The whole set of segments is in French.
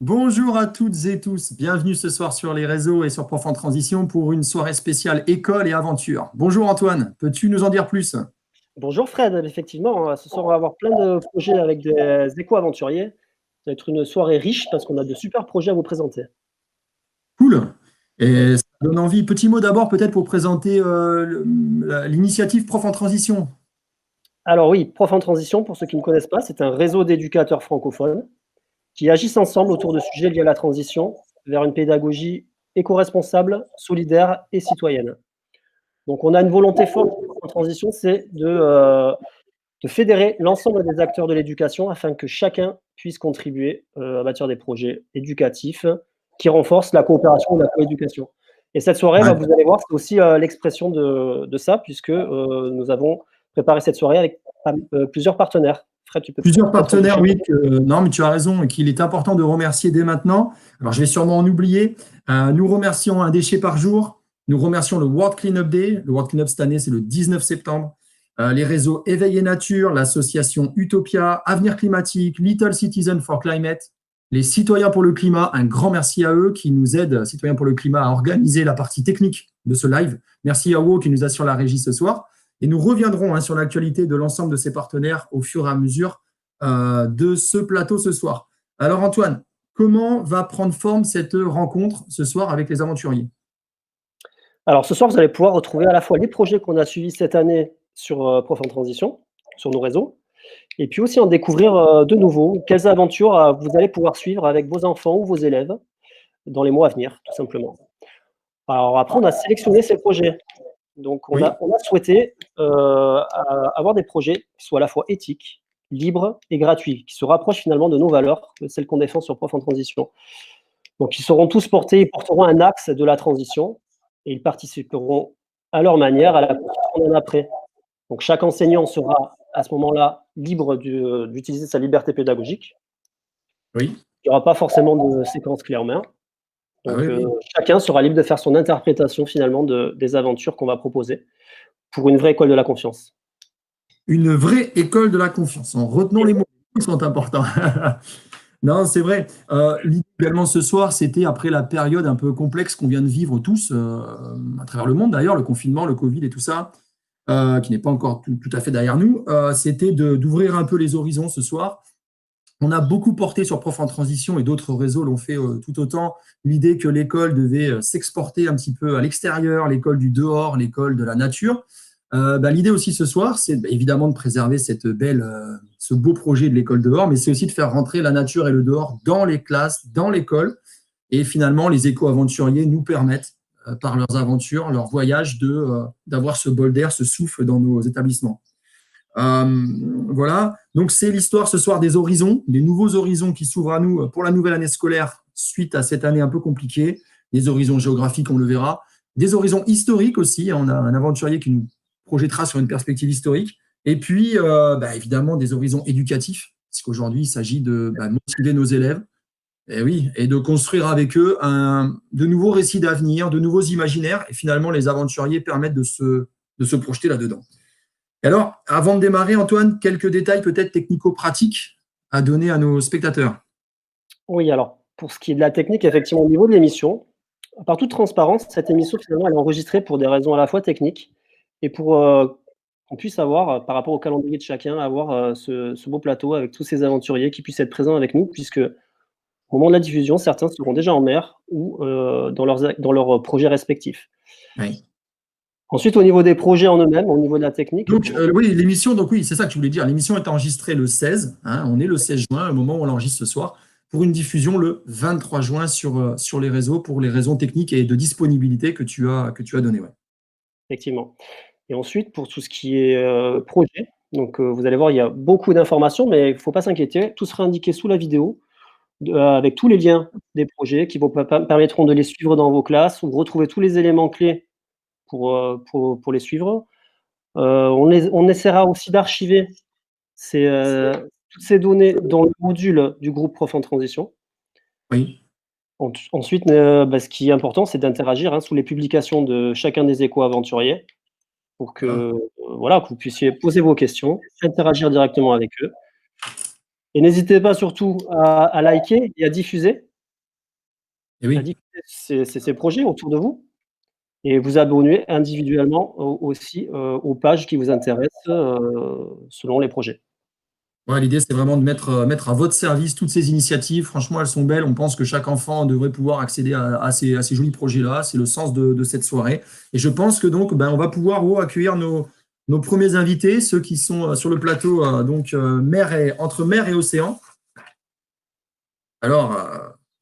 Bonjour à toutes et tous, bienvenue ce soir sur les réseaux et sur Prof en Transition pour une soirée spéciale école et aventure. Bonjour Antoine, peux-tu nous en dire plus? Bonjour Fred, effectivement, ce soir on va avoir plein de projets avec des éco-aventuriers. Ça va être une soirée riche parce qu'on a de super projets à vous présenter. Cool. Et ça donne envie. Petit mot d'abord peut-être pour présenter l'initiative Prof en Transition. Alors oui, Prof en Transition, pour ceux qui ne connaissent pas, c'est un réseau d'éducateurs francophones qui agissent ensemble autour de sujets liés à la transition vers une pédagogie éco-responsable, solidaire et citoyenne. Donc on a une volonté forte en transition, c'est de fédérer l'ensemble des acteurs de l'éducation afin que chacun puisse contribuer à bâtir des projets éducatifs qui renforcent la coopération et la coéducation. Et cette soirée, Ouais. vous allez voir, c'est aussi l'expression de ça, puisque nous avons préparé cette soirée avec plusieurs partenaires. Fred, tu peux Plusieurs peut-être partenaires, enchaîner. oui. Non, mais tu as raison, et qu'il est important de remercier dès maintenant. Alors, je vais sûrement en oublier. Nous remercions Un déchet par jour. Nous remercions le World Cleanup Day. Le World Cleanup cette année, c'est le 19 septembre. Les réseaux Éveil et Nature, l'association Utopia, Avenir Climatique, Little Citizen for Climate, les Citoyens pour le Climat. Un grand merci à eux qui nous aident, Citoyens pour le Climat, à organiser la partie technique de ce live. Merci à Wo qui nous assure la régie ce soir. Et nous reviendrons sur l'actualité de l'ensemble de ces partenaires au fur et à mesure de ce plateau ce soir. Alors Antoine, comment va prendre forme cette rencontre ce soir avec les aventuriers? Alors ce soir, vous allez pouvoir retrouver à la fois les projets qu'on a suivis cette année sur Prof en Transition, sur nos réseaux, et puis aussi en découvrir de nouveaux. Quelles aventures vous allez pouvoir suivre avec vos enfants ou vos élèves dans les mois à venir, tout simplement. Alors après, on a sélectionné ces projets. Donc Oui, on a souhaité avoir des projets qui soient à la fois éthiques, libres et gratuits, qui se rapprochent finalement de nos valeurs, de celles qu'on défend sur Prof en Transition. Donc ils seront tous portés, ils porteront un axe de la transition et ils participeront à leur manière à la construction d'un après. Donc chaque enseignant sera à ce moment-là libre d'utiliser sa liberté pédagogique. oui, Il n'y aura pas forcément de séquence clé en main. ah, Donc oui, oui. chacun sera libre de faire son interprétation finalement des aventures qu'on va proposer pour une vraie école de la confiance. Une vraie école de la confiance. En retenons les mots qui sont importants. Non, c'est vrai. L'idée également ce soir, c'était après la période un peu complexe qu'on vient de vivre tous, à travers le monde d'ailleurs, le confinement, le Covid et tout ça, qui n'est pas encore tout à fait derrière nous, c'était d'ouvrir un peu les horizons ce soir. On a beaucoup porté sur Prof en Transition et d'autres réseaux l'ont fait tout autant, l'idée que l'école devait s'exporter un petit peu à l'extérieur, l'école du dehors, l'école de la nature. L'idée aussi ce soir, c'est évidemment de préserver ce beau projet de l'école dehors, mais c'est aussi de faire rentrer la nature et le dehors dans les classes, dans l'école. Et finalement, les éco-aventuriers nous permettent, par leurs aventures, leurs voyages, d'avoir ce bol d'air, ce souffle dans nos établissements. Voilà, donc c'est l'histoire ce soir des horizons, des nouveaux horizons qui s'ouvrent à nous pour la nouvelle année scolaire suite à cette année un peu compliquée, des horizons géographiques, on le verra, des horizons historiques aussi, on a un aventurier qui nous projettera sur une perspective historique, et puis évidemment des horizons éducatifs, parce qu'aujourd'hui il s'agit de motiver nos élèves, et oui, et de construire avec eux de nouveaux récits d'avenir, de nouveaux imaginaires, et finalement les aventuriers permettent de se projeter là-dedans. Et alors, avant de démarrer, Antoine, quelques détails peut-être technico-pratiques à donner à nos spectateurs. Oui, alors pour ce qui est de la technique, effectivement, au niveau de l'émission, par toute transparence, cette émission finalement elle est enregistrée pour des raisons à la fois techniques et pour qu'on puisse avoir, par rapport au calendrier de chacun, avoir ce beau plateau avec tous ces aventuriers qui puissent être présents avec nous, puisque au moment de la diffusion, certains seront déjà en mer ou dans leurs projets respectifs. Oui. Ensuite, au niveau des projets en eux-mêmes, au niveau de la technique, Donc, oui, l'émission, donc oui, c'est ça que je voulais dire. L'émission est enregistrée le 16, on est le 16 juin, au moment où on l'enregistre ce soir, pour une diffusion le 23 juin sur les réseaux, pour les raisons techniques et de disponibilité que tu as données. Ouais. effectivement. Et ensuite, pour tout ce qui est projet, donc vous allez voir, il y a beaucoup d'informations, mais il ne faut pas s'inquiéter, tout sera indiqué sous la vidéo, avec tous les liens des projets qui vous permettront de les suivre dans vos classes ou retrouver tous les éléments clés pour les suivre. On essaiera aussi d'archiver toutes ces données dans le module du groupe Prof en Transition. Oui. Ensuite, ce qui est important, c'est d'interagir sous les publications de chacun des éco-aventuriers pour que, Voilà. voilà, que vous puissiez poser vos questions, interagir directement avec eux. Et n'hésitez pas surtout à liker et à diffuser Et oui. d'indiquer ces projets autour de vous et vous abonner individuellement aussi aux pages qui vous intéressent selon les projets. Ouais, l'idée, c'est vraiment de mettre à votre service toutes ces initiatives. Franchement, elles sont belles. On pense que chaque enfant devrait pouvoir accéder à ces jolis projets-là. C'est le sens de cette soirée. Et je pense que donc, ben, on va pouvoir accueillir nos premiers invités, ceux qui sont sur le plateau, entre mer et océan. Alors,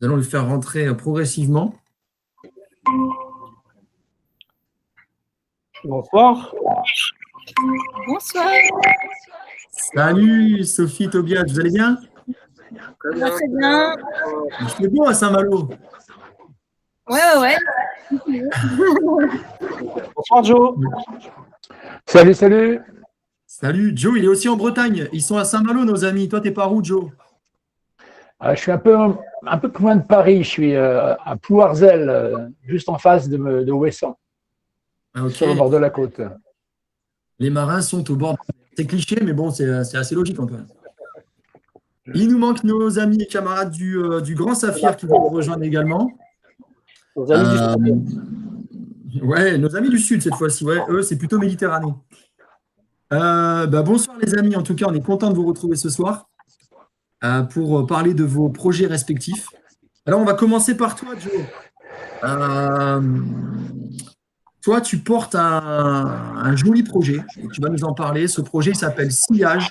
nous allons le faire rentrer progressivement. Bonsoir. Bonsoir. Salut Sophie, Tobias, vous allez bien? Très bien. C'est beau à Saint-Malo. Ouais. Bonsoir Joe. Salut. Salut, Joe, il est aussi en Bretagne. Ils sont à Saint-Malo, nos amis. Toi, t'es par où, Joe? Je suis un peu plus loin de Paris. Je suis à Plouarzel, juste en face de Ouessant, Okay. sur le bord de la côte. Les marins sont au bord. C'est cliché, mais bon, c'est assez logique, Antoine. Il nous manque nos amis et camarades du Grand Saphir qui vont nous rejoindre également. Nos amis du Sud. Ouais, nos amis du Sud cette fois-ci. Ouais, eux, c'est plutôt Méditerranée. Bonsoir les amis. En tout cas, on est content de vous retrouver ce soir pour parler de vos projets respectifs. Alors, on va commencer par toi, Joe. Toi, tu portes un joli projet et tu vas nous en parler. Ce projet s'appelle Sillage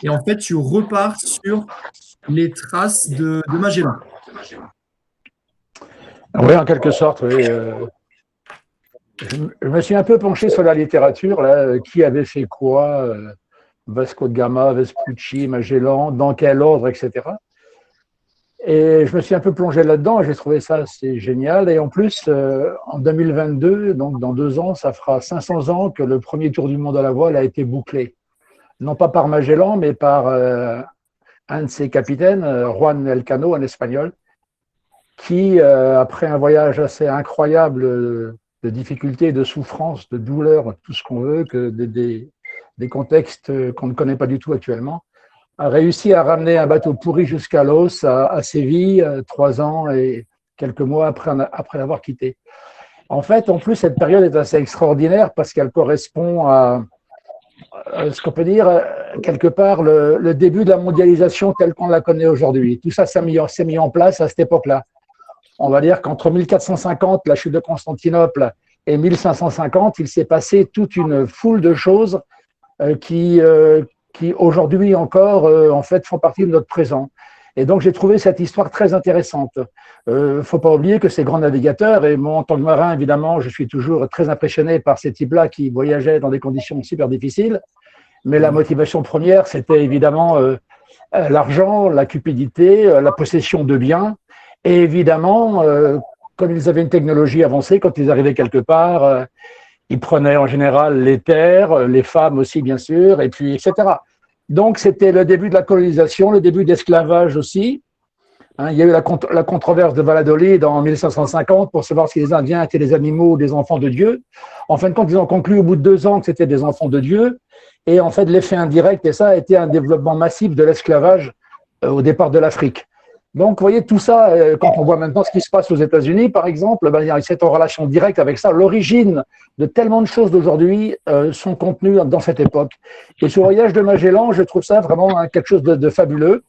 et en fait, tu repars sur les traces de Magellan. Oui, en quelque sorte, oui. Je me suis un peu penché sur la littérature, là, qui avait fait quoi, Vasco de Gama, Vespucci, Magellan, dans quel ordre, etc. Et je me suis un peu plongé là-dedans et j'ai trouvé ça assez génial. Et en plus, en 2022, donc dans 2 ans, ça fera 500 ans que le premier tour du monde à la voile a été bouclé. Non pas par Magellan, mais par un de ses capitaines, Juan Elcano, un Espagnol, qui, après un voyage assez incroyable de difficultés, de souffrances, de douleurs, tout ce qu'on veut, que des contextes qu'on ne connaît pas du tout actuellement, a réussi à ramener un bateau pourri jusqu'à Los, à Séville, 3 ans et quelques mois après l'avoir quitté. En fait, en plus, cette période est assez extraordinaire parce qu'elle correspond à ce qu'on peut dire, quelque part, le début de la mondialisation telle qu'on la connaît aujourd'hui. Tout ça s'est mis en place à cette époque-là. On va dire qu'entre 1450, la chute de Constantinople, et 1550, il s'est passé toute une foule de choses qui aujourd'hui encore, en fait, font partie de notre présent. Et donc, j'ai trouvé cette histoire très intéressante. Faut pas oublier que ces grands navigateurs, et moi, en tant que marin, évidemment, je suis toujours très impressionné par ces types-là qui voyageaient dans des conditions super difficiles. Mais la motivation première, c'était évidemment l'argent, la cupidité, la possession de biens. Et évidemment, comme ils avaient une technologie avancée, quand ils arrivaient quelque part, ils prenaient en général les terres, les femmes aussi, bien sûr, et puis, etc. Donc, c'était le début de la colonisation, le début de l'esclavage aussi. Il y a eu la controverse de Valladolid en 1550 pour savoir si les Indiens étaient des animaux ou des enfants de Dieu. En fin de compte, ils ont conclu au bout de 2 ans que c'était des enfants de Dieu. Et en fait, l'effet indirect, et ça a été un développement massif de l'esclavage au départ de l'Afrique. Donc, vous voyez, tout ça, quand on voit maintenant ce qui se passe aux États-Unis, par exemple, c'est en relation directe avec ça. L'origine de tellement de choses d'aujourd'hui sont contenues dans cette époque. Et ce voyage de Magellan, je trouve ça vraiment quelque chose de fabuleux.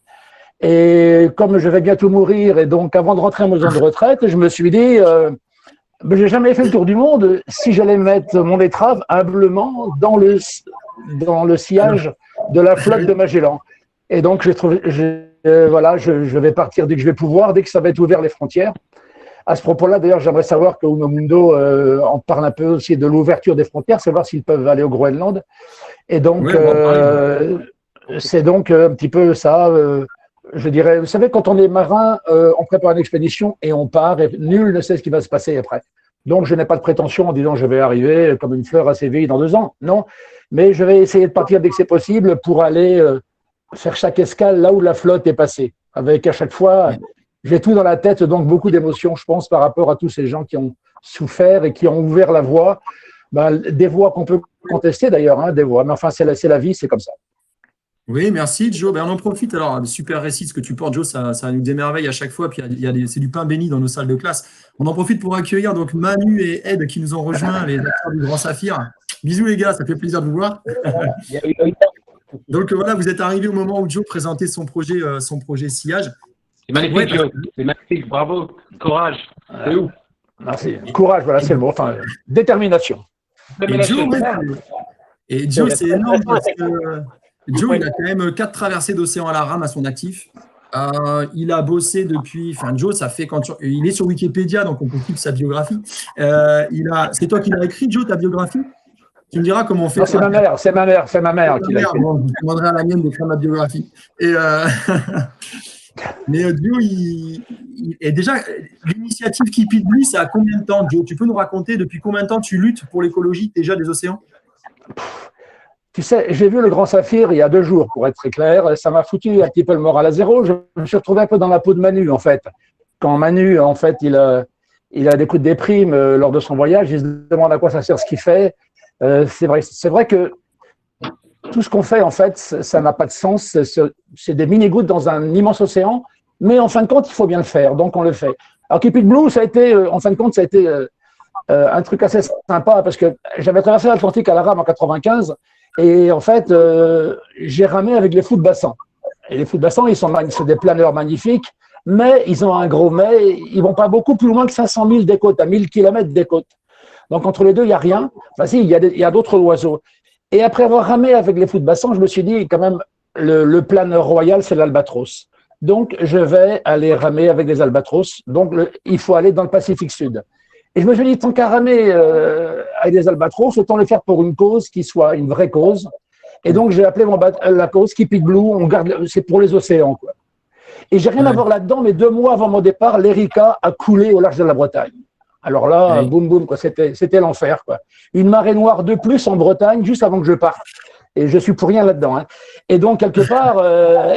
Et comme je vais bientôt mourir, et donc avant de rentrer en maison de retraite, je me suis dit, j'ai jamais fait le tour du monde, si j'allais mettre mon étrave humblement dans le sillage de la flotte de Magellan. Et donc, voilà, je vais partir dès que je vais pouvoir, dès que ça va être ouvert les frontières. À ce propos-là, d'ailleurs, j'aimerais savoir que Uno Mundo en parle un peu aussi de l'ouverture des frontières, savoir s'ils peuvent aller au Groenland. Et donc, c'est donc un petit peu ça. Je dirais, vous savez, quand on est marin, on prépare une expédition et on part, et nul ne sait ce qui va se passer après. Donc, je n'ai pas de prétention en disant je vais arriver comme une fleur à Séville dans 2 ans. Non, mais je vais essayer de partir dès que c'est possible pour aller faire chaque escale là où la flotte est passée. Avec à chaque fois, j'ai tout dans la tête, donc beaucoup d'émotions, je pense, par rapport à tous ces gens qui ont souffert et qui ont ouvert la voie. Des voies qu'on peut contester d'ailleurs, des voies. Mais enfin, c'est la vie, c'est comme ça. Oui, merci Joe. Ben, on en profite. Alors, super récit ce que tu portes, Joe, ça nous émerveille à chaque fois. Puis c'est du pain béni dans nos salles de classe. On en profite pour accueillir donc Manu et Ed qui nous ont rejoints, les acteurs du Grand Saphir. Bisous les gars, ça fait plaisir de vous voir. Donc voilà, vous êtes arrivés au moment où Joe présentait son projet Sillage. C'est magnifique, Ouais, Joe. C'est magnifique. Bravo. Courage. C'est où? Merci. Courage, voilà, c'est le mot. Enfin, détermination. Et Joe, c'est énorme parce que Joe, il a quand même 4 traversées d'océan à la rame à son actif. Il a bossé depuis. Enfin, Joe, ça fait il est sur Wikipédia, donc on peut suivre sa biographie. C'est toi qui l'as écrit, Joe, ta biographie? Tu me diras comment on fait. Non, c'est ma mère qui l'a écrit. Bon, je demanderai à la mienne d'écrire ma biographie. Mais Joe, et déjà, l'initiative Keep It Blue, ça a combien de temps, Joe? Tu peux nous raconter depuis combien de temps tu luttes pour l'écologie déjà des océans? Tu sais, j'ai vu le Grand Saphir il y a 2 jours, pour être très clair. Ça m'a foutu un petit peu le moral à zéro. Je me suis retrouvé un peu dans la peau de Manu, en fait. Quand Manu, en fait, il a des coups de déprime lors de son voyage, il se demande à quoi ça sert ce qu'il fait. C'est vrai que tout ce qu'on fait, en fait, ça n'a pas de sens. C'est des mini-gouttes dans un immense océan, mais en fin de compte, il faut bien le faire, donc on le fait. Alors, Keep It Blue, ça a été, en fin de compte, ça a été un truc assez sympa parce que j'avais traversé l'Atlantique à la rame en 95 et en fait, j'ai ramé avec les fous de bassin. Et les fous de bassin, c'est des planeurs magnifiques, mais ils ont un gros mais, ils vont pas beaucoup plus loin que 500 000 des côtes, à 1000 km des côtes. Donc, entre les deux, il n'y a rien. Enfin, si, il y a d'autres oiseaux. Et après avoir ramé avec les fous de bassin, je me suis dit, quand même, le planeur royal, c'est l'albatros. Donc, je vais aller ramer avec des albatros. Donc, il faut aller dans le Pacifique Sud. Et je me suis dit, tant qu'à ramer avec des albatros, autant le faire pour une cause qui soit une vraie cause. Et donc, j'ai appelé la cause Keep It Blue. C'est pour les océans, quoi. Et j'ai rien à voir là-dedans, mais 2 mois avant mon départ, l'Erika a coulé au large de la Bretagne. Alors là, boum, boum, quoi, c'était l'enfer, quoi. Une marée noire de plus en Bretagne, juste avant que je parte. Et je suis pour rien là-dedans, hein. Et donc, quelque part,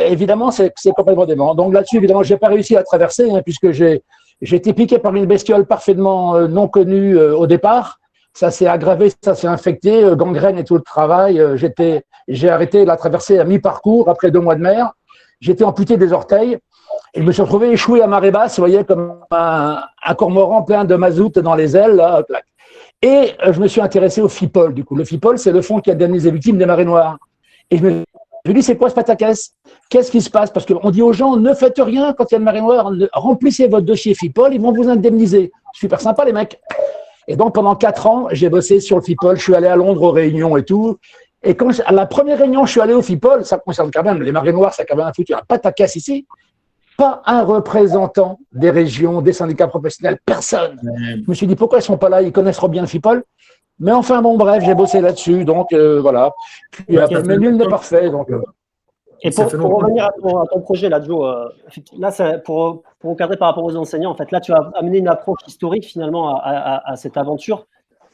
évidemment, c'est complètement dément. Donc là-dessus, évidemment, j'ai pas réussi à traverser, hein, puisque j'ai été piqué par une bestiole parfaitement non connue au départ. Ça s'est aggravé, ça s'est infecté, gangrène et tout le travail. J'ai arrêté la traversée à mi-parcours, après 2 mois de mer. J'étais amputé des orteils. Et je me suis retrouvé échoué à marée basse, vous voyez, comme un cormoran plein de mazout dans les ailes. Là. Et je me suis intéressé au FIPOL, du coup. Le FIPOL, c'est le fonds qui indemnise les victimes des marées noires. Et je me suis dit, c'est quoi ce pataquès? Qu'est-ce qui se passe? Parce qu'on dit aux gens, ne faites rien quand il y a une marée noire, remplissez votre dossier FIPOL, ils vont vous indemniser. Super sympa, les mecs. Et donc, pendant 4 ans, j'ai bossé sur le FIPOL. Je suis allé à Londres aux réunions et tout. Et à la première réunion, je suis allé au FIPOL, ça concerne quand même les marées noires, ça a quand même foutu un pataquès ici. Pas un représentant des régions, des syndicats professionnels, personne. Je me suis dit, pourquoi ils ne sont pas là? Ils connaissent trop bien le FIPOL. Mais enfin, bon, bref, j'ai bossé là-dessus, donc voilà. Puis, mais nul n'est parfait. Donc, Et pour revenir à ton projet, là, Joe, là, pour encadrer par rapport aux enseignants, en fait, là, tu as amené une approche historique, finalement, à cette aventure.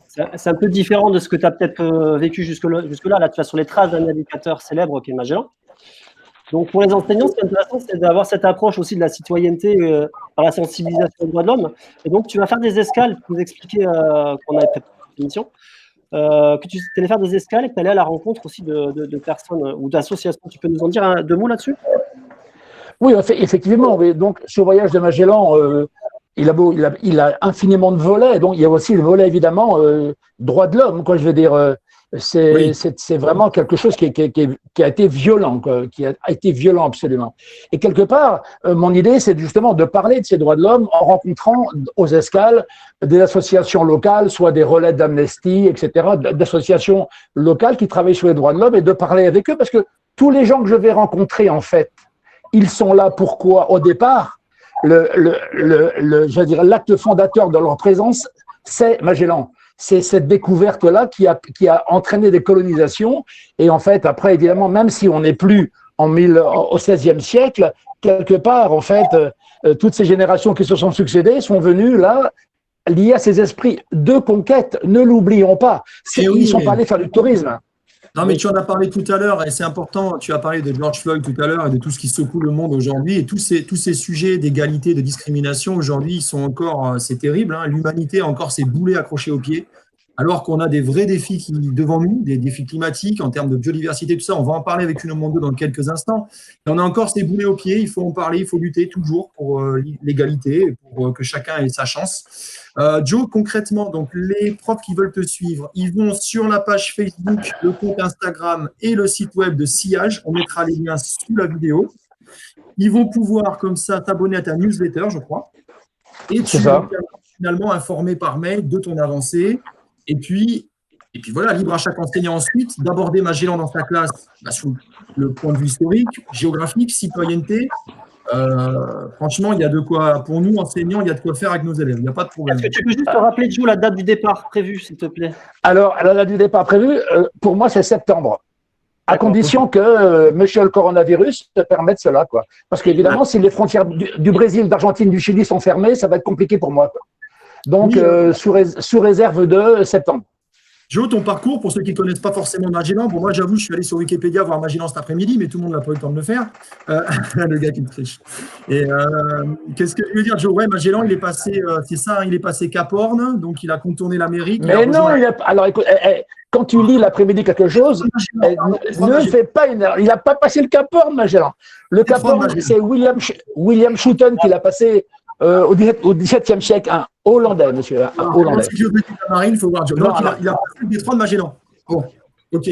C'est un peu différent de ce que tu as peut-être vécu jusque-là. Là, tu vas sur les traces d'un navigateur célèbre qui est Magellan. Donc, pour les enseignants, ce qui est intéressant, c'est d'avoir cette approche aussi de la citoyenneté par la sensibilisation aux droits de l'homme. Et donc, tu vas faire des escales, pour nous expliquer qu'on avait fait l'émission, que tu allais faire des escales et que tu allais à la rencontre aussi de personnes ou d'associations. Tu peux nous en dire 2 mots là-dessus? Oui, effectivement. Donc, ce voyage de Magellan, il a infiniment de volets. Donc, il y a aussi le volet, évidemment, droits de l'homme, quoi, je veux dire. C'est vraiment quelque chose qui a été violent, quoi, qui a été violent absolument. Et quelque part, mon idée, c'est justement de parler de ces droits de l'homme en rencontrant aux escales des associations locales, soit des relais d'Amnesty, etc., d'associations locales qui travaillent sur les droits de l'homme et de parler avec eux, parce que tous les gens que je vais rencontrer, en fait, ils sont là pourquoi? Au départ, je veux dire, l'acte fondateur de leur présence, c'est Magellan. C'est cette découverte-là qui a entraîné des colonisations. Et en fait, après, évidemment, même si on n'est plus au XVIe siècle, quelque part, en fait, toutes ces générations qui se sont succédées sont venues là, liées à ces esprits de conquête. Ne l'oublions pas. Ils ne sont pas allés faire du tourisme. Non, mais tu en as parlé tout à l'heure, et c'est important, tu as parlé de George Floyd tout à l'heure et de tout ce qui secoue le monde aujourd'hui, et tous ces sujets d'égalité, de discrimination, aujourd'hui, ils sont encore, c'est terrible, hein, l'humanité a encore ses boulets accrochés aux pieds. alors qu'on a des vrais défis devant nous, des défis climatiques en termes de biodiversité, tout ça. On va en parler avec Uno Mundo dans quelques instants. Et on a encore ces boulets aux pieds, il faut en parler, il faut lutter toujours pour l'égalité, pour que chacun ait sa chance. Joe, concrètement, donc les profs qui veulent te suivre, ils vont sur la page Facebook, le compte Instagram et le site web de Sillage. On mettra les liens sous la vidéo. Ils vont pouvoir, comme ça, t'abonner à ta newsletter, je crois. Et tu vas finalement informer par mail de ton avancée. Et puis voilà, libre à chaque enseignant ensuite d'aborder Magellan dans sa classe sous le point de vue historique, géographique, citoyenneté. Franchement, il y a de quoi, pour nous, enseignants, il y a de quoi faire avec nos élèves. Il n'y a pas de problème. Est-ce que tu peux juste te rappeler, Joe, la date du départ prévue, s'il te plaît? Alors, la date du départ prévue, pour moi, c'est septembre. À condition que monsieur le coronavirus te permette cela, quoi. Parce qu'évidemment, si les frontières du Brésil, d'Argentine, du Chili sont fermées, ça va être compliqué pour moi, quoi. Donc, sous réserve de septembre. Joe, ton parcours, pour ceux qui ne connaissent pas forcément Magellan, bon, moi j'avoue, je suis allé sur Wikipédia voir Magellan cet après-midi, mais tout le monde n'a pas eu le temps de le faire. Le gars qui me triche. Et qu'est-ce que je veux dire, Joe? Ouais, Magellan, il est passé, c'est ça, il est passé Cap Horn, donc il a contourné l'Amérique. Mais non, alors écoute, quand tu lis l'après-midi quelque chose, ne fais pas une erreur. Il n'a pas passé le Cap Horn, Magellan. Le Cap Horn, c'est William Schouten qui l'a passé au XVIIe siècle, un Hollandais, monsieur, un Hollandais. Il faut voir, Joe. Donc, il a passé le détroit de Magellan. Bon, ok.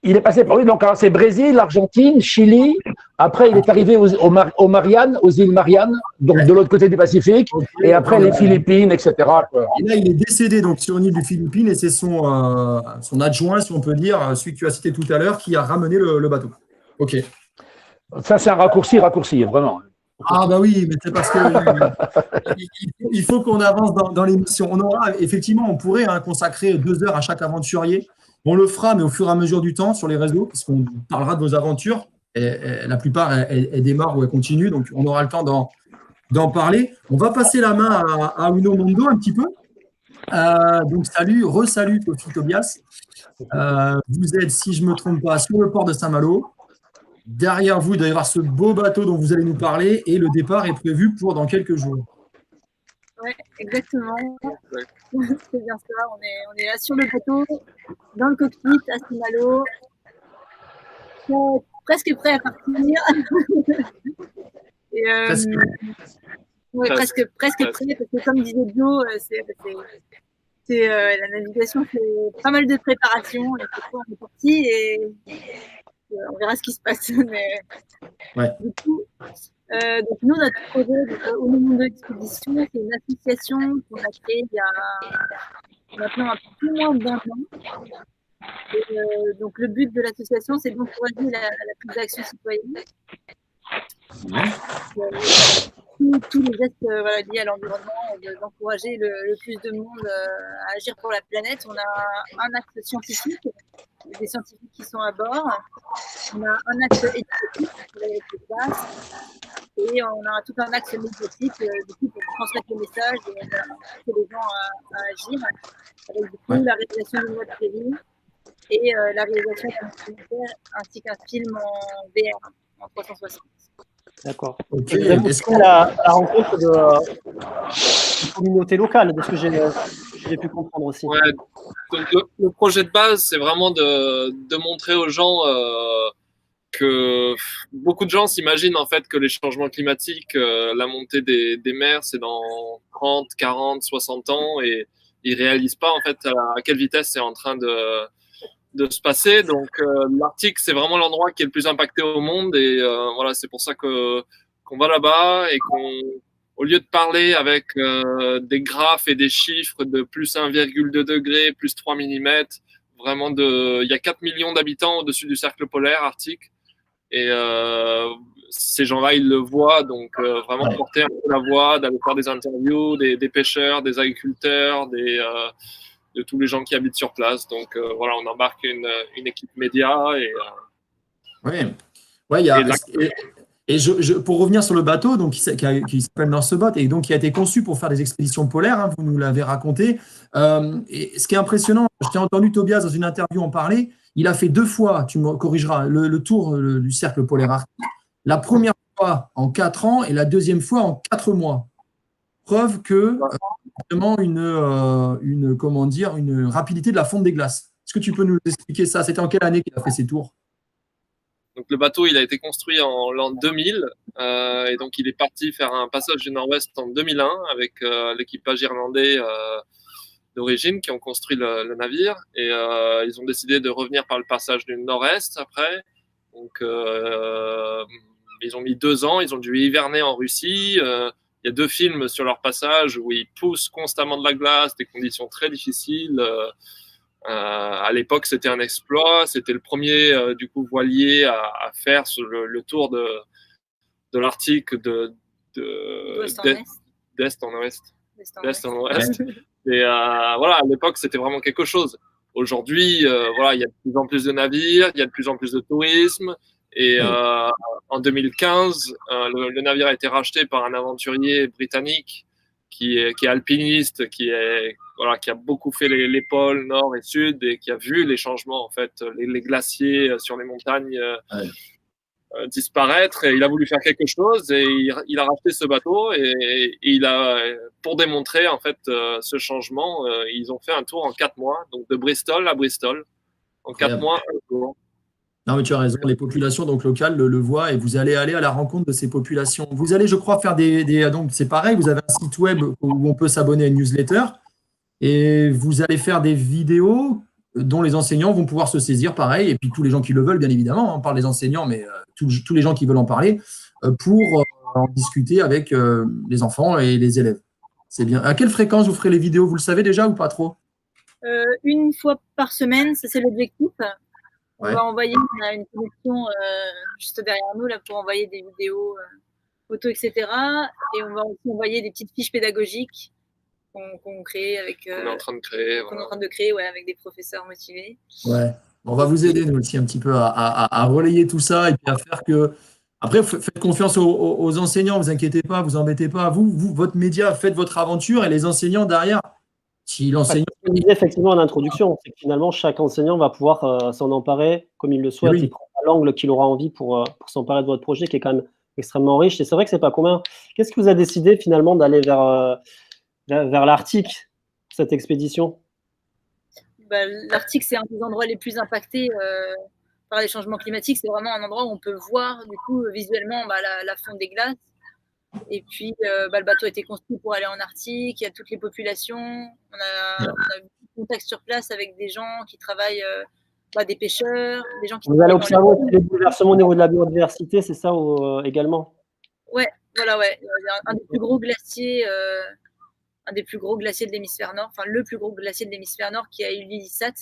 Il est passé par oui, donc c'est Brésil, Argentine, Chili. Après, il est arrivé aux Mariannes, aux îles Mariannes, donc de l'autre côté du Pacifique. Et après, les Philippines, etc. Quoi. Et là, il est décédé donc sur une île du Philippines et c'est son adjoint, si on peut dire, celui que tu as cité tout à l'heure, qui a ramené le bateau. Ok. Ça, c'est un raccourci, vraiment. Ah bah oui, mais c'est parce que il faut qu'on avance dans l'émission. On aura effectivement, on pourrait consacrer 2 heures à chaque aventurier. On le fera, mais au fur et à mesure du temps sur les réseaux, parce qu'on parlera de vos aventures. Et la plupart, elles démarrent ou elles continuent, donc on aura le temps d'en parler. On va passer la main à Uno Mundo un petit peu. Donc salut Tobias. Vous êtes, si je ne me trompe pas, sur le port de Saint-Malo. Derrière vous, il doit y avoir ce beau bateau dont vous allez nous parler et le départ est prévu pour dans quelques jours. Oui, exactement. C'est bien ça. On est là sur le bateau, dans le cockpit, à Saint-Malo, presque prêt à partir. Et, presque prêt, parce que comme disait Joe, la navigation, c'est pas mal de préparation. Et on est parti et on verra ce qui se passe. Mais, ouais. Du coup, donc nous, notre projet Uno Mundo Expédition, c'est une association qu'on a créée il y a maintenant un peu moins d'1 an. Et, donc le but de l'association, c'est d'encourager la prise d'action citoyenne. Tous les gestes liés à l'environnement, d'encourager le plus de monde à agir pour la planète. On a un axe scientifique, des scientifiques qui sont à bord. On a un axe éducatif avec les classes. Et on a tout un axe médiatique pour transmettre le message et pousser les gens à agir. Avec du coup la réalisation d'une web série et la réalisation d'un documentaire ainsi qu'un film en VR en 360. D'accord. Okay. Est-ce que la rencontre de communauté locale, de ce que j'ai pu comprendre aussi. Ouais, donc le projet de base, c'est vraiment de montrer aux gens que beaucoup de gens s'imaginent en fait que les changements climatiques, la montée des mers, c'est dans 30, 40, 60 ans et ils réalisent pas en fait à quelle vitesse c'est en train de se passer. Donc l'Arctique, c'est vraiment l'endroit qui est le plus impacté au monde et voilà, c'est pour ça qu'on va là-bas et au lieu de parler avec des graphes et des chiffres de plus 1,2 degré, plus 3 mm, vraiment il y a 4 millions d'habitants au-dessus du cercle polaire arctique et ces gens-là, ils le voient, donc vraiment porter un peu la voix, d'aller faire des interviews, des pêcheurs, des agriculteurs, de tous les gens qui habitent sur place. Donc voilà, on embarque une équipe média. Pour revenir sur le bateau, donc qui s'appelle Northbot et donc qui a été conçu pour faire des expéditions polaires, vous nous l'avez raconté. Et ce qui est impressionnant, je t'ai entendu Tobias dans une interview en parler. Il a fait 2 fois, tu me corrigeras, le tour du cercle polaire arctique. La première fois en 4 ans et la deuxième fois en 4 mois. Preuve que justement comment dire, une rapidité de la fonte des glaces. Est-ce que tu peux nous expliquer ça? C'était en quelle année qu'il a fait ses tours? Donc le bateau, il a été construit en l'an 2000 et donc il est parti faire un passage du Nord-Ouest en 2001 avec l'équipage irlandais d'origine qui ont construit le navire et ils ont décidé de revenir par le passage du Nord-Est après. Donc ils ont mis 2 ans, ils ont dû hiverner en Russie. Il y a 2 films sur leur passage où ils poussent constamment de la glace, des conditions très difficiles. À l'époque, c'était un exploit. C'était le premier du coup voilier à faire le tour de l'Arctique d'est en ouest. D'est en ouest. Et voilà, à l'époque, c'était vraiment quelque chose. Aujourd'hui, voilà, il y a de plus en plus de navires, il y a de plus en plus de tourisme. Et en 2015, le navire a été racheté par un aventurier britannique qui est alpiniste, qui a beaucoup fait les pôles nord et sud et qui a vu les changements, en fait, les glaciers sur les montagnes disparaître. Et il a voulu faire quelque chose et il a racheté ce bateau et il a, pour démontrer en fait ce changement, ils ont fait un tour en 4 mois, donc de Bristol à Bristol, en 4 mois. Un tour. Non, mais tu as raison, les populations donc, locales le voient et vous allez aller à la rencontre de ces populations. Vous allez, je crois, faire donc c'est pareil, vous avez un site web où on peut s'abonner à une newsletter et vous allez faire des vidéos dont les enseignants vont pouvoir se saisir, pareil, et puis tous les gens qui le veulent, bien évidemment, on parle des enseignants, mais tous les gens qui veulent en parler, pour en discuter avec les enfants et les élèves. C'est bien. À quelle fréquence vous ferez les vidéos? Vous le savez déjà ou pas trop? Une fois par semaine, ça c'est l'objectif. Ouais. On a une connexion juste derrière nous là, pour envoyer des vidéos, photos, etc. Et on va aussi envoyer des petites fiches pédagogiques qu'on crée avec. On est en train de créer. Qu'on est en train de créer, ouais, avec des professeurs motivés. Ouais. On va vous aider, nous aussi, un petit peu à relayer tout ça et puis à faire que. Après, faites confiance aux enseignants, ne vous inquiétez pas, vous embêtez pas. Vous, votre média, faites votre aventure et les enseignants derrière. Si l'enseignant. Je disais effectivement en introduction, c'est que finalement, chaque enseignant va pouvoir s'en emparer comme il le souhaite. Oui. Il prend l'angle qu'il aura envie pour s'emparer de votre projet qui est quand même extrêmement riche. Et c'est vrai que c'est pas commun. Qu'est-ce qui vous a décidé finalement d'aller vers l'Arctique, cette expédition? L'Arctique, c'est un des endroits les plus impactés par les changements climatiques. C'est vraiment un endroit où on peut voir du coup visuellement la fonte des glaces. Et puis le bateau a été construit pour aller en Arctique. Il y a toutes les populations. On a eu contact sur place avec des gens qui travaillent, des pêcheurs, des gens qui. Vous allez observer les bouleversements au niveau de la biodiversité, c'est ça également? Ouais, voilà, ouais. Un des plus gros glaciers. Un des plus gros glaciers de l'hémisphère nord, enfin le plus gros glacier de l'hémisphère nord qui a eu l'Ilissat,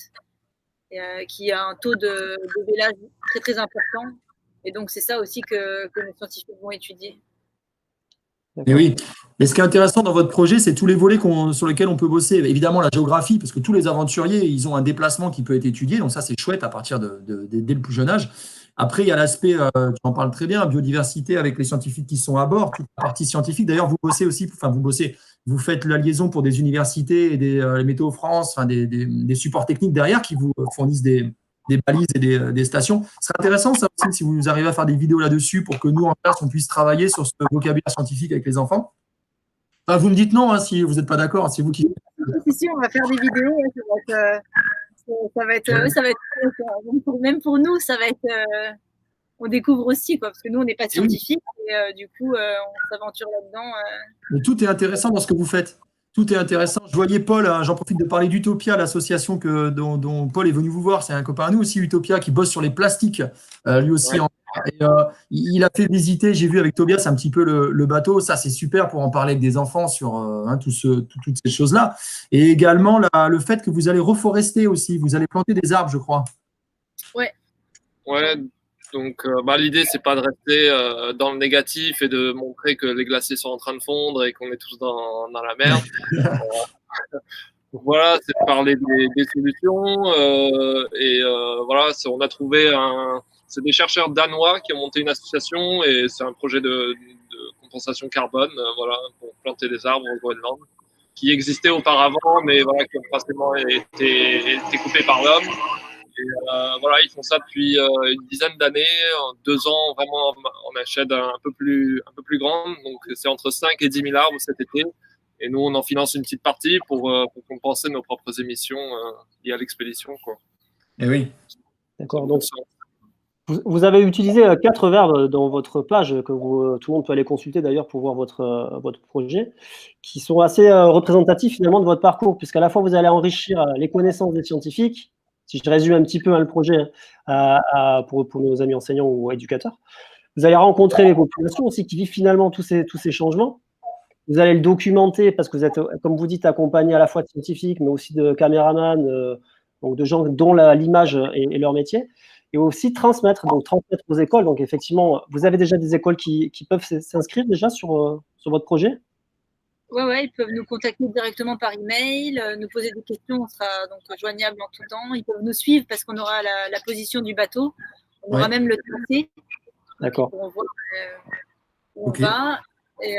qui a un taux de vélage très très important. Et donc c'est ça aussi que nos scientifiques vont étudier. Et oui, mais ce qui est intéressant dans votre projet, c'est tous les volets sur lesquels on peut bosser. Évidemment, la géographie, parce que tous les aventuriers, ils ont un déplacement qui peut être étudié, donc ça c'est chouette à partir dès le plus jeune âge. Après, il y a l'aspect, tu en parles très bien, biodiversité avec les scientifiques qui sont à bord, toute la partie scientifique. D'ailleurs, vous bossez aussi, vous faites la liaison pour des universités et les Météo France, enfin, des supports techniques derrière qui vous fournissent des balises et des stations. Ce serait intéressant, ça aussi, si vous arrivez à faire des vidéos là-dessus pour que nous, en classe, on puisse travailler sur ce vocabulaire scientifique avec les enfants. Enfin, vous me dites non, hein, si vous n'êtes pas d'accord, hein, c'est vous qui. Si, on va faire des vidéos, ça va être même pour nous, ça va être. On découvre aussi, parce que nous, on n'est pas scientifiques, et du coup, on s'aventure là-dedans. Mais tout est intéressant dans ce que vous faites. Tout est intéressant. Je voyais Paul, hein, j'en profite de parler d'Utopia, l'association dont Paul est venu vous voir. C'est un copain à nous aussi, Utopia, qui bosse sur les plastiques, lui aussi. Ouais. Et, il a fait visiter, j'ai vu avec Tobias un petit peu le bateau. Ça, c'est super pour en parler avec des enfants sur toutes ces choses-là. Et également, le fait que vous allez reforester aussi. Vous allez planter des arbres, je crois. Ouais. Ouais. Donc, l'idée, c'est pas de rester dans le négatif et de montrer que les glaciers sont en train de fondre et qu'on est tous dans la merde. Donc, voilà, c'est de parler des solutions. Voilà, on a trouvé c'est des chercheurs danois qui ont monté une association et c'est un projet de compensation carbone, voilà, pour planter des arbres au Groenland, qui existait auparavant, mais voilà, qui ont principalement été coupés par l'homme. Et voilà, ils font ça depuis une dizaine d'années, 2 ans vraiment en échelle un peu plus grande. Donc c'est entre 5 et 10 000 arbres cet été. Et nous, on en finance une petite partie pour compenser nos propres émissions liées à l'expédition, quoi. Eh oui. D'accord. Donc, vous avez utilisé 4 verbes dans votre page que tout le monde peut aller consulter d'ailleurs pour voir votre projet, qui sont assez représentatifs finalement de votre parcours, puisqu'à la fois vous allez enrichir les connaissances des scientifiques, si je résume un petit peu le projet pour nos amis enseignants ou éducateurs. Vous allez rencontrer les populations aussi qui vivent finalement tous ces changements. Vous allez le documenter parce que vous êtes, comme vous dites, accompagné à la fois de scientifiques, mais aussi de caméramans, donc de gens dont l'image est leur métier. Et aussi transmettre aux écoles. Donc, effectivement, vous avez déjà des écoles qui peuvent s'inscrire déjà sur votre projet? Ouais, ils peuvent nous contacter directement par email, nous poser des questions, on sera donc joignable en tout temps. Ils peuvent nous suivre parce qu'on aura la position du bateau, on aura même le tracé. D'accord. On voit où on va. Et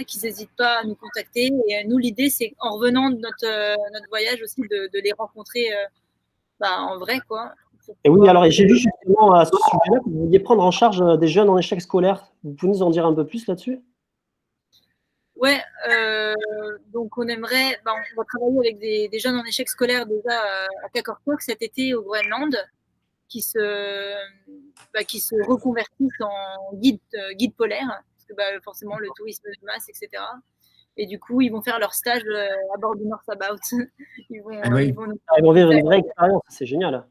qu'ils n'hésitent pas à nous contacter. Et nous, l'idée, c'est en revenant de notre voyage aussi, de les rencontrer en vrai, quoi. Et oui, alors j'ai vu justement à ce sujet-là que vous vouliez prendre en charge des jeunes en échec scolaire. Vous pouvez nous en dire un peu plus là-dessus? Ouais, donc on aimerait, on va travailler avec des jeunes en échec scolaire déjà à Qaqortoq cet été au Groenland, qui se reconvertissent en guide polaire, parce que forcément le tourisme de masse, etc. Et du coup, ils vont faire leur stage à bord du North About. Ils vont vivre une vraie expérience, c'est génial.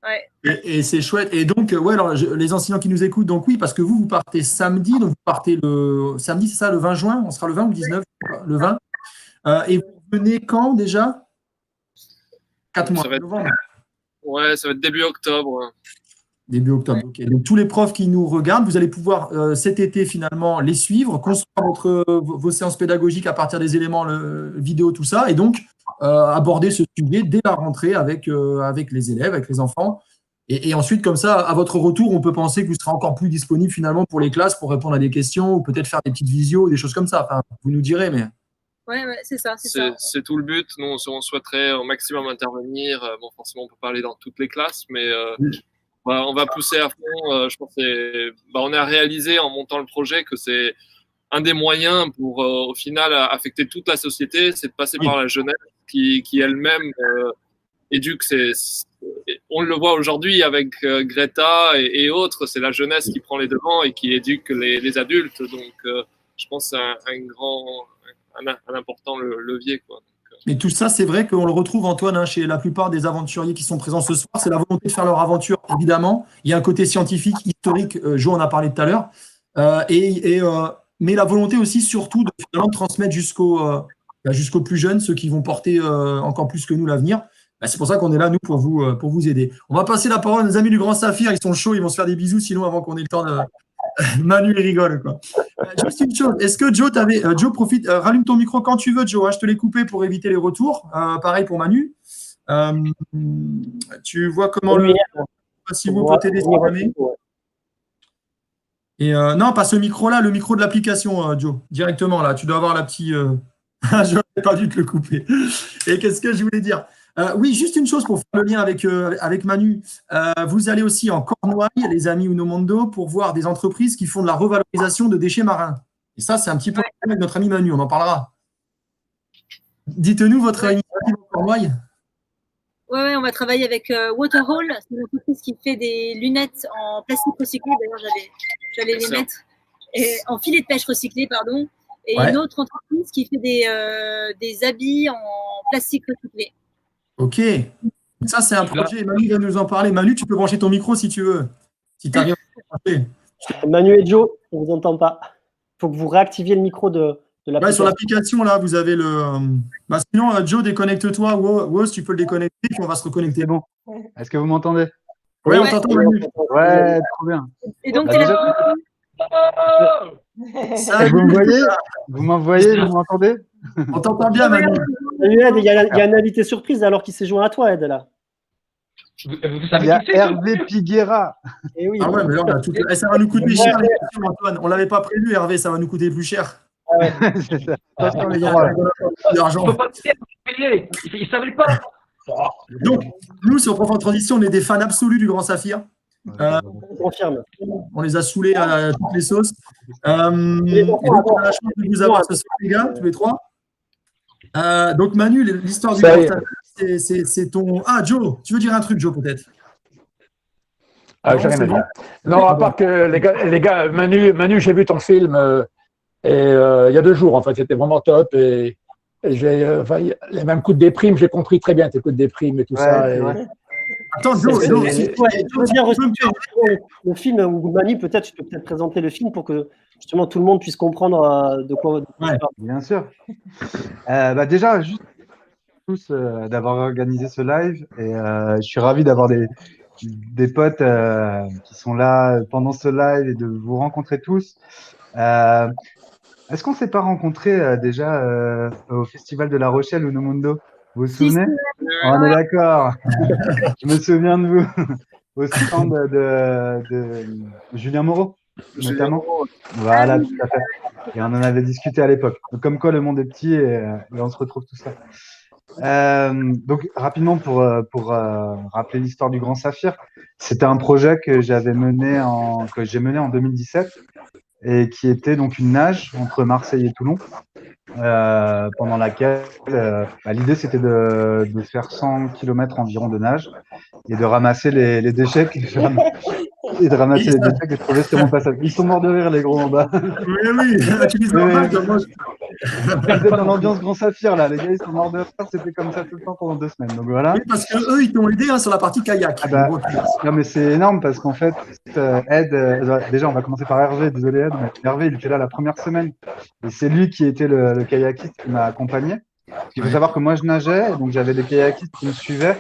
Ouais. Et c'est chouette. Et donc, alors, les enseignants qui nous écoutent, donc oui, parce que vous partez samedi, donc vous partez le samedi, c'est ça, le 20 juin, on sera le 20 ou le 19, le 20. Et vous venez quand déjà? 4 mois. Novembre. Ouais, ça va être début octobre. Début octobre, ok. Donc, tous les profs qui nous regardent, vous allez pouvoir cet été finalement les suivre, construire vos séances pédagogiques à partir des éléments vidéo, tout ça, et donc aborder ce sujet dès la rentrée avec les élèves, avec les enfants. Et ensuite, comme ça, à votre retour, on peut penser que vous serez encore plus disponible finalement pour les classes, pour répondre à des questions, ou peut-être faire des petites visios, des choses comme ça. Enfin, vous nous direz, mais… Ouais, c'est ça. C'est tout le but. Nous, on souhaiterait au maximum intervenir. Bon, forcément, on peut pas aller dans toutes les classes, mais… on va pousser à fond. Je pense on a réalisé en montant le projet que c'est un des moyens pour, au final, affecter toute la société, c'est de passer par la jeunesse qui elle-même éduque. On le voit aujourd'hui avec Greta et autres, c'est la jeunesse qui prend les devants et qui éduque les adultes. Donc, je pense que c'est un important levier, quoi. Mais tout ça, c'est vrai qu'on le retrouve, Antoine, chez la plupart des aventuriers qui sont présents ce soir. C'est la volonté de faire leur aventure, évidemment. Il y a un côté scientifique, historique, Jo en a parlé tout à l'heure. Mais la volonté aussi, surtout, de finalement transmettre jusqu'aux plus jeunes, ceux qui vont porter encore plus que nous l'avenir. C'est pour ça qu'on est là, nous, pour vous aider. On va passer la parole à nos amis du Grand Saphir. Ils sont chauds, ils vont se faire des bisous, sinon, avant qu'on ait le temps de… Manu, il rigole, quoi. Juste une chose, est-ce que Jo, profite, rallume ton micro quand tu veux, Jo, je te l'ai coupé pour éviter les retours. Pareil pour Manu. Tu vois comment si vous peut t'aider, et non, pas ce micro-là, le micro de l'application, Jo, directement là. Tu dois avoir la petite. Je n'aurais pas dû te le couper. Et qu'est-ce que je voulais dire? Oui, juste une chose pour faire le lien avec Manu. Vous allez aussi en Cornouailles, les amis Unomondo, pour voir des entreprises qui font de la revalorisation de déchets marins. Et ça, c'est un petit peu avec notre ami Manu, on en parlera. Dites-nous votre initiative en Cornouailles. Ouais, on va travailler avec Waterhole, c'est une entreprise qui fait des lunettes en plastique recyclé. D'ailleurs, j'allais les mettre en filet de pêche recyclé, pardon. Et une autre entreprise qui fait des habits en plastique recyclé. Ok. Ça, c'est un projet. Manu va nous en parler. Manu, tu peux brancher ton micro si tu veux. Si tu arrives à brancher. Manu et Jo, on ne vous entend pas. Il faut que vous réactiviez le micro de l'application. Sur l'application, là, vous avez le… sinon, Jo, déconnecte-toi. Woz, tu peux le déconnecter, puis on va se reconnecter. Bon. Est-ce que vous m'entendez? Oui, on t'entend, Manu. Ouais, trop bien. Et donc, vous m'envoyez, vous m'entendez? On t'entend bien, Manu. Ed, il y a un invité surprise alors qu'il s'est joint à toi, Ed, là. Il y a Hervé Piguera. Et oui. Ah ouais, mais là, ça va nous coûter cher, Antoine. On ne l'avait pas prévu, Hervé, ça va nous coûter plus cher. Ah ouais. C'est ça. Il y a l'argent. Il ne savait pas. Donc, nous, sur Prof en Transition, on est des fans absolus du Grand Saphir. Je confirme. On les a saoulés à toutes les sauces. Et donc, on a la chance de vous avoir ce soir, les gars, tous les trois. Donc, Manu, l'histoire du Ça Grand y est. Safir, c'est ton. Ah, Joe, tu veux dire un truc, Joe, peut-être? Ah, Non, j'ai rien c'est à bon. dire. Non, à part que les gars, Manu, j'ai vu ton film il y a 2 jours, en fait, c'était vraiment top. Et enfin, il y avait un coup de déprime, j'ai compris très bien tes coups de déprime et tout ça. c'est Et, vrai. Attends, Joe, C'est- Joe, c'est- Je veux bien restituer le film, ou Manu, peut-être, je peux peut-être présenter le film pour que justement tout le monde puisse comprendre de quoi on Ouais. parle. Bien sûr. Déjà, juste tous d'avoir organisé ce live et je suis ravi d'avoir des potes qui sont là pendant ce live et de vous rencontrer tous. Est-ce qu'on s'est pas rencontrés déjà au Festival de La Rochelle ou No Mundo? Vous vous Si, souvenez? On est d'accord. Je me souviens de vous au stand de Julien Moreau, notamment. Voilà, tout à fait. Et on en avait discuté à l'époque. Donc, comme quoi le monde est petit et on se retrouve tout ça. Donc rapidement pour rappeler l'histoire du Grand Saphir, c'était un projet que j'ai mené en 2017 et qui était donc une nage entre Marseille et Toulon, pendant laquelle l'idée c'était de faire 100 km environ de nage et de ramasser les déchets et de ramasser les déchets que je trouvais sur mon passage. Ils sont morts de rire les gros en bas. Oui, tu les Oui, as oui. moi, Vous êtes dans l'ambiance Grand Saphir là, les gars ils sont morts de rire, c'était comme ça tout le temps pendant 2 semaines. Donc voilà. oui, parce que eux, ils t'ont aidé sur la partie kayak. Ah bah, non mais c'est énorme parce qu'en fait, Ed, déjà on va commencer par Hervé, désolé Ed, mais Hervé il était là la première semaine et c'est lui qui était le kayakiste qui m'a accompagné. Parce qu'il faut savoir que moi je nageais, donc j'avais des kayakistes qui me suivaient.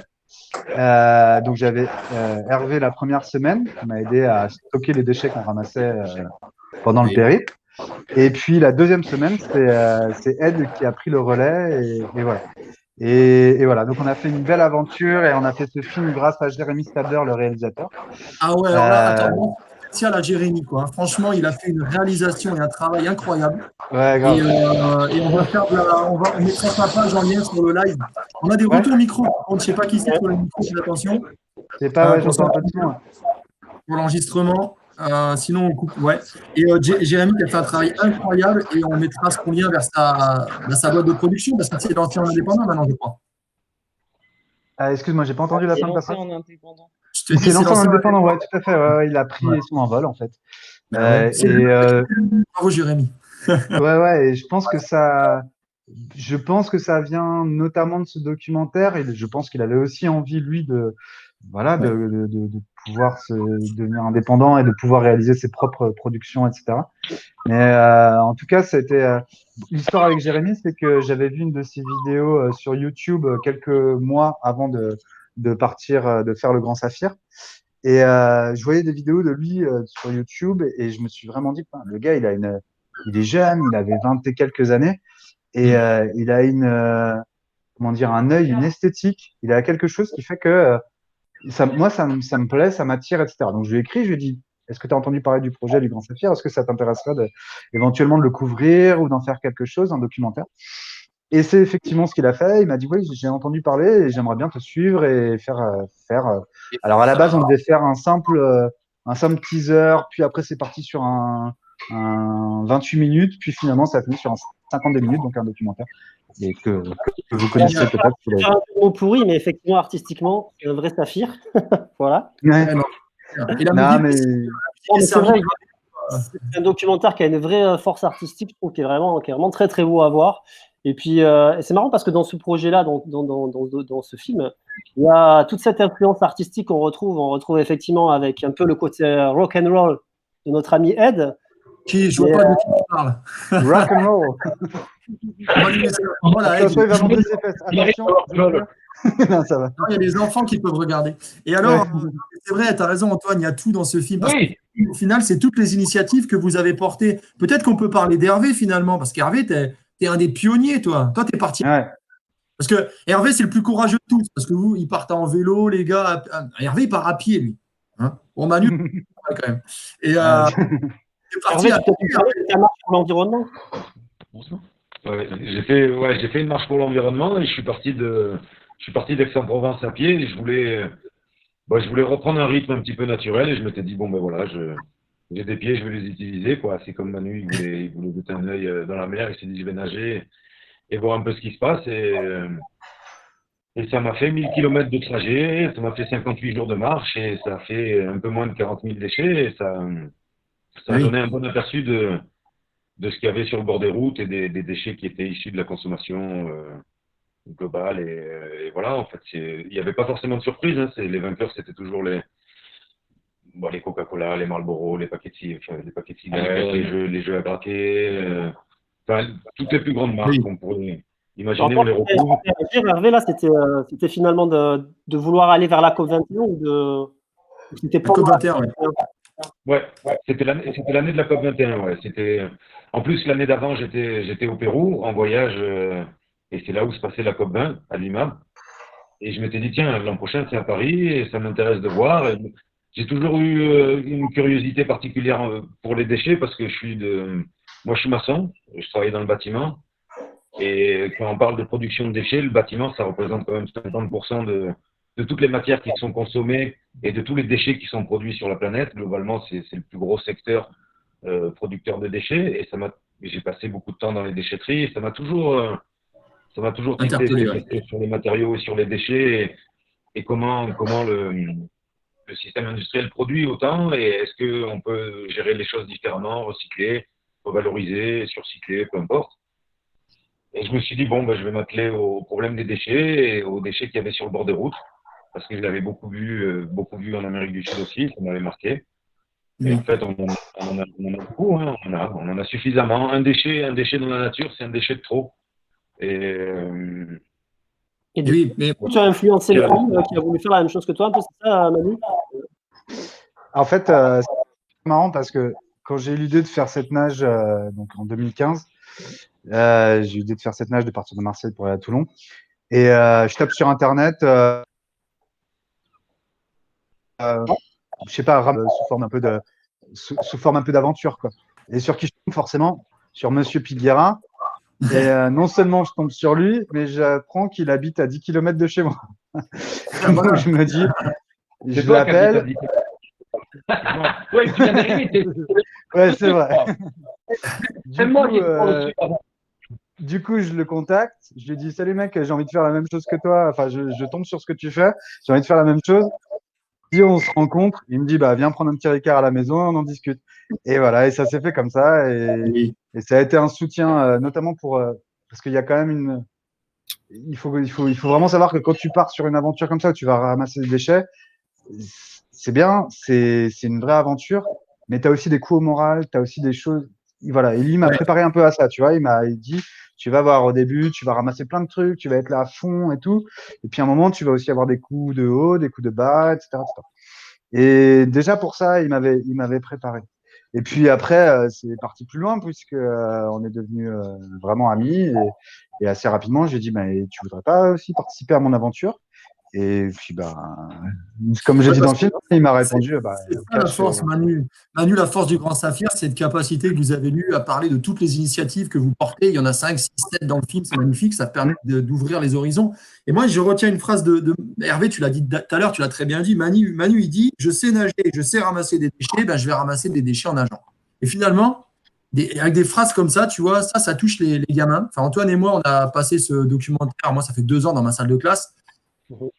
Donc j'avais Hervé la première semaine qui m'a aidé à stocker les déchets qu'on ramassait pendant le périple. Et puis la deuxième semaine, c'est Ed qui a pris le relais et voilà. Et voilà, donc on a fait une belle aventure et on a fait ce film grâce à Jérémy Stabler, le réalisateur. Ah ouais, alors là, attends, spécial à Jérémy, quoi. Franchement, il a fait une réalisation et un travail incroyable. Ouais, Et, grave. et on va faire on mettra sa page en lien sur le live. On a des Ouais. retours micro. Je ne sais pas qui c'est sur le micro, faites attention. C'est pas, ouais, pour j'entends ça, un peu de son. Ouais. pour l'enregistrement. Sinon, on coupe. Ouais. Et Jérémy qui a fait un travail incroyable et on mettra son lien vers sa boîte de production parce que c'est lancé en indépendant maintenant, je crois. Excuse-moi, j'ai pas entendu la fin de ta phrase. en indépendant. Je te Il dis, s'est c'est lancé en lancé en indépendant, indépendant. ouais, tout à fait. Ouais, il a pris Ouais. son envol en fait. Ouais. C'est Et bravo, Jérémy. ouais, et je pense que ça vient notamment de ce documentaire. Et je pense qu'il avait aussi envie lui de pouvoir devenir indépendant et de pouvoir réaliser ses propres productions, etc. Mais en tout cas, c'était l'histoire avec Jérémy, c'est que j'avais vu une de ses vidéos sur YouTube quelques mois avant de partir, de faire le Grand Saphir. Et je voyais des vidéos de lui sur YouTube et je me suis vraiment dit, le gars, il est jeune, il avait 20 et quelques années et il a un œil, une esthétique, il a quelque chose qui fait que moi, ça me plaît, ça m'attire, etc. Donc, je lui ai écrit, je lui ai dit, est-ce que tu as entendu parler du projet du Grand Saphir? Est-ce que ça t'intéresserait éventuellement de le couvrir ou d'en faire quelque chose, un documentaire? Et c'est effectivement ce qu'il a fait. Il m'a dit, oui, j'ai entendu parler et j'aimerais bien te suivre et faire. Alors, à la base, on devait faire un simple teaser, puis après, c'est parti sur un 28 minutes, puis finalement, ça a fini sur un 52 minutes, donc un documentaire. Et que vous connaissez peut-être. C'est un mot pourri, mais effectivement, artistiquement, c'est un vrai saphir. Voilà. Ouais. Et la Non, musique, mais C'est vrai, c'est un documentaire qui a une vraie force artistique, je trouve, qui est vraiment très très beau à voir. Et puis, c'est marrant parce que dans ce projet-là, dans ce film, il y a toute cette influence artistique qu'on retrouve. On retrouve effectivement avec un peu le côté rock and roll de notre ami Ed. qui je vois pas de qui tu parles. rock and roll. Voilà, Attention, il va montrer ses fesses. Attention. Non, ça va. non, il y a des enfants qui peuvent regarder. Et alors, c'est vrai, tu as raison, Antoine, il y a tout dans ce film. Parce Oui. qu'au final, c'est toutes les initiatives que vous avez portées. Peut-être qu'on peut parler d'Hervé finalement, parce qu'Hervé, tu es un des pionniers, toi. Toi, tu es parti. Ouais. Parce que Hervé, c'est le plus courageux de tous. Parce que vous, ils partent en vélo, les gars. Hervé, il part à pied, lui. Hein, bon, Manu, quand même. Et c'est parti Hervé, à tu peux pied. parler de ta marche pour l'environnement? Ouais, j'ai fait une marche pour l'environnement et je suis parti d'Aix-en-Provence à pied. Et je voulais Bon, je voulais reprendre un rythme un petit peu naturel et je m'étais dit, bon, ben voilà, j'ai des pieds, je vais les utiliser, quoi. C'est comme Manu, il voulait jeter un œil dans la mer, il s'est dit, je vais nager et voir un peu ce qui se passe. Et ça m'a fait 1000 kilomètres de trajet, ça m'a fait 58 jours de marche et ça a fait un peu moins de 40 000 déchets. Et ça a Oui. donné un bon aperçu de ce qu'il y avait sur le bord des routes et des déchets qui étaient issus de la consommation globale. Et voilà, en fait, il n'y avait pas forcément de surprise. Hein. Les vainqueurs, c'était toujours les Coca-Cola, les Marlboro, les paquets de cigarettes, les jeux à gratter, enfin, toutes les plus grandes marques Oui. qu'on pourrait imaginer, on les retrouve. Hervé, là, c'était finalement de vouloir aller vers la COP21 ou c'était La COP21, ouais. Ouais, c'était l'année de la COP21, ouais. En plus, l'année d'avant, j'étais au Pérou en voyage, et c'est là où se passait la COP20 à Lima. Et je m'étais dit, tiens, l'an prochain, c'est à Paris, et ça m'intéresse de voir. Et j'ai toujours eu une curiosité particulière pour les déchets parce que moi, je suis maçon, je travaille dans le bâtiment. Et quand on parle de production de déchets, le bâtiment, ça représente quand même 50% de toutes les matières qui sont consommées et de tous les déchets qui sont produits sur la planète. Globalement, c'est le plus gros secteur producteur de déchets. Et j'ai passé beaucoup de temps dans les déchetteries et ça m'a toujours titillé Interpellé, cette question sur les matériaux et sur les déchets et comment le système industriel produit autant et est-ce qu'on peut gérer les choses différemment, recycler, revaloriser, surcycler, peu importe. Et je me suis dit, bon, ben, je vais m'atteler au problème des déchets et aux déchets qu'il y avait sur le bord des routes, parce que je l'avais beaucoup vu en Amérique du Sud aussi, ça m'avait marqué. Et en fait, on en a beaucoup, hein, on en a suffisamment. Un déchet dans la nature, c'est un déchet de trop. Et du coup, tu as influencé le film qui a voulu faire la même chose que toi, un peu, c'est ça, Manu? En fait, c'est marrant parce que quand j'ai eu l'idée de faire cette nage, donc en 2015, j'ai eu l'idée de faire cette nage, de partir de Marseille pour aller à Toulon. Et je tape sur Internet, je sais pas, sous forme un peu d'aventure, quoi. Et sur qui je tombe forcément? Sur Monsieur Piguera. Et non seulement je tombe sur lui, mais j'apprends qu'il habite à 10 km de chez moi. Donc je me dis, je l'appelle. Ouais, tu viens d'arriver. Ouais, c'est vrai. Du coup, je le contacte. Je lui dis, salut mec, j'ai envie de faire la même chose que toi. Enfin, je tombe sur ce que tu fais. J'ai envie de faire la même chose. Si on se rencontre, il me dit, bah, viens prendre un petit Ricard à la maison, on en discute. Et voilà, et ça s'est fait comme ça. Et ça a été un soutien, notamment parce qu'il y a quand même il faut vraiment savoir que quand tu pars sur une aventure comme ça, tu vas ramasser des déchets, c'est bien, c'est une vraie aventure, mais tu as aussi des coups au moral, tu as aussi des choses. Voilà, et lui m'a préparé un peu à ça, tu vois. Il m'a dit, tu vas voir au début, tu vas ramasser plein de trucs, tu vas être là à fond et tout. Et puis à un moment, tu vas aussi avoir des coups de haut, des coups de bas, etc., etc. Et déjà pour ça, il m'avait préparé. Et puis après, c'est parti plus loin puisque on est devenus vraiment amis. Et assez rapidement, j'ai dit, mais tu voudrais pas aussi participer à mon aventure? Et puis, comme j'ai dit dans le film, il m'a répondu. C'est ça la force, Manu. Manu, la force du Grand Saphir, c'est cette capacité que vous avez eue à parler de toutes les initiatives que vous portez. Il y en a 5, 6, 7 dans le film, c'est magnifique, ça permet d'ouvrir les horizons. Et moi, je retiens une phrase de Hervé, tu l'as dit tout à l'heure, tu l'as très bien dit. Manu, il dit, je sais nager, je sais ramasser des déchets, ben, je vais ramasser des déchets en nageant. Et finalement, avec des phrases comme ça, tu vois, ça touche les gamins. Enfin, Antoine et moi, on a passé ce documentaire, moi, ça fait 2 ans dans ma salle de classe.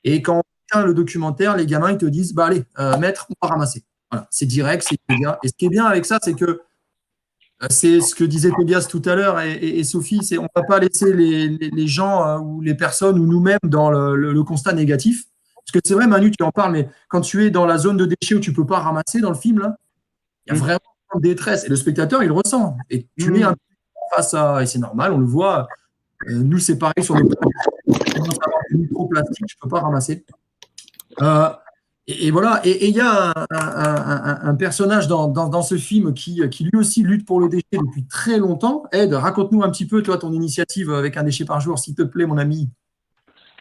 Et quand on tient le documentaire, les gamins, ils te disent, bah allez, maître, on va ramasser. Voilà, c'est direct, c'est immédiat. Et ce qui est bien avec ça, c'est que c'est ce que disait Tobias tout à l'heure et Sophie, c'est on ne va pas laisser les gens ou les personnes ou nous-mêmes dans le constat négatif. Parce que c'est vrai, Manu, tu en parles, mais quand tu es dans la zone de déchets où tu ne peux pas ramasser dans le film, là, il y a vraiment une détresse. Et le spectateur, il le ressent. Et tu mets un peu face à… Et c'est normal, on le voit. Nous, c'est pareil sur le microplastique, je ne peux pas ramasser. Et voilà. Et il y a un personnage dans ce film qui lui aussi lutte pour le déchet depuis très longtemps. Ed, raconte-nous un petit peu, toi, ton initiative avec un déchet par jour, s'il te plaît, mon ami.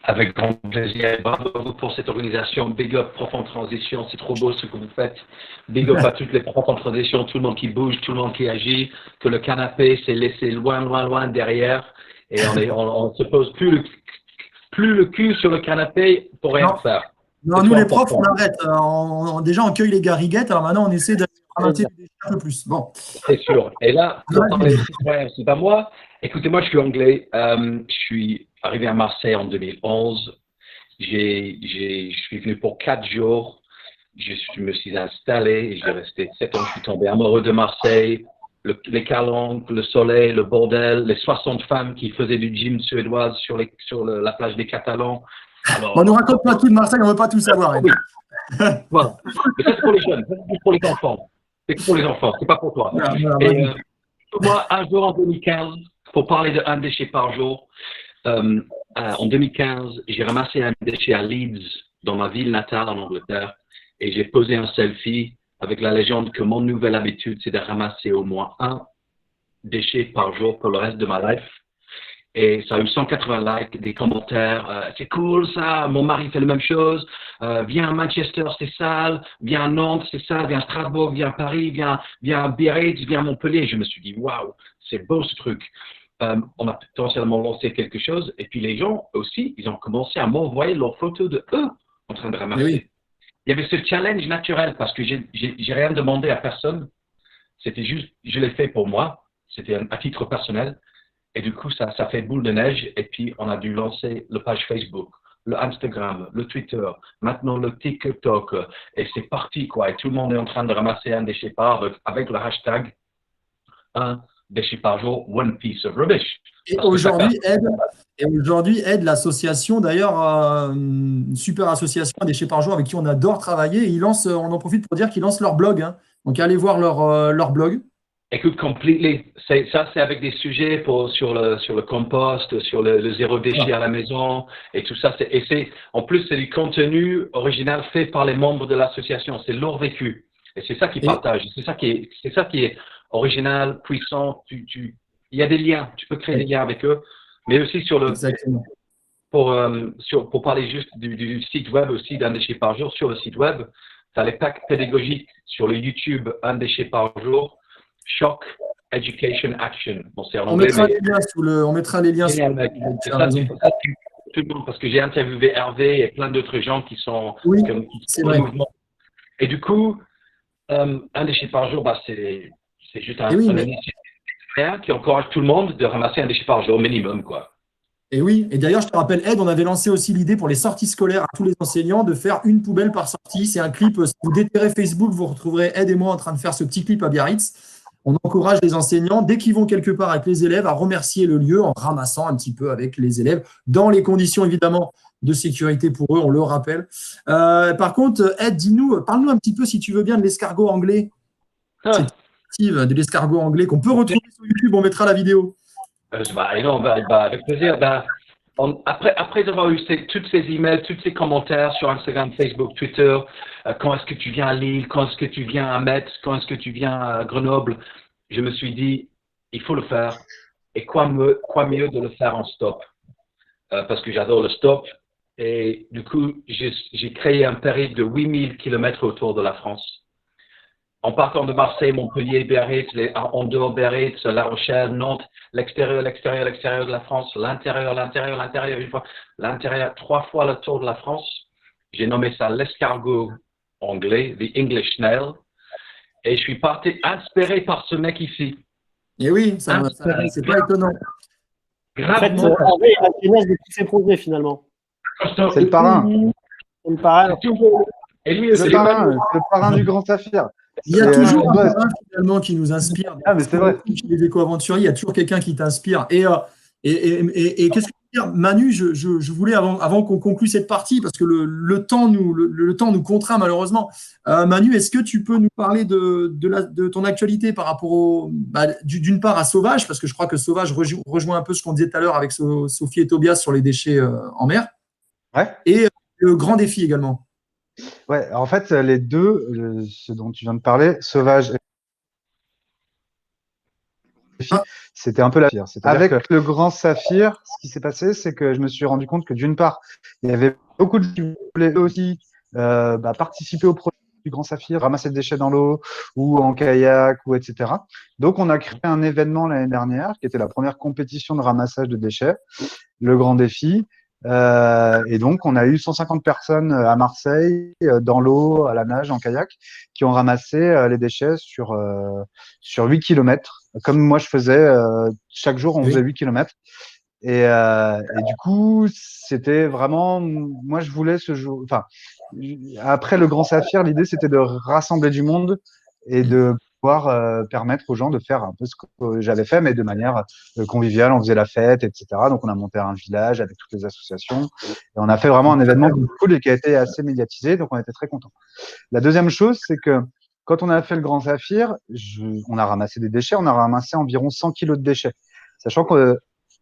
Avec grand plaisir. Bravo pour cette organisation. Big up, Prof en Transition. C'est trop beau ce que vous faites. Big up à toutes les profs en transition, tout le monde qui bouge, tout le monde qui agit, que le canapé s'est laissé loin derrière. Et on se pose plus le cul sur le canapé pour rien faire. Non, C'est nous, trop les profs, on important. arrête. Déjà, on cueille les gariguettes. Alors maintenant, on essaie de ramasser des déchets un peu plus. Bon. C'est sûr. Et là, pour parler de citoyen aussi, ben moi, écoutez, moi, je suis anglais. Je suis arrivé à Marseille en 2011. Je suis venu pour 4 jours. Je me suis installé et j'ai resté 7 ans. Je suis tombé amoureux de Marseille. Les calanques, le soleil, le bordel, les 60 femmes qui faisaient du gym suédoise sur la plage des Catalans. Alors, On nous raconte pas tout de Marseille, on ne veut pas tout savoir. oui. Voilà. Mais ça, c'est pour les jeunes, ça, c'est pour les enfants. C'est que pour les enfants, c'est pas pour toi. Voilà, voilà, Et vas-y. pour moi, un jour en 2015, pour parler de un déchet par jour, en 2015, j'ai ramassé un déchet à Leeds, dans ma ville natale en Angleterre, et j'ai posé un selfie avec la légende que mon nouvelle habitude, c'est de ramasser au moins un déchet par jour pour le reste de ma life. Et ça a eu 180 likes, des commentaires, c'est cool ça, mon mari fait la même chose, viens à Manchester, c'est sale, viens à Nantes, c'est sale, viens à Strasbourg, viens à Paris, viens à Biarritz, viens à Montpellier. Je me suis dit, waouh, c'est beau ce truc. On a potentiellement lancé quelque chose, et puis les gens aussi, ils ont commencé à m'envoyer leurs photos de eux en train de ramasser. Oui. Il y avait ce challenge naturel parce que j'ai rien demandé à personne. C'était juste, je l'ai fait pour moi. C'était à titre personnel. Et du coup, ça fait boule de neige. Et puis, on a dû lancer le page Facebook, le Instagram, le Twitter, maintenant le TikTok. Et c'est parti, quoi. Et tout le monde est en train de ramasser un déchet par avec le hashtag un déchet par jour, one piece of rubbish. Et Parce que chacun- aujourd'hui, Aide, l'association, d'ailleurs, une super association Déchets par jour avec qui on adore travailler. Et on en profite pour dire qu'ils lancent leur blog. Hein. Donc, allez voir leur blog. Écoute, completely. Ça, c'est avec des sujets sur le compost, sur le zéro déchet à la maison et tout ça. En plus, c'est du contenu original fait par les membres de l'association. C'est leur vécu. Et c'est ça qu'ils partagent. C'est ça qui est original, puissant. Il y a des liens. Tu peux créer des liens avec eux. Mais aussi Exactement. pour parler juste du site web aussi d'un déchet par jour, sur le site web, tu as les packs pédagogiques sur le YouTube, un déchet par jour. Shock, Education, Action. Bon, c'est en On anglais, mettra mais les liens on mettra les liens génial, mec. Tu Et as ça, raison. tout le monde, parce que j'ai interviewé Hervé et plein d'autres gens qui sont Oui, qui c'est sont vrai. au mouvement. Et du coup, un déchet par jour, c'est juste Et oui, un mais- initiative qui encourage tout le monde de ramasser un déchet par jour minimum, quoi. Et oui, et d'ailleurs, je te rappelle, Aide, on avait lancé aussi l'idée pour les sorties scolaires à tous les enseignants de faire une poubelle par sortie. C'est un clip, si vous déterrez Facebook, vous retrouverez Aide et moi en train de faire ce petit clip à Biarritz. On encourage les enseignants, dès qu'ils vont quelque part avec les élèves, à remercier le lieu en ramassant un petit peu avec les élèves, dans les conditions évidemment de sécurité pour eux, on le rappelle. Par contre, Ed, parle-nous un petit peu, si tu veux bien, de l'escargot anglais. Cette initiative de l'escargot anglais qu'on peut retrouver sur YouTube, on mettra la vidéo. Avec plaisir. Après avoir eu toutes ces emails, tous ces commentaires sur Instagram, Facebook, Twitter, quand est-ce que tu viens à Lille, quand est-ce que tu viens à Metz, quand est-ce que tu viens à Grenoble, je me suis dit, il faut le faire. Et quoi mieux de le faire en stop, parce que j'adore le stop. Et du coup, j'ai créé un périple de 8000 km autour de la France. En partant de Marseille, Montpellier, Biarritz, en dehors Biarritz, La Rochelle, Nantes, l'extérieur de la France, l'intérieur, une fois, l'intérieur, 3 fois le tour de la France. J'ai nommé ça l'escargot anglais, the English snail. Et je suis parti inspiré par ce mec ici. Et oui, c'est pas étonnant. En fait, Hervé est la genèse de tous ces projets finalement. C'est le parrain. C'est le parrain. Et lui, C'est le parrain du Grand Saphir. Il y a C'est, toujours un buzz. parrain finalement qui nous inspire. Ah, mais c'est vrai. Chez les éco-aventuriers, il y a toujours quelqu'un qui t'inspire. Et qu'est-ce que je veux dire, Manu, je voulais, avant qu'on conclue cette partie, parce que le temps nous contraint malheureusement, Manu, est-ce que tu peux nous parler de ton actualité par rapport d'une part à Sauvage, parce que je crois que Sauvage rejoint un peu ce qu'on disait tout à l'heure avec Sophie et Tobias sur les déchets en mer, Ouais. et le grand défi également. Ouais, en fait, les deux, ce dont tu viens de parler, Sauvage et c'était un peu la pire. Avec le Grand Saphir, ce qui s'est passé, c'est que je me suis rendu compte que d'une part, il y avait beaucoup de gens qui voulaient aussi participer au projet du Grand Saphir, ramasser des déchets dans l'eau ou en kayak ou etc. Donc, on a créé un événement l'année dernière qui était la première compétition de ramassage de déchets, le Grand Défi. Et donc, on a eu 150 personnes à Marseille, dans l'eau, à la nage, en kayak, qui ont ramassé les déchets sur 8 kilomètres. Comme moi, je faisais, chaque jour, on faisait 8 kilomètres. Et du coup, c'était vraiment, moi, je voulais ce jour, enfin, après le Grand Saphir, l'idée, c'était de rassembler du monde et de pouvoir permettre aux gens de faire un peu ce que j'avais fait, mais de manière conviviale. On faisait la fête, etc. Donc, on a monté un village avec toutes les associations. Et on a fait vraiment un événement cool et qui a été assez médiatisé. Donc, on était très contents. La deuxième chose, c'est que quand on a fait le Grand Saphir, on a ramassé des déchets. On a ramassé environ 100 kilos de déchets. Sachant que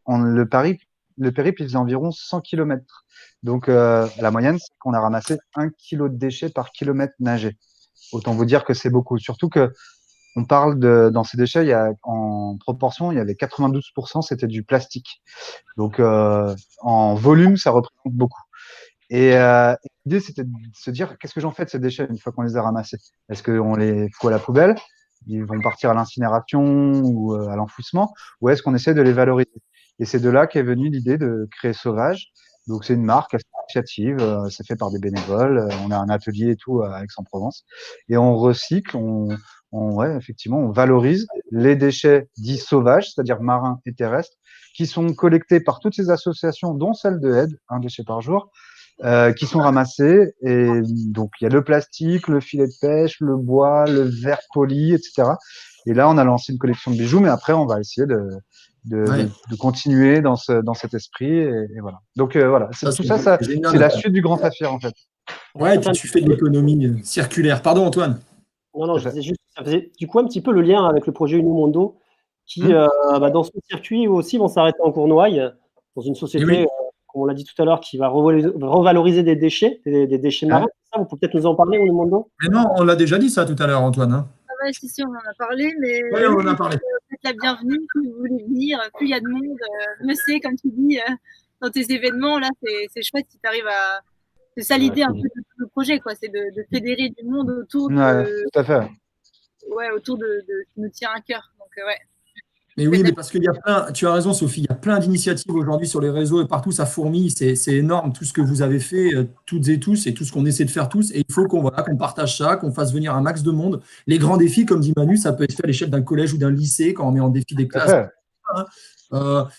le périple, il faisait environ 100 kilomètres. Donc, la moyenne, c'est qu'on a ramassé 1 kilo de déchets par kilomètre nagé. Autant vous dire que c'est beaucoup. Surtout que on parle dans ces déchets, en proportion, il y avait 92%, c'était du plastique. Donc, en volume, ça représente beaucoup. Et l'idée, c'était de se dire, qu'est-ce que j'en fais de ces déchets une fois qu'on les a ramassés? Est-ce qu'on les fout à la poubelle? Ils vont partir à l'incinération ou à l'enfouissement? Ou est-ce qu'on essaie de les valoriser? Et c'est de là qu'est venue l'idée de créer Sauvage. Donc, c'est une marque associative, c'est fait par des bénévoles. On a un atelier et tout à Aix-en-Provence. Et on recycle, effectivement, on valorise les déchets dits sauvages, c'est-à-dire marins et terrestres, qui sont collectés par toutes ces associations, dont celle de Aide, un déchet par jour, qui sont ramassés. Et donc, il y a le plastique, le filet de pêche, le bois, le verre poli, etc. Et là, on a lancé une collection de bijoux, mais après, on va essayer de continuer dans cet esprit. Et voilà. Donc, voilà. Tout ça, c'est la suite du Grand Saphir, en fait. Ouais, et puis tu fais de l'économie circulaire. Pardon, Antoine. Non, je disais juste, ça faisait du coup un petit peu le lien avec le projet Unimondo, qui, dans ce circuit aussi, vont s'arrêter en Cournoye, dans une société, comme on l'a dit tout à l'heure, qui va revaloriser des déchets, des déchets marins. Ça, vous pouvez peut-être nous en parler, Unimondo? Mais non, on l'a déjà dit ça tout à l'heure, Antoine. Hein. Ah ouais, si, on en a parlé, mais oui, on en a parlé. Vous êtes la bienvenue, plus vous voulez venir, plus il y a de monde, mieux c'est, comme tu dis, dans tes événements, là, c'est chouette si tu arrives à... C'est ça l'idée un peu de tout le projet, quoi. C'est de fédérer du monde autour de... tout à fait. Ouais, autour de ce qui nous tient à cœur. Donc, ouais. Mais oui, mais parce qu'il y a plein, tu as raison, Sophie, il y a plein d'initiatives aujourd'hui sur les réseaux et partout, ça fourmille, c'est énorme tout ce que vous avez fait, toutes et tous, et tout ce qu'on essaie de faire tous. Et il faut qu'on partage ça, qu'on fasse venir un max de monde. Les grands défis, comme dit Manu, ça peut être fait à l'échelle d'un collège ou d'un lycée quand on met en défi des classes.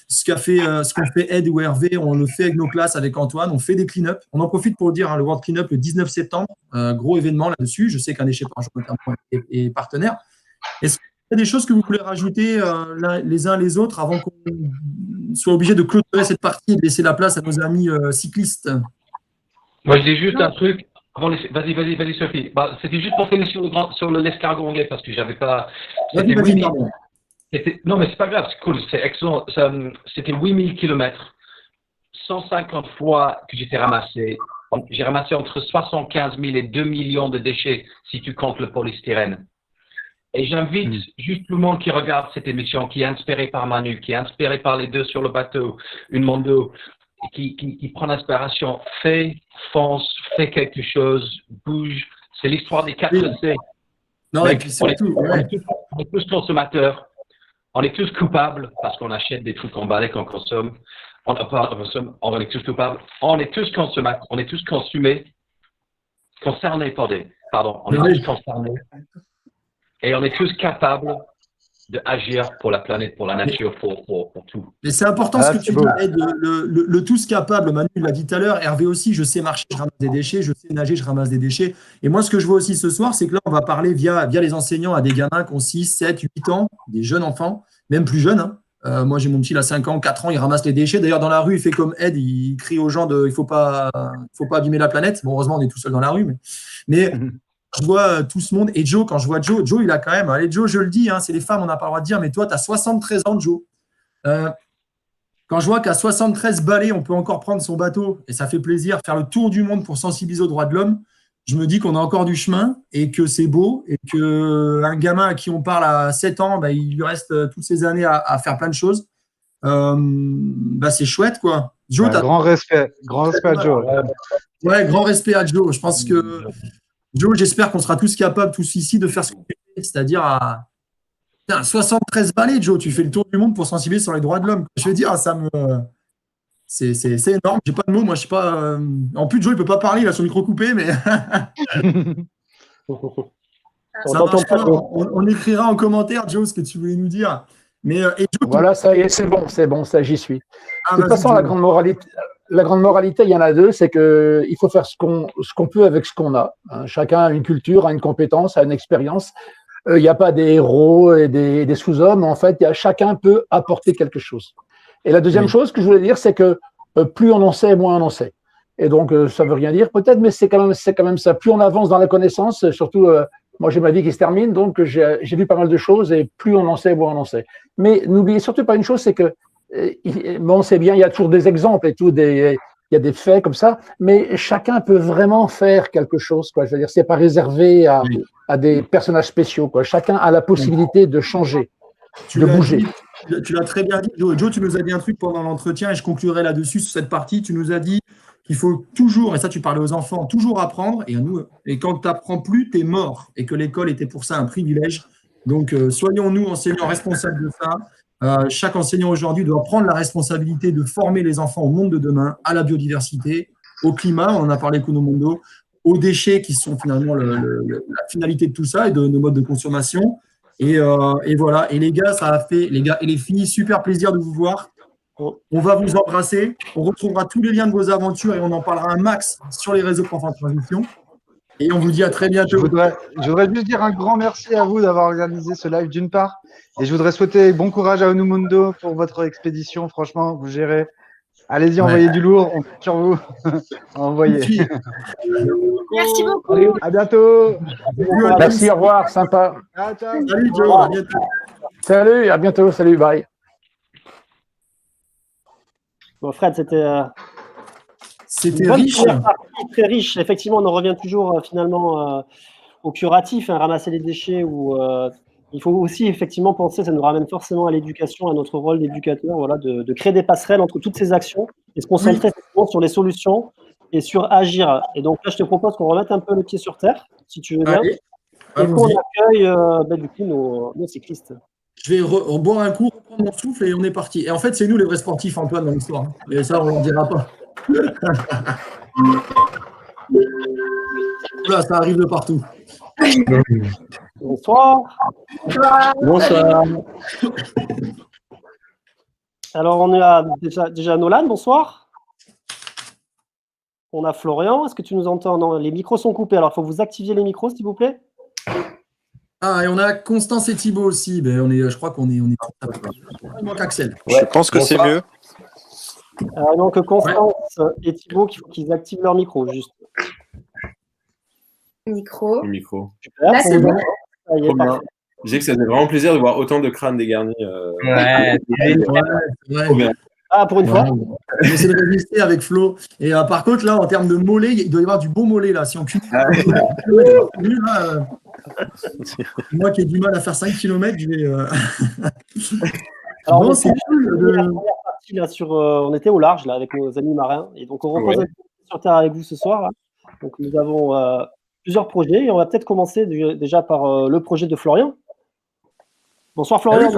Ce qu'on fait Ed ou Hervé, on le fait avec nos classes, avec Antoine, on fait des clean-up. On en profite pour dire le World Clean-up le 19 septembre, gros événement là-dessus. Je sais qu'un déchet par jour notamment est partenaire. Est-ce qu'il y a des choses que vous voulez rajouter les uns les autres avant qu'on soit obligé de clôturer cette partie et de laisser la place à nos amis cyclistes? Moi, je dis juste un truc. Vas-y, Sophie. C'était juste pour finir sur l'escargot anglais parce que j'avais pas. Non, mais c'est pas grave, c'est cool, c'est excellent. C'était 8000 kilomètres, 150 fois que j'étais ramassé. J'ai ramassé entre 75 000 et 2 millions de déchets si tu comptes le polystyrène. Et j'invite juste tout le monde qui regarde cette émission, qui est inspiré par Manu, qui est inspiré par les deux sur le bateau, Unimondo, qui prend l'inspiration. Fonce, fais quelque chose, bouge. C'est l'histoire des 4 C. Non, et puis surtout, on est tous consommateurs. On est tous coupables parce qu'on achète des trucs emballés qu'on consomme. On est tous coupables. On est tous consommateurs. On est tous concernés. On est tous concernés. Et on est tous capables d'agir pour la planète, pour la nature, pour tout. Mais c'est important ce que tu dis, le tous capable. Manu l'a dit tout à l'heure, Hervé aussi, je sais marcher, je ramasse des déchets, je sais nager, je ramasse des déchets. Et moi, ce que je vois aussi ce soir, c'est que là, on va parler via les enseignants à des gamins qui ont 6, 7, 8 ans, des jeunes enfants, même plus jeunes. Hein. Moi, j'ai mon petit, il a 5 ans, 4 ans, il ramasse les déchets. D'ailleurs, dans la rue, il fait comme Ed, il crie aux gens il ne faut pas abîmer la planète. Bon, heureusement, on est tout seul dans la rue. Mais je vois tout ce monde. Et Joe, quand je vois Joe, il a quand même. Allez, Joe, je le dis, hein, c'est les femmes, on n'a pas le droit de dire, mais toi, tu as 73 ans, Joe. Quand je vois qu'à 73 balais, on peut encore prendre son bateau, et ça fait plaisir, faire le tour du monde pour sensibiliser aux droits de l'homme, je me dis qu'on a encore du chemin et que c'est beau et qu'un gamin à qui on parle à 7 ans, il lui reste toutes ces années à faire plein de choses. C'est chouette, quoi. Joe, grand respect à Joe. Ouais, grand respect à Joe. Je pense que Joe, j'espère qu'on sera tous capables, tous ici, de faire ce qu'on fait, c'est-à-dire à 73 balais, Joe, tu fais le tour du monde pour sensibiliser sur les droits de l'homme. Je veux dire, ça C'est énorme. J'ai pas de mots. Moi, je sais pas. En plus, Joe, il peut pas parler. Il a son micro coupé, mais ça marche pas. On écrira en commentaire, Joe, ce que tu voulais nous dire. Mais et Joe, Voilà, ça y est, c'est bon, ça, j'y suis. ah, De toute vas-y, façon, Joe. la grande moralité, il y en a deux, c'est qu'il faut faire ce qu'on peut avec ce qu'on a. Hein. Chacun a une culture, a une compétence, a une expérience. Il n'y a pas des héros et des sous-hommes. En fait, chacun peut apporter quelque chose. Et la deuxième Oui. chose que je voulais dire, c'est que plus on en sait, moins on en sait. Et donc, ça veut rien dire peut-être, mais c'est quand même ça. Plus on avance dans la connaissance, surtout, moi j'ai ma vie qui se termine, donc j'ai vu pas mal de choses, et plus on en sait, moins on en sait. Mais n'oubliez surtout pas une chose, c'est que, bon, c'est bien, il y a toujours des exemples et tout, il y a des faits comme ça, mais chacun peut vraiment faire quelque chose, quoi. Je veux dire, c'est pas réservé Oui. à des personnages spéciaux, quoi. Chacun a la possibilité de changer, de l'as bouger. dit, tu l'as très bien dit, Joe. Joe, tu nous as dit un truc pendant l'entretien et je conclurai là-dessus sur cette partie. Tu nous as dit qu'il faut toujours, et ça tu parlais aux enfants, toujours apprendre. Et à nous, et quand tu n'apprends plus, tu es mort. Et que l'école était pour ça un privilège. Donc, soyons-nous enseignants responsables de ça. Chaque enseignant aujourd'hui doit prendre la responsabilité de former les enfants au monde de demain, à la biodiversité, au climat, on en a parlé avec Unomondo, aux déchets qui sont finalement la finalité de tout ça et de nos modes de consommation. Et voilà. Et les gars, ça a fait, les gars et les filles, super plaisir de vous voir. On va vous embrasser. On retrouvera tous les liens de vos aventures et on en parlera un max sur les réseaux Profs en Transition. Et on vous dit à très Je bientôt. voudrais juste dire un grand merci à vous d'avoir organisé ce live d'une part. Et je voudrais souhaiter bon courage à Onumundo pour votre expédition. Franchement, vous gérez. Allez-y, envoyez du lourd. On compte sur vous. Envoyez. Merci beaucoup. À bientôt. Merci, au revoir, sympa. Ah, ciao. Salut Joe, à bientôt. Salut, à bientôt, salut, bye. Bon, Fred, c'était C'était une bonne riche. première partie, très riche. Effectivement, on en revient toujours finalement au curatif, hein, ramasser les déchets. Il faut aussi effectivement penser, ça nous ramène forcément à l'éducation, à notre rôle d'éducateur, voilà, de créer des passerelles entre toutes ces actions et se concentrer effectivement sur les solutions et sur agir. Et donc là, je te propose qu'on remette un peu les pieds sur terre, si tu veux bien, Allez, et qu'on allons-y. accueille du coup nos cyclistes. Je vais boire un coup, reprendre mon souffle et on est parti. Et en fait, c'est nous les vrais sportifs, Antoine, dans l'histoire. Et ça, on ne leur dira pas. Là, ça arrive de partout. Bonsoir. Bonsoir. Alors, on a déjà Nolan, bonsoir. On a Florian, est-ce que tu nous entends? Non, les micros sont coupés, alors il faut que vous activiez les micros, s'il vous plaît. Ah, et on a Constance et Thibaut aussi. Ben, je crois qu'on est. Il manque Axel. Je pense que c'est mieux. Alors, donc, Constance et Thibaut, il faut qu'ils activent leur micro, juste. Micro. Le micro. Super, Là, c'est bon. bon. Ça y est, Trop bien. parfait. Je disais que ça faisait vraiment plaisir de voir autant de crânes dégarnis. Ouais, Trop bien. Ah, pour une fois. On essaie de résister avec Flo. Et par contre, là, en termes de mollets, il doit y avoir du bon mollet. Là. Si on cumule, moi qui ai du mal à faire 5 km, je vais. Alors, Bon, on c'est était cool. la première partie, là, on était au large là, avec nos amis marins. Et donc, on repose un peu sur terre avec vous ce soir. Là. Donc, nous avons plusieurs projets. Et on va peut-être commencer déjà par le projet de Florian. Bonsoir Florian.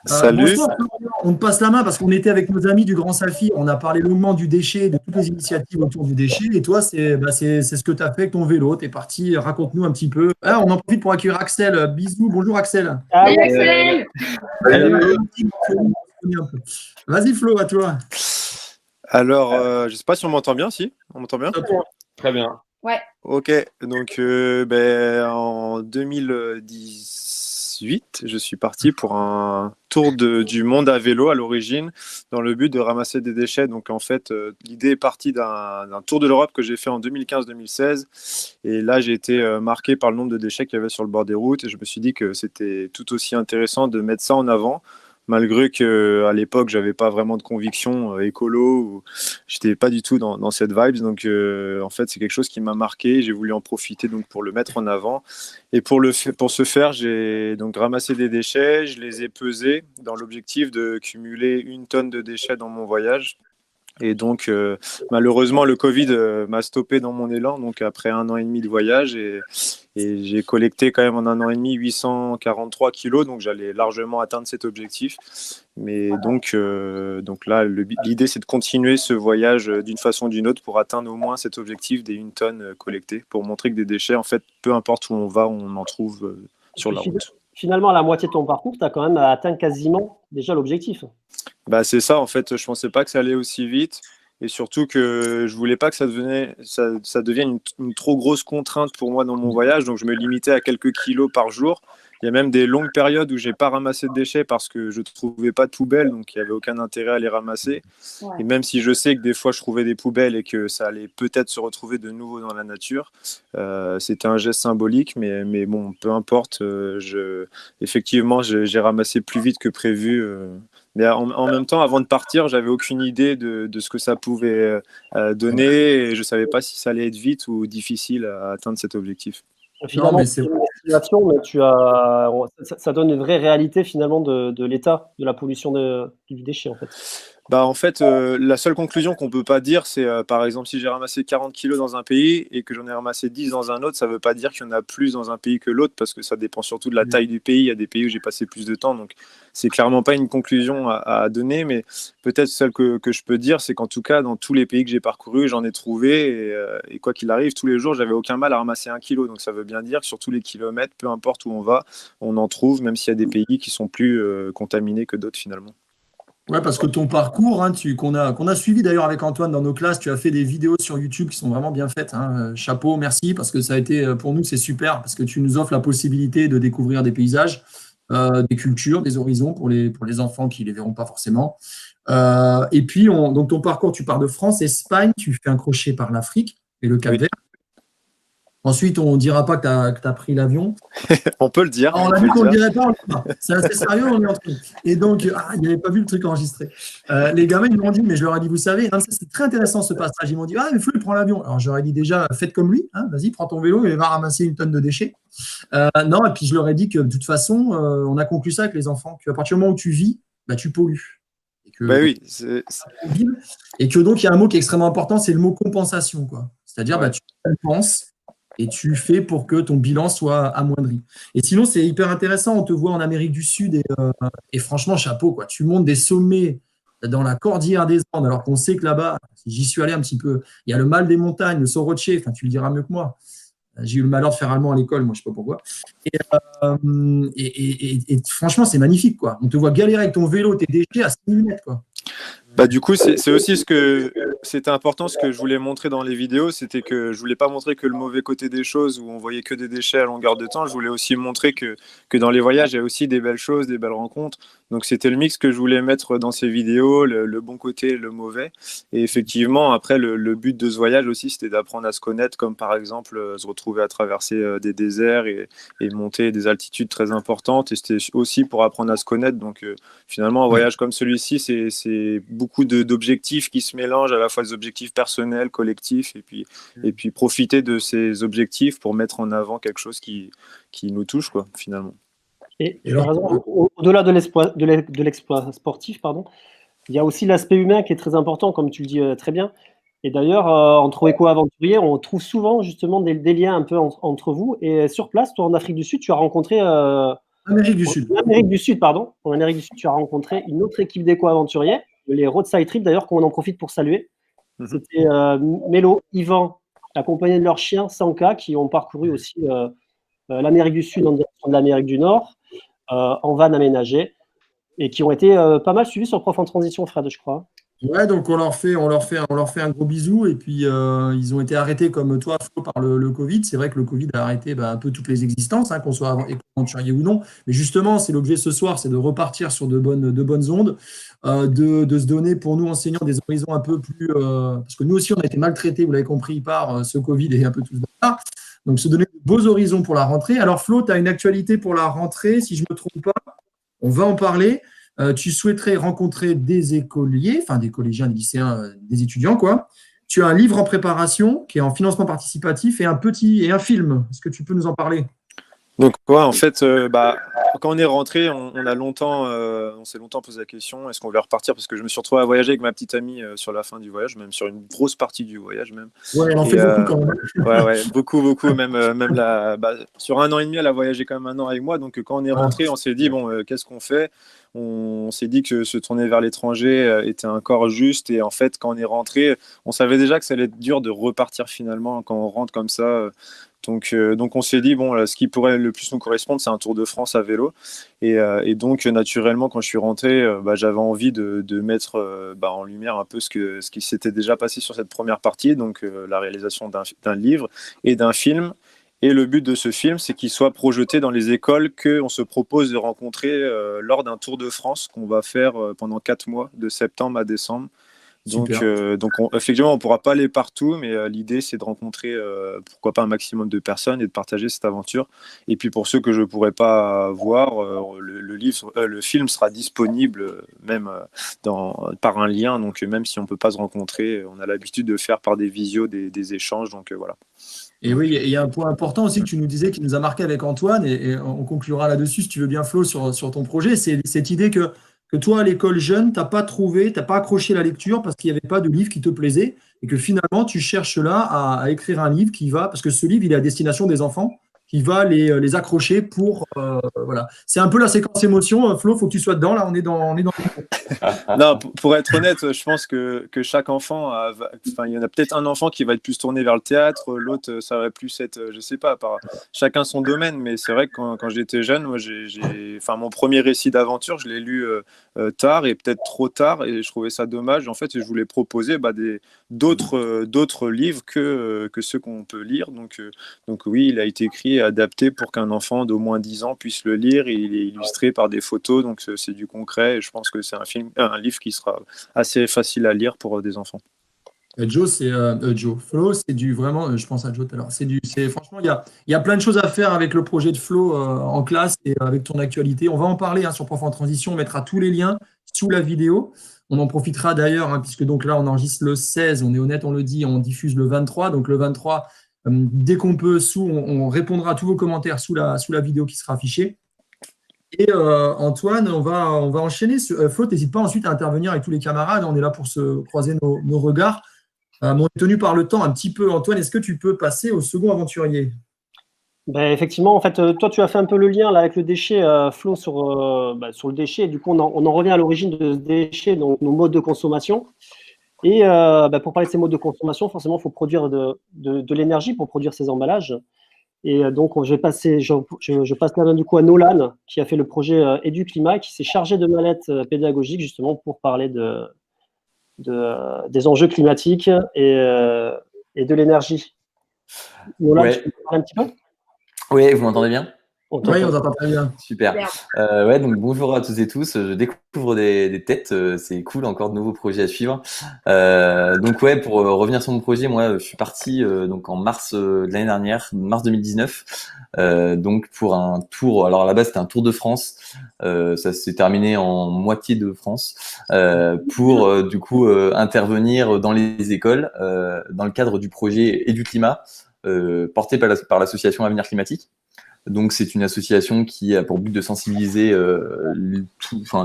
Salut. Bonsoir, Florian. On te passe la main parce qu'on était avec nos amis du Grand Saphir. On a parlé longuement du déchet, de toutes les initiatives autour du déchet. Et toi, c'est ce que tu as fait avec ton vélo. Tu es parti. Raconte-nous un petit peu. Ah, on en profite pour accueillir Axel. Bisous. Bonjour Axel. Ah, Salut Axel. Vas-y Flo, à toi. Alors, je ne sais pas si on m'entend bien, si? On m'entend bien? Très bien. Ouais. Ok, donc en 2018, je suis parti pour un tour du monde à vélo à l'origine, dans le but de ramasser des déchets. Donc en fait, l'idée est partie d'un tour de l'Europe que j'ai fait en 2015-2016. Et là, j'ai été marqué par le nombre de déchets qu'il y avait sur le bord des routes. Et je me suis dit que c'était tout aussi intéressant de mettre ça en avant, malgré qu'à l'époque, j'avais pas vraiment de conviction écolo, ou j'étais pas du tout dans cette vibe. Donc, en fait, c'est quelque chose qui m'a marqué. J'ai voulu en profiter donc pour le mettre en avant. Et pour ce faire, j'ai donc ramassé des déchets. Je les ai pesés dans l'objectif de cumuler 1 tonne de déchets dans mon voyage. Et donc, malheureusement, le Covid m'a stoppé dans mon élan. Donc, après 1 an et demi de voyage, et j'ai collecté quand même en 1 an et demi 843 kilos. Donc, j'allais largement atteindre cet objectif. Mais donc là, l'idée, c'est de continuer ce voyage d'une façon ou d'une autre pour atteindre au moins cet objectif des 1 tonne collectée, pour montrer que des déchets, en fait, peu importe où on va, on en trouve sur la route. Finalement, à la moitié de ton parcours, tu as quand même atteint quasiment déjà l'objectif. Bah, c'est ça, en fait, je pensais pas que ça allait aussi vite, et surtout que je voulais pas que ça devienne une trop grosse contrainte pour moi dans mon voyage, donc je me limitais à quelques kilos par jour. Il y a même des longues périodes où j'ai pas ramassé de déchets parce que je trouvais pas de poubelles, donc il y avait aucun intérêt à les ramasser. Ouais. Et même si je sais que des fois je trouvais des poubelles et que ça allait peut-être se retrouver de nouveau dans la nature, c'était un geste symbolique, mais bon, peu importe. Effectivement, j'ai ramassé plus vite que prévu. Mais en même temps, avant de partir, j'avais aucune idée de ce que ça pouvait donner, et je savais pas si ça allait être vite ou difficile à atteindre cet objectif. Finalement, mais c'est une estimation, mais ça donne une vraie réalité finalement de l'état de la pollution du déchet en fait. Bah, en fait, la seule conclusion qu'on peut pas dire, c'est par exemple, si j'ai ramassé 40 kilos dans un pays et que j'en ai ramassé 10 dans un autre, ça veut pas dire qu'il y en a plus dans un pays que l'autre, parce que ça dépend surtout de la taille du pays. Il y a des pays où j'ai passé plus de temps, donc c'est clairement pas une conclusion à donner, mais peut-être celle que je peux dire, c'est qu'en tout cas, dans tous les pays que j'ai parcourus, j'en ai trouvé, et quoi qu'il arrive, tous les jours, j'avais aucun mal à ramasser 1 kilo. Donc ça veut bien dire que sur tous les kilomètres, peu importe où on va, on en trouve, même s'il y a des pays qui sont plus contaminés que d'autres finalement. Ouais, parce que ton parcours, hein, qu'on a suivi d'ailleurs avec Antoine dans nos classes, tu as fait des vidéos sur YouTube qui sont vraiment bien faites, hein. Chapeau, merci, parce que ça a été, pour nous, c'est super, parce que tu nous offres la possibilité de découvrir des paysages, des cultures, des horizons pour les enfants qui ne les verront pas forcément. Et puis, donc ton parcours, tu pars de France, Espagne, tu fais un crochet par l'Afrique et le Cap-Vert. Ensuite, on ne dira pas que tu as pris l'avion. On peut le dire. On a vu qu'on ne le dirait pas. C'est assez sérieux, on est en train. Et donc, il n'avait pas vu le truc enregistré. Les gamins, ils m'ont dit, mais je leur ai dit, vous savez, hein, c'est très intéressant ce passage. Ils m'ont dit, mais Flo, il prend l'avion. Alors, je leur ai dit déjà, faites comme lui. Hein, vas-y, prends ton vélo et va ramasser 1 tonne de déchets. Non, et puis je leur ai dit que de toute façon, on a conclu ça avec les enfants, qu'à partir du moment où tu vis, bah, tu pollues. Oui, et que donc, il y a un mot qui est extrêmement important, c'est le mot compensation, quoi. C'est-à-dire, tu compenses et tu fais pour que ton bilan soit amoindri. Et sinon, c'est hyper intéressant. On te voit en Amérique du Sud et franchement, chapeau, quoi. Tu montes des sommets dans la cordillère des Andes, alors qu'on sait que là-bas, j'y suis allé un petit peu, il y a le mal des montagnes, le Soroche, enfin, tu le diras mieux que moi. J'ai eu le malheur de faire allemand à l'école, moi, je ne sais pas pourquoi. Et franchement, c'est magnifique, quoi. On te voit galérer avec ton vélo, tes déchets à 6 mm, quoi. Bah, du coup, c'est aussi c'était important, ce que je voulais montrer dans les vidéos, c'était que je voulais pas montrer que le mauvais côté des choses où on voyait que des déchets à longueur de temps. Je voulais aussi montrer que dans les voyages, il y a aussi des belles choses, des belles rencontres. Donc c'était le mix que je voulais mettre dans ces vidéos, le bon côté, le mauvais. Et effectivement, après, le but de ce voyage aussi, c'était d'apprendre à se connaître, comme par exemple se retrouver à traverser des déserts et monter des altitudes très importantes. Et c'était aussi pour apprendre à se connaître. Donc finalement, un voyage comme celui-ci, c'est beaucoup d'objectifs qui se mélangent, à la fois des objectifs personnels, collectifs, et puis profiter de ces objectifs pour mettre en avant quelque chose qui nous touche, quoi, finalement. Et au-delà de l'exploit sportif, pardon, il y a aussi l'aspect humain qui est très important, comme tu le dis très bien. Et d'ailleurs, entre éco-aventuriers, on trouve souvent justement des liens un peu entre vous. Et sur place, toi, en Afrique du Sud, tu as rencontré… Amérique du Sud. En Amérique du Sud, pardon. En Amérique du Sud, tu as rencontré une autre équipe d'éco-aventuriers, les Roadside Trip, d'ailleurs, qu'on en profite pour saluer. C'était Mélo, Yvan, accompagnés de leur chien, Sanka, qui ont parcouru aussi l'Amérique du Sud en direction de l'Amérique du Nord, en van aménagé, et qui ont été pas mal suivis sur Prof en Transition, Fred, je crois. Ouais, donc on leur fait un gros bisou, et puis ils ont été arrêtés comme toi, Flo, par le Covid. C'est vrai que le Covid a arrêté un peu toutes les existences, hein, qu'on soit aventurier ou non. Mais justement, c'est l'objet ce soir, c'est de repartir sur de bonnes ondes, de se donner pour nous enseignants des horizons un peu plus, parce que nous aussi on a été maltraités, vous l'avez compris, par ce Covid et un peu tout ça. Donc se donner de beaux horizons pour la rentrée. Alors Flo, tu as une actualité pour la rentrée, si je ne me trompe pas, on va en parler. Tu souhaiterais rencontrer des écoliers, enfin des collégiens, des lycéens, des étudiants, quoi. Tu as un livre en préparation qui est en financement participatif et un film. Est-ce que tu peux nous en parler ? Donc, ouais, en fait, quand on est rentré, on s'est longtemps posé la question, est-ce qu'on voulait repartir? Parce que je me suis retrouvé à voyager avec ma petite amie sur la fin du voyage, même sur une grosse partie du voyage même. Ouais, on en Et, fait beaucoup quand même. ouais, beaucoup, même sur 1 an et demi, elle a voyagé quand même 1 an avec moi. Donc, quand on est rentré, on s'est dit, bon, qu'est-ce qu'on fait? On s'est dit que se tourner vers l'étranger était encore juste. Et en fait, quand on est rentré, on savait déjà que ça allait être dur de repartir finalement quand on rentre comme ça. Donc on s'est dit, bon, là, ce qui pourrait le plus nous correspondre, c'est un Tour de France à vélo. Et donc, naturellement, quand je suis rentré, j'avais envie de mettre en lumière un peu ce qui s'était déjà passé sur cette première partie, donc la réalisation d'un livre et d'un film. Et le but de ce film, c'est qu'il soit projeté dans les écoles qu'on se propose de rencontrer lors d'un Tour de France qu'on va faire pendant 4 mois, de septembre à décembre. Donc effectivement, on ne pourra pas aller partout, mais l'idée, c'est de rencontrer pourquoi pas un maximum de personnes et de partager cette aventure. Et puis pour ceux que je ne pourrais pas voir, le film sera disponible même par un lien. Donc même si on ne peut pas se rencontrer, on a l'habitude de faire par des visios des échanges. Donc voilà. Et oui, il y a un point important aussi que tu nous disais qui nous a marqué avec Antoine, et on conclura là-dessus si tu veux bien, Flo, sur ton projet, c'est cette idée que toi, à l'école jeune, tu n'as pas accroché la lecture parce qu'il n'y avait pas de livre qui te plaisait, et que finalement, tu cherches là à écrire un livre qui va, parce que ce livre, il est à destination des enfants, qui va les accrocher pour… voilà. C'est un peu la séquence émotion. Flo, il faut que tu sois dedans. Là, on est dans… Non, pour être honnête, je pense que chaque enfant il y en a peut-être un enfant qui va être plus tourné vers le théâtre, l'autre, ça va plus être, je sais pas, chacun son domaine. Mais c'est vrai que quand j'étais jeune, moi, mon premier récit d'aventure, je l'ai lu tard et peut-être trop tard, et je trouvais ça dommage. En fait, je voulais proposer d'autres livres que ceux qu'on peut lire. Donc oui, il a été écrit et adapté pour qu'un enfant d'au moins 10 ans puisse le lire. Il est illustré par des photos, donc c'est du concret. Et je pense que c'est un livre qui sera assez facile à lire pour des enfants. Flo, c'est du vraiment, je pense à Joe tout à l'heure. Franchement, il y a plein de choses à faire avec le projet de Flo en classe et avec ton actualité. On va en parler sur Prof en Transition. On mettra tous les liens sous la vidéo. On en profitera d'ailleurs, puisque donc là, on enregistre le 16, on est honnête, on le dit, on diffuse le 23. Donc le 23, dès qu'on peut, on répondra à tous vos commentaires sous la vidéo qui sera affichée. Et Antoine, on va enchaîner. Flo, n'hésite pas ensuite à intervenir avec tous les camarades. On est là pour se croiser nos regards. On est tenu par le temps un petit peu. Antoine, est-ce que tu peux passer au second aventurier? Effectivement, en fait, toi, tu as fait un peu le lien là, avec le déchet, Flo, sur le déchet. Du coup, on en revient à l'origine de ce déchet, donc nos modes de consommation. Et pour parler de ces modes de consommation, forcément, il faut produire de l'énergie pour produire ces emballages. Et donc, je passe la main du coup à Nolan, qui a fait le projet EduClimat, qui s'est chargé de mallettes pédagogiques justement pour parler des enjeux climatiques et de l'énergie. Nolan, Ouais. tu peux parler un petit peu? Oui, vous m'entendez bien? Oui, on t'entend très bien. Super. Donc bonjour à tous et tous. Je découvre des têtes. C'est cool, encore de nouveaux projets à suivre. Pour revenir sur mon projet, moi, je suis parti donc en mars de l'année dernière, mars 2019. Donc pour un tour. Alors à la base, c'était un Tour de France. Ça s'est terminé en moitié de France pour intervenir dans les écoles dans le cadre du projet EduClimat porté par l'association Avenir Climatique. Donc, c'est une association qui a pour but de sensibiliser le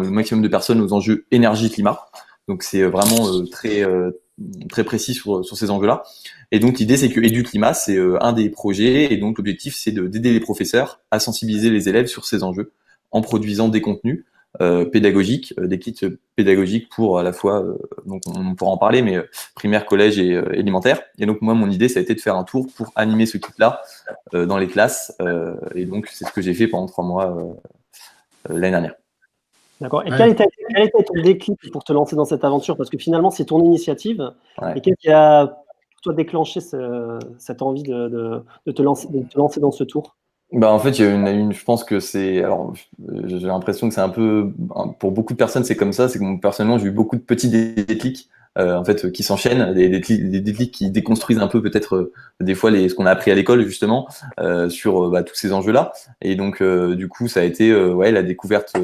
maximum de personnes aux enjeux énergie-climat. Donc, c'est vraiment très précis sur ces enjeux-là. Et donc, l'idée, c'est que EduClimat, c'est un des projets. Et donc, l'objectif, c'est d'aider les professeurs à sensibiliser les élèves sur ces enjeux en produisant des contenus pédagogiques, des kits pédagogiques pour à la fois, donc on pourra en parler, mais primaire, collège et élémentaire. Et donc moi, mon idée, ça a été de faire un tour pour animer ce kit-là dans les classes. Et donc c'est ce que j'ai fait pendant 3 mois l'année dernière. D'accord. Et quel était ton déclic pour te lancer dans cette aventure? Parce que finalement, c'est ton initiative. Ouais. Et qu'est-ce qui a pour toi déclenché cette envie de te lancer dans ce tour? En fait, il y a je pense que c'est, alors, j'ai l'impression que c'est un peu, pour beaucoup de personnes, c'est comme ça. C'est que personnellement, j'ai eu beaucoup de petits déclics, qui s'enchaînent, des déclics qui déconstruisent un peu peut-être des fois ce qu'on a appris à l'école justement sur tous ces enjeux-là. Et donc, du coup, ça a été la découverte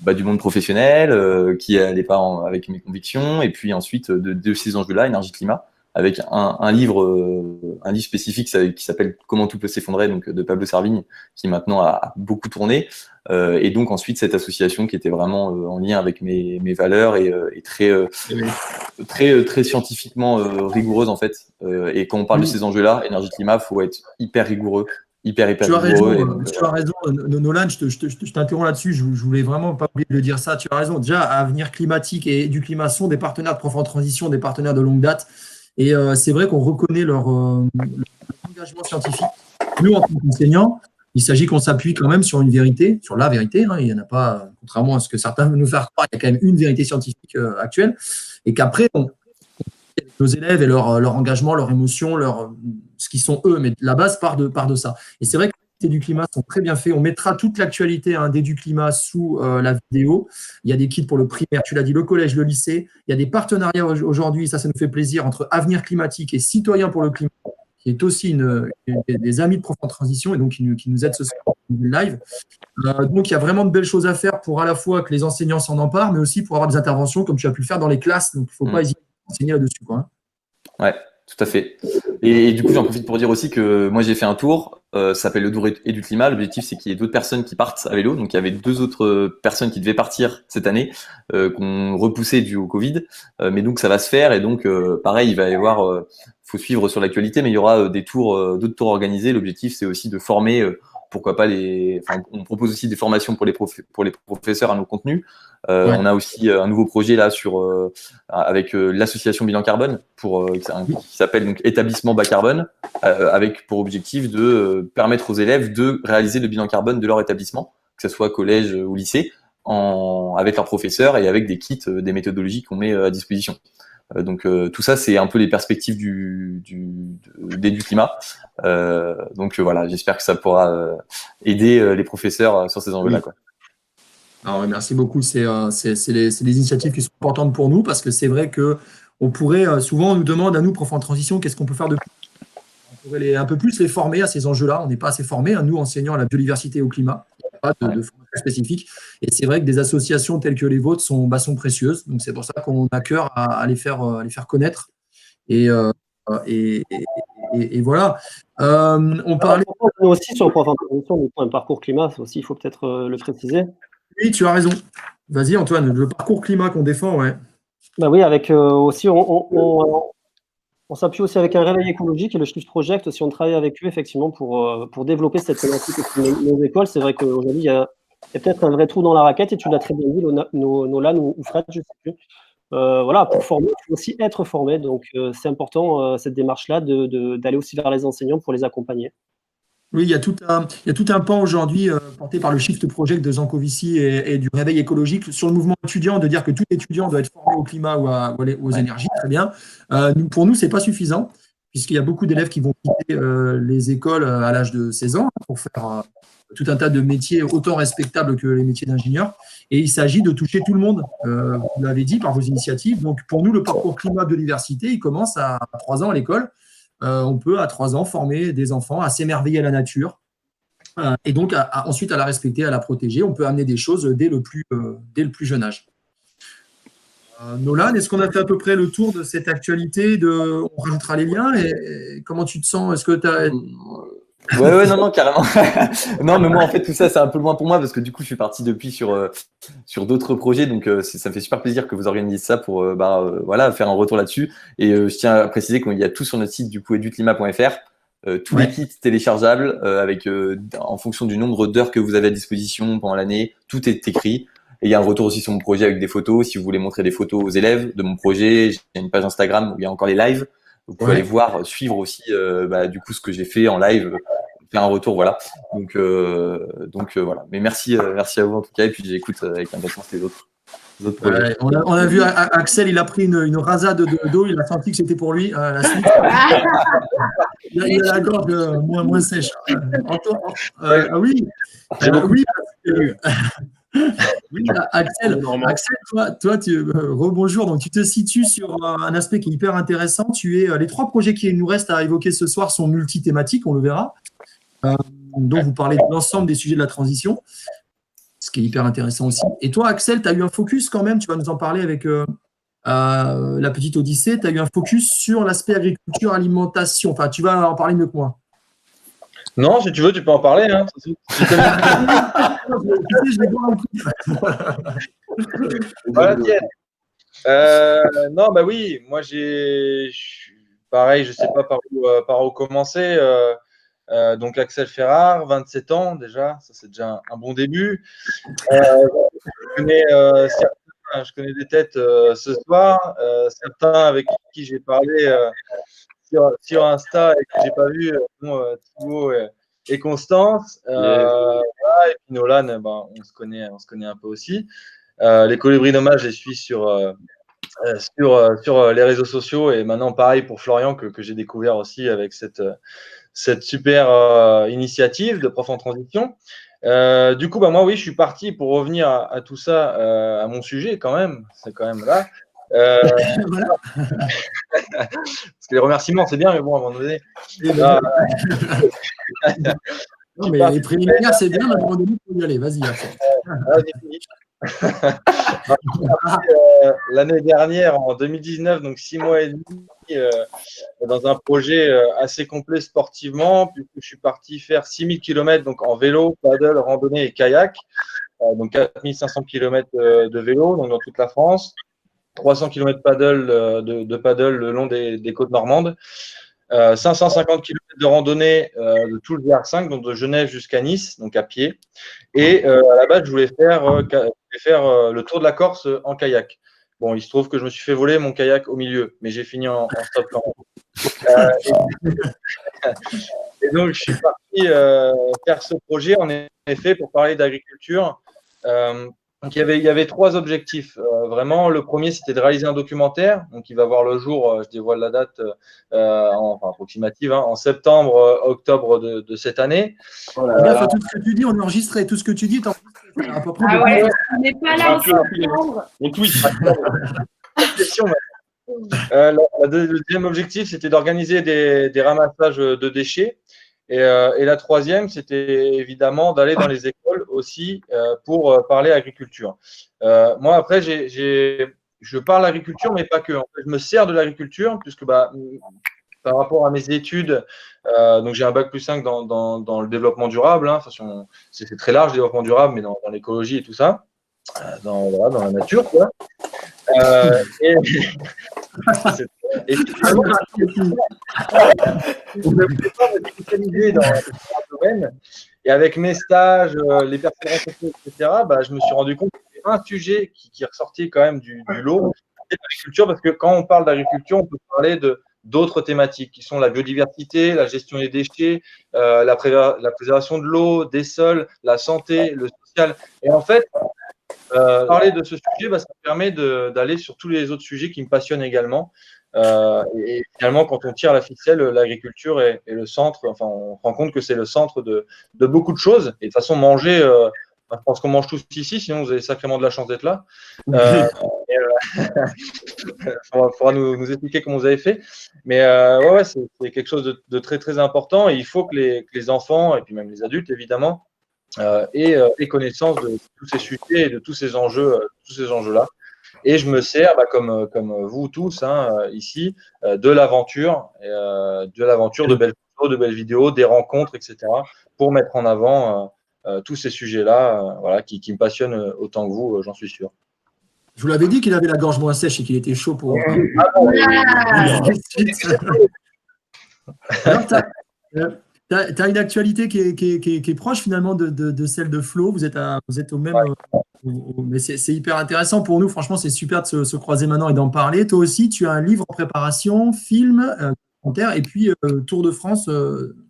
du monde professionnel qui allait pas avec mes convictions, et puis ensuite de ces enjeux-là, énergie-climat, avec un livre spécifique qui s'appelle Comment tout peut s'effondrer, donc de Pablo Servigne, qui maintenant a beaucoup tourné. Et donc ensuite cette association qui était vraiment en lien avec mes valeurs et très scientifiquement rigoureuse en fait. Et quand on parle de ces enjeux-là, énergie-climat, faut être hyper rigoureux. Hyper Tu as rigoureux. raison, Nolan, je t'interromps là-dessus, je voulais vraiment pas oublier de dire ça. Tu as raison, déjà, Avenir Climatique et du Climat sont des partenaires de Prof en Transition, des partenaires de longue date. Et c'est vrai qu'on reconnaît leur engagement scientifique. Nous, en tant qu'enseignants, il s'agit qu'on s'appuie quand même sur une vérité, sur la vérité. Hein, il n'y en a pas, contrairement à ce que certains veulent nous faire croire, il y a quand même une vérité scientifique actuelle. Et qu'après, nos élèves et leur engagement, leur émotion, ce qu'ils sont eux, mais la base part de ça. Et c'est vrai que les du climat sont très bien faits. On mettra toute l'actualité du climat sous la vidéo. Il y a des kits pour le primaire, tu l'as dit, le collège, le lycée. Il y a des partenariats aujourd'hui, ça nous fait plaisir, entre Avenir Climatique et Citoyens pour le climat, qui est aussi des amis de Prof en Transition et donc qui nous aide ce soir live. Donc il y a vraiment de belles choses à faire pour à la fois que les enseignants s'en emparent, mais aussi pour avoir des interventions comme tu as pu le faire dans les classes. Donc il ne faut pas hésiter à enseigner là-dessus, quoi. Ouais, tout à fait. Et du coup, j'en profite pour dire aussi que moi, j'ai fait un tour, ça s'appelle le Tour et du climat. L'objectif, c'est qu'il y ait d'autres personnes qui partent à vélo. Donc, il y avait 2 autres personnes qui devaient partir cette année, qu'on repoussait dû au Covid. Mais donc, ça va se faire. Et donc, pareil, il va y avoir, faut suivre sur l'actualité, mais il y aura d'autres tours organisés. L'objectif, c'est aussi de former, pourquoi pas on propose aussi des formations pour les professeurs à nos contenus. On a aussi un nouveau projet là avec l'association Bilan Carbone qui s'appelle donc Établissement Bas Carbone, avec pour objectif de permettre aux élèves de réaliser le bilan carbone de leur établissement, que ce soit collège ou lycée, avec leurs professeurs et avec des kits, des méthodologies qu'on met à disposition. Donc tout ça, c'est un peu les perspectives du climat. Donc voilà, j'espère que ça pourra aider les professeurs sur ces enjeux-là, quoi. Alors, merci beaucoup. C'est des initiatives qui sont importantes pour nous parce que c'est vrai qu'on pourrait, souvent on nous demande à nous, profs en transition, qu'est-ce qu'on peut faire de plus. On pourrait un peu plus les former à ces enjeux-là. On n'est pas assez formés, nous, enseignants à la biodiversité et au climat. Il n'y a pas de formation spécifique. Et c'est vrai que des associations telles que les vôtres sont précieuses. Donc, c'est pour ça qu'on a cœur à les faire connaître. Et voilà. On parlait. Nous aussi, sur Prof en Transition, un parcours climat, aussi, il faut peut-être le préciser. Oui, tu as raison. Vas-y, Antoine, le parcours climat qu'on défend, ouais. Bah oui, avec aussi, on s'appuie aussi avec un réveil écologique et le Schliff Project. Aussi, on travaille avec eux, effectivement, pour développer cette thématique dans nos écoles. C'est vrai qu'aujourd'hui, il y a peut-être un vrai trou dans la raquette, et tu l'as très bien dit, Nolan ou Fred, je ne sais plus. Voilà, pour former, il faut aussi être formé. Donc, c'est important, cette démarche-là, d'aller aussi vers les enseignants pour les accompagner. Oui, il y a tout un pan aujourd'hui porté par le Shift Project de Jean Covici et du réveil écologique sur le mouvement étudiant, de dire que tout étudiant doit être formé au climat ou aux énergies, très bien. Pour nous, ce n'est pas suffisant, puisqu'il y a beaucoup d'élèves qui vont quitter les écoles à l'âge de 16 ans pour faire tout un tas de métiers autant respectables que les métiers d'ingénieur. Et il s'agit de toucher tout le monde, vous l'avez dit, par vos initiatives. Donc, pour nous, le parcours climat-biodiversité, il commence à 3 ans à l'école. On peut, à 3 ans, former des enfants à s'émerveiller à la nature et donc ensuite à la respecter, à la protéger. On peut amener des choses dès le plus jeune âge. Nolan, est-ce qu'on a fait à peu près le tour de cette actualité On rajoutera les liens. Et comment tu te sens? Est-ce que tu as… Ouais, non, carrément. Non, mais moi, en fait, tout ça, c'est un peu loin pour moi parce que du coup, je suis parti depuis sur d'autres projets. Donc, ça me fait super plaisir que vous organisez ça pour voilà, faire un retour là-dessus. Et je tiens à préciser qu'il y a tout sur notre site, du coup, educlimat.fr. Tous les kits téléchargeables avec, en fonction du nombre d'heures que vous avez à disposition pendant l'année, tout est écrit. Et il y a un retour aussi sur mon projet avec des photos. Si vous voulez montrer des photos aux élèves de mon projet, j'ai une page Instagram où il y a encore les lives. Vous pouvez aller voir, suivre aussi du coup ce que j'ai fait en live, faire un retour, voilà. Donc voilà. Mais merci à vous en tout cas. Et puis j'écoute avec impatience les autres projets. On a vu Axel, il a pris une rasade d'eau, il a senti que c'était pour lui. La suite. Il a la gorge moins sèche. Oui, Axel, toi rebonjour. Donc, tu te situes sur un aspect qui est hyper intéressant. Les 3 projets qui nous restent à évoquer ce soir sont multithématiques, on le verra. Donc, vous parlez de l'ensemble des sujets de la transition, ce qui est hyper intéressant aussi. Et toi, Axel, tu as eu un focus quand même. Tu vas nous en parler avec la petite Odyssée, tu as eu un focus sur l'aspect agriculture, alimentation. Enfin, tu vas en parler mieux que moi. Non, si tu veux, tu peux en parler. Hein. Voilà, non, bah oui, moi pareil, je sais pas par où commencer. Donc Axel Ferrard, 27 ans déjà, ça c'est déjà un bon début. Je connais des têtes ce soir, certains avec qui j'ai parlé sur Insta et que j'ai pas vu, Thibaut et Constance. Voilà, et puis Nolan, ben, on se connaît un peu aussi. Les colibris d'hommage, je les suis sur les réseaux sociaux et maintenant pareil pour Florian que j'ai découvert aussi avec cette super initiative de Prof en transition. Du coup, bah, moi, oui, je suis parti pour revenir à tout ça, à mon sujet quand même. C'est quand même là. Parce que les remerciements, c'est bien, mais bon, à un moment donné. Non, mais les préliminaires, c'est bien, mais à un moment donné, il faut y aller. Vas-y. L'année dernière, en 2019, donc 6 mois et demi, dans un projet assez complet sportivement, puisque je suis parti faire 6000 km donc en vélo, paddle, randonnée et kayak. Donc 4500 km de vélo donc dans toute la France, 300 km paddle, de paddle le long des côtes normandes, 550 km de randonnée de tout le VR5, donc de Genève jusqu'à Nice, donc à pied. Et à la base, je voulais faire le tour de la Corse en kayak. Bon, il se trouve que je me suis fait voler mon kayak au milieu, mais j'ai fini en stop quand même. Et donc, je suis parti faire ce projet, en effet, pour parler d'agriculture. Donc, il y avait 3 objectifs. Vraiment, le premier, c'était de réaliser un documentaire. Donc, il va voir le jour, je dévoile la date approximative, hein, en septembre-octobre de cette année. Regarde, tout ce que tu dis, on est enregistré. Tout ce que tu dis, t'es à peu près. Ah ouais, on n'est pas là en septembre. On tweet. Le deuxième objectif, c'était d'organiser des ramassages de déchets. Et la troisième, c'était évidemment d'aller dans les écoles aussi pour parler agriculture. Moi, après, je parle agriculture, mais pas que. En fait, je me sers de l'agriculture, puisque par rapport à mes études, donc j'ai un bac +5 dans le développement durable. Hein, c'est très large, le développement durable, mais dans l'écologie et tout ça, dans la nature, quoi. Et finalement, je me prépare à me spécialiser dans le domaine. Et avec mes stages, les persévérances, etc., je me suis rendu compte qu'il y avait un sujet qui ressortait quand même du lot, c'est l'agriculture, parce que quand on parle d'agriculture, on peut parler d'autres thématiques qui sont la biodiversité, la gestion des déchets, la préservation de l'eau, des sols, la santé, le social. Et en fait, parler de ce sujet, ça permet d'aller sur tous les autres sujets qui me passionnent également. Et finalement, quand on tire la ficelle, l'agriculture est le centre. Enfin, on se rend compte que c'est le centre de beaucoup de choses. Et de toute façon, manger, je pense qu'on mange tous ici, sinon vous avez sacrément de la chance d'être là. Faudra nous expliquer comment vous avez fait. Mais ouais, c'est quelque chose de très très important. Et il faut que les enfants, et puis même les adultes évidemment, aient connaissance de tous ces sujets et de tous ces enjeux-là. Et je me sers, comme vous tous ici, de l'aventure, de belles photos, de belles vidéos, des rencontres, etc., pour mettre en avant tous ces sujets-là, qui me passionnent autant que vous, j'en suis sûr. Je vous l'avais dit qu'il avait la gorge moins sèche et qu'il était chaud pour. Tu as une actualité qui est proche finalement de celle de Flo. Vous êtes au même. Mais c'est hyper intéressant pour nous. Franchement, c'est super de se croiser maintenant et d'en parler. Toi aussi, tu as un livre en préparation, film, documentaire, et puis Tour de France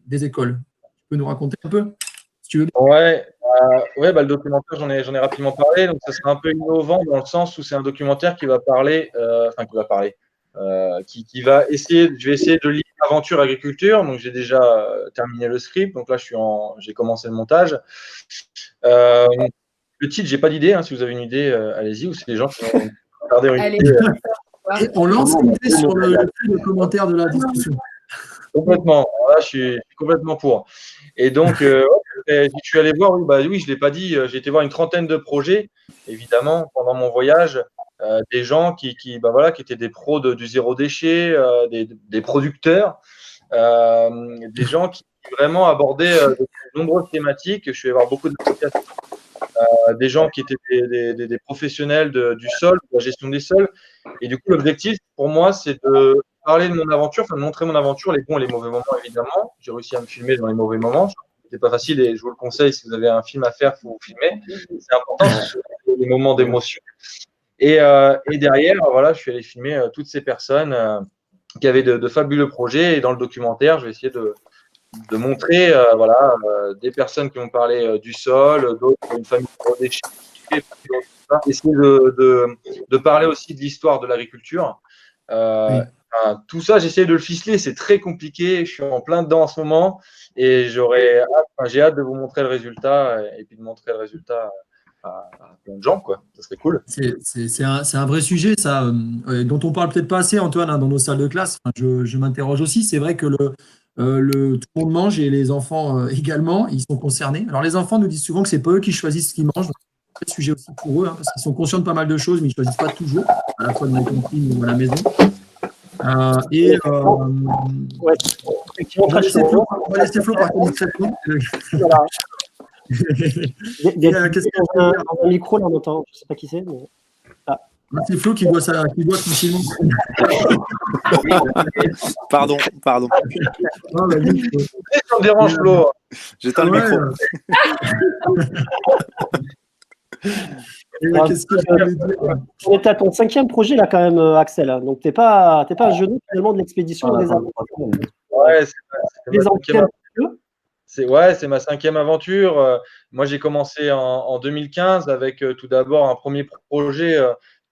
des écoles. Tu peux nous raconter un peu, si tu veux? Ouais, le documentaire, j'en ai rapidement parlé. Donc, ça sera un peu innovant dans le sens où c'est un documentaire qui va parler, qui va essayer. Je vais essayer de lier aventure agriculture. Donc, j'ai déjà terminé le script. Donc là, j'ai commencé le montage. Le titre, j'ai pas d'idée. Si vous avez une idée, allez-y. Ou c'est les gens qui vont regarder une idée. Et on lance l'idée sur le commentaire de la discussion. Complètement. Là, je suis complètement pour. Et donc, je suis allé voir. Oui, je l'ai pas dit. J'ai été voir une trentaine de projets, évidemment, pendant mon voyage. des gens qui étaient des pros du zéro déchet, des producteurs, des gens qui vraiment abordaient de nombreuses thématiques. Je suis allé voir beaucoup d'associations, des gens qui étaient des professionnels du sol, de la gestion des sols. Et du coup, l'objectif pour moi, c'est de parler de mon aventure, enfin de montrer mon aventure, les bons et les mauvais moments, évidemment. J'ai réussi à me filmer dans les mauvais moments. C'était pas facile et je vous le conseille, si vous avez un film à faire, il faut vous filmer. C'est important, les moments d'émotion. Et derrière, voilà, je suis allé filmer toutes ces personnes qui avaient de fabuleux projets. Et dans le documentaire, je vais essayer de montrer des personnes qui ont parlé du sol, d'autres une famille de déchets. Essayer de parler aussi de l'histoire de l'agriculture. Tout ça, j'essaie de le ficeler, c'est très compliqué, je suis en plein dedans en ce moment et j'ai hâte de vous montrer le résultat et puis de montrer le résultat à plein de gens, quoi. Ça serait cool. C'est un vrai sujet, ça, dont on parle peut-être pas assez, Antoine, dans nos salles de classe. Enfin, je m'interroge aussi. C'est vrai que tout le monde mange et les enfants également, ils sont concernés. Alors, les enfants nous disent souvent que c'est pas eux qui choisissent ce qu'ils mangent. C'est un sujet aussi pour eux, parce qu'ils sont conscients de pas mal de choses, mais ils ne choisissent pas toujours, à la fois dans les cantines ou à la maison. On va laisser Flo par contre discrètement. Qu'est-ce qu'il y a dans un micro là, on entend. Je ne sais pas qui c'est. Mais... C'est Flo qui doit tranquillement. Pardon. Ça me dérange, Flo. J'éteins le micro. On est à ton 5e projet là quand même, Axel. Donc t'es pas un genou finalement de l'expédition des aventures. Ouais, c'est ma 5e aventure. Moi, j'ai commencé en 2015 avec tout d'abord un premier projet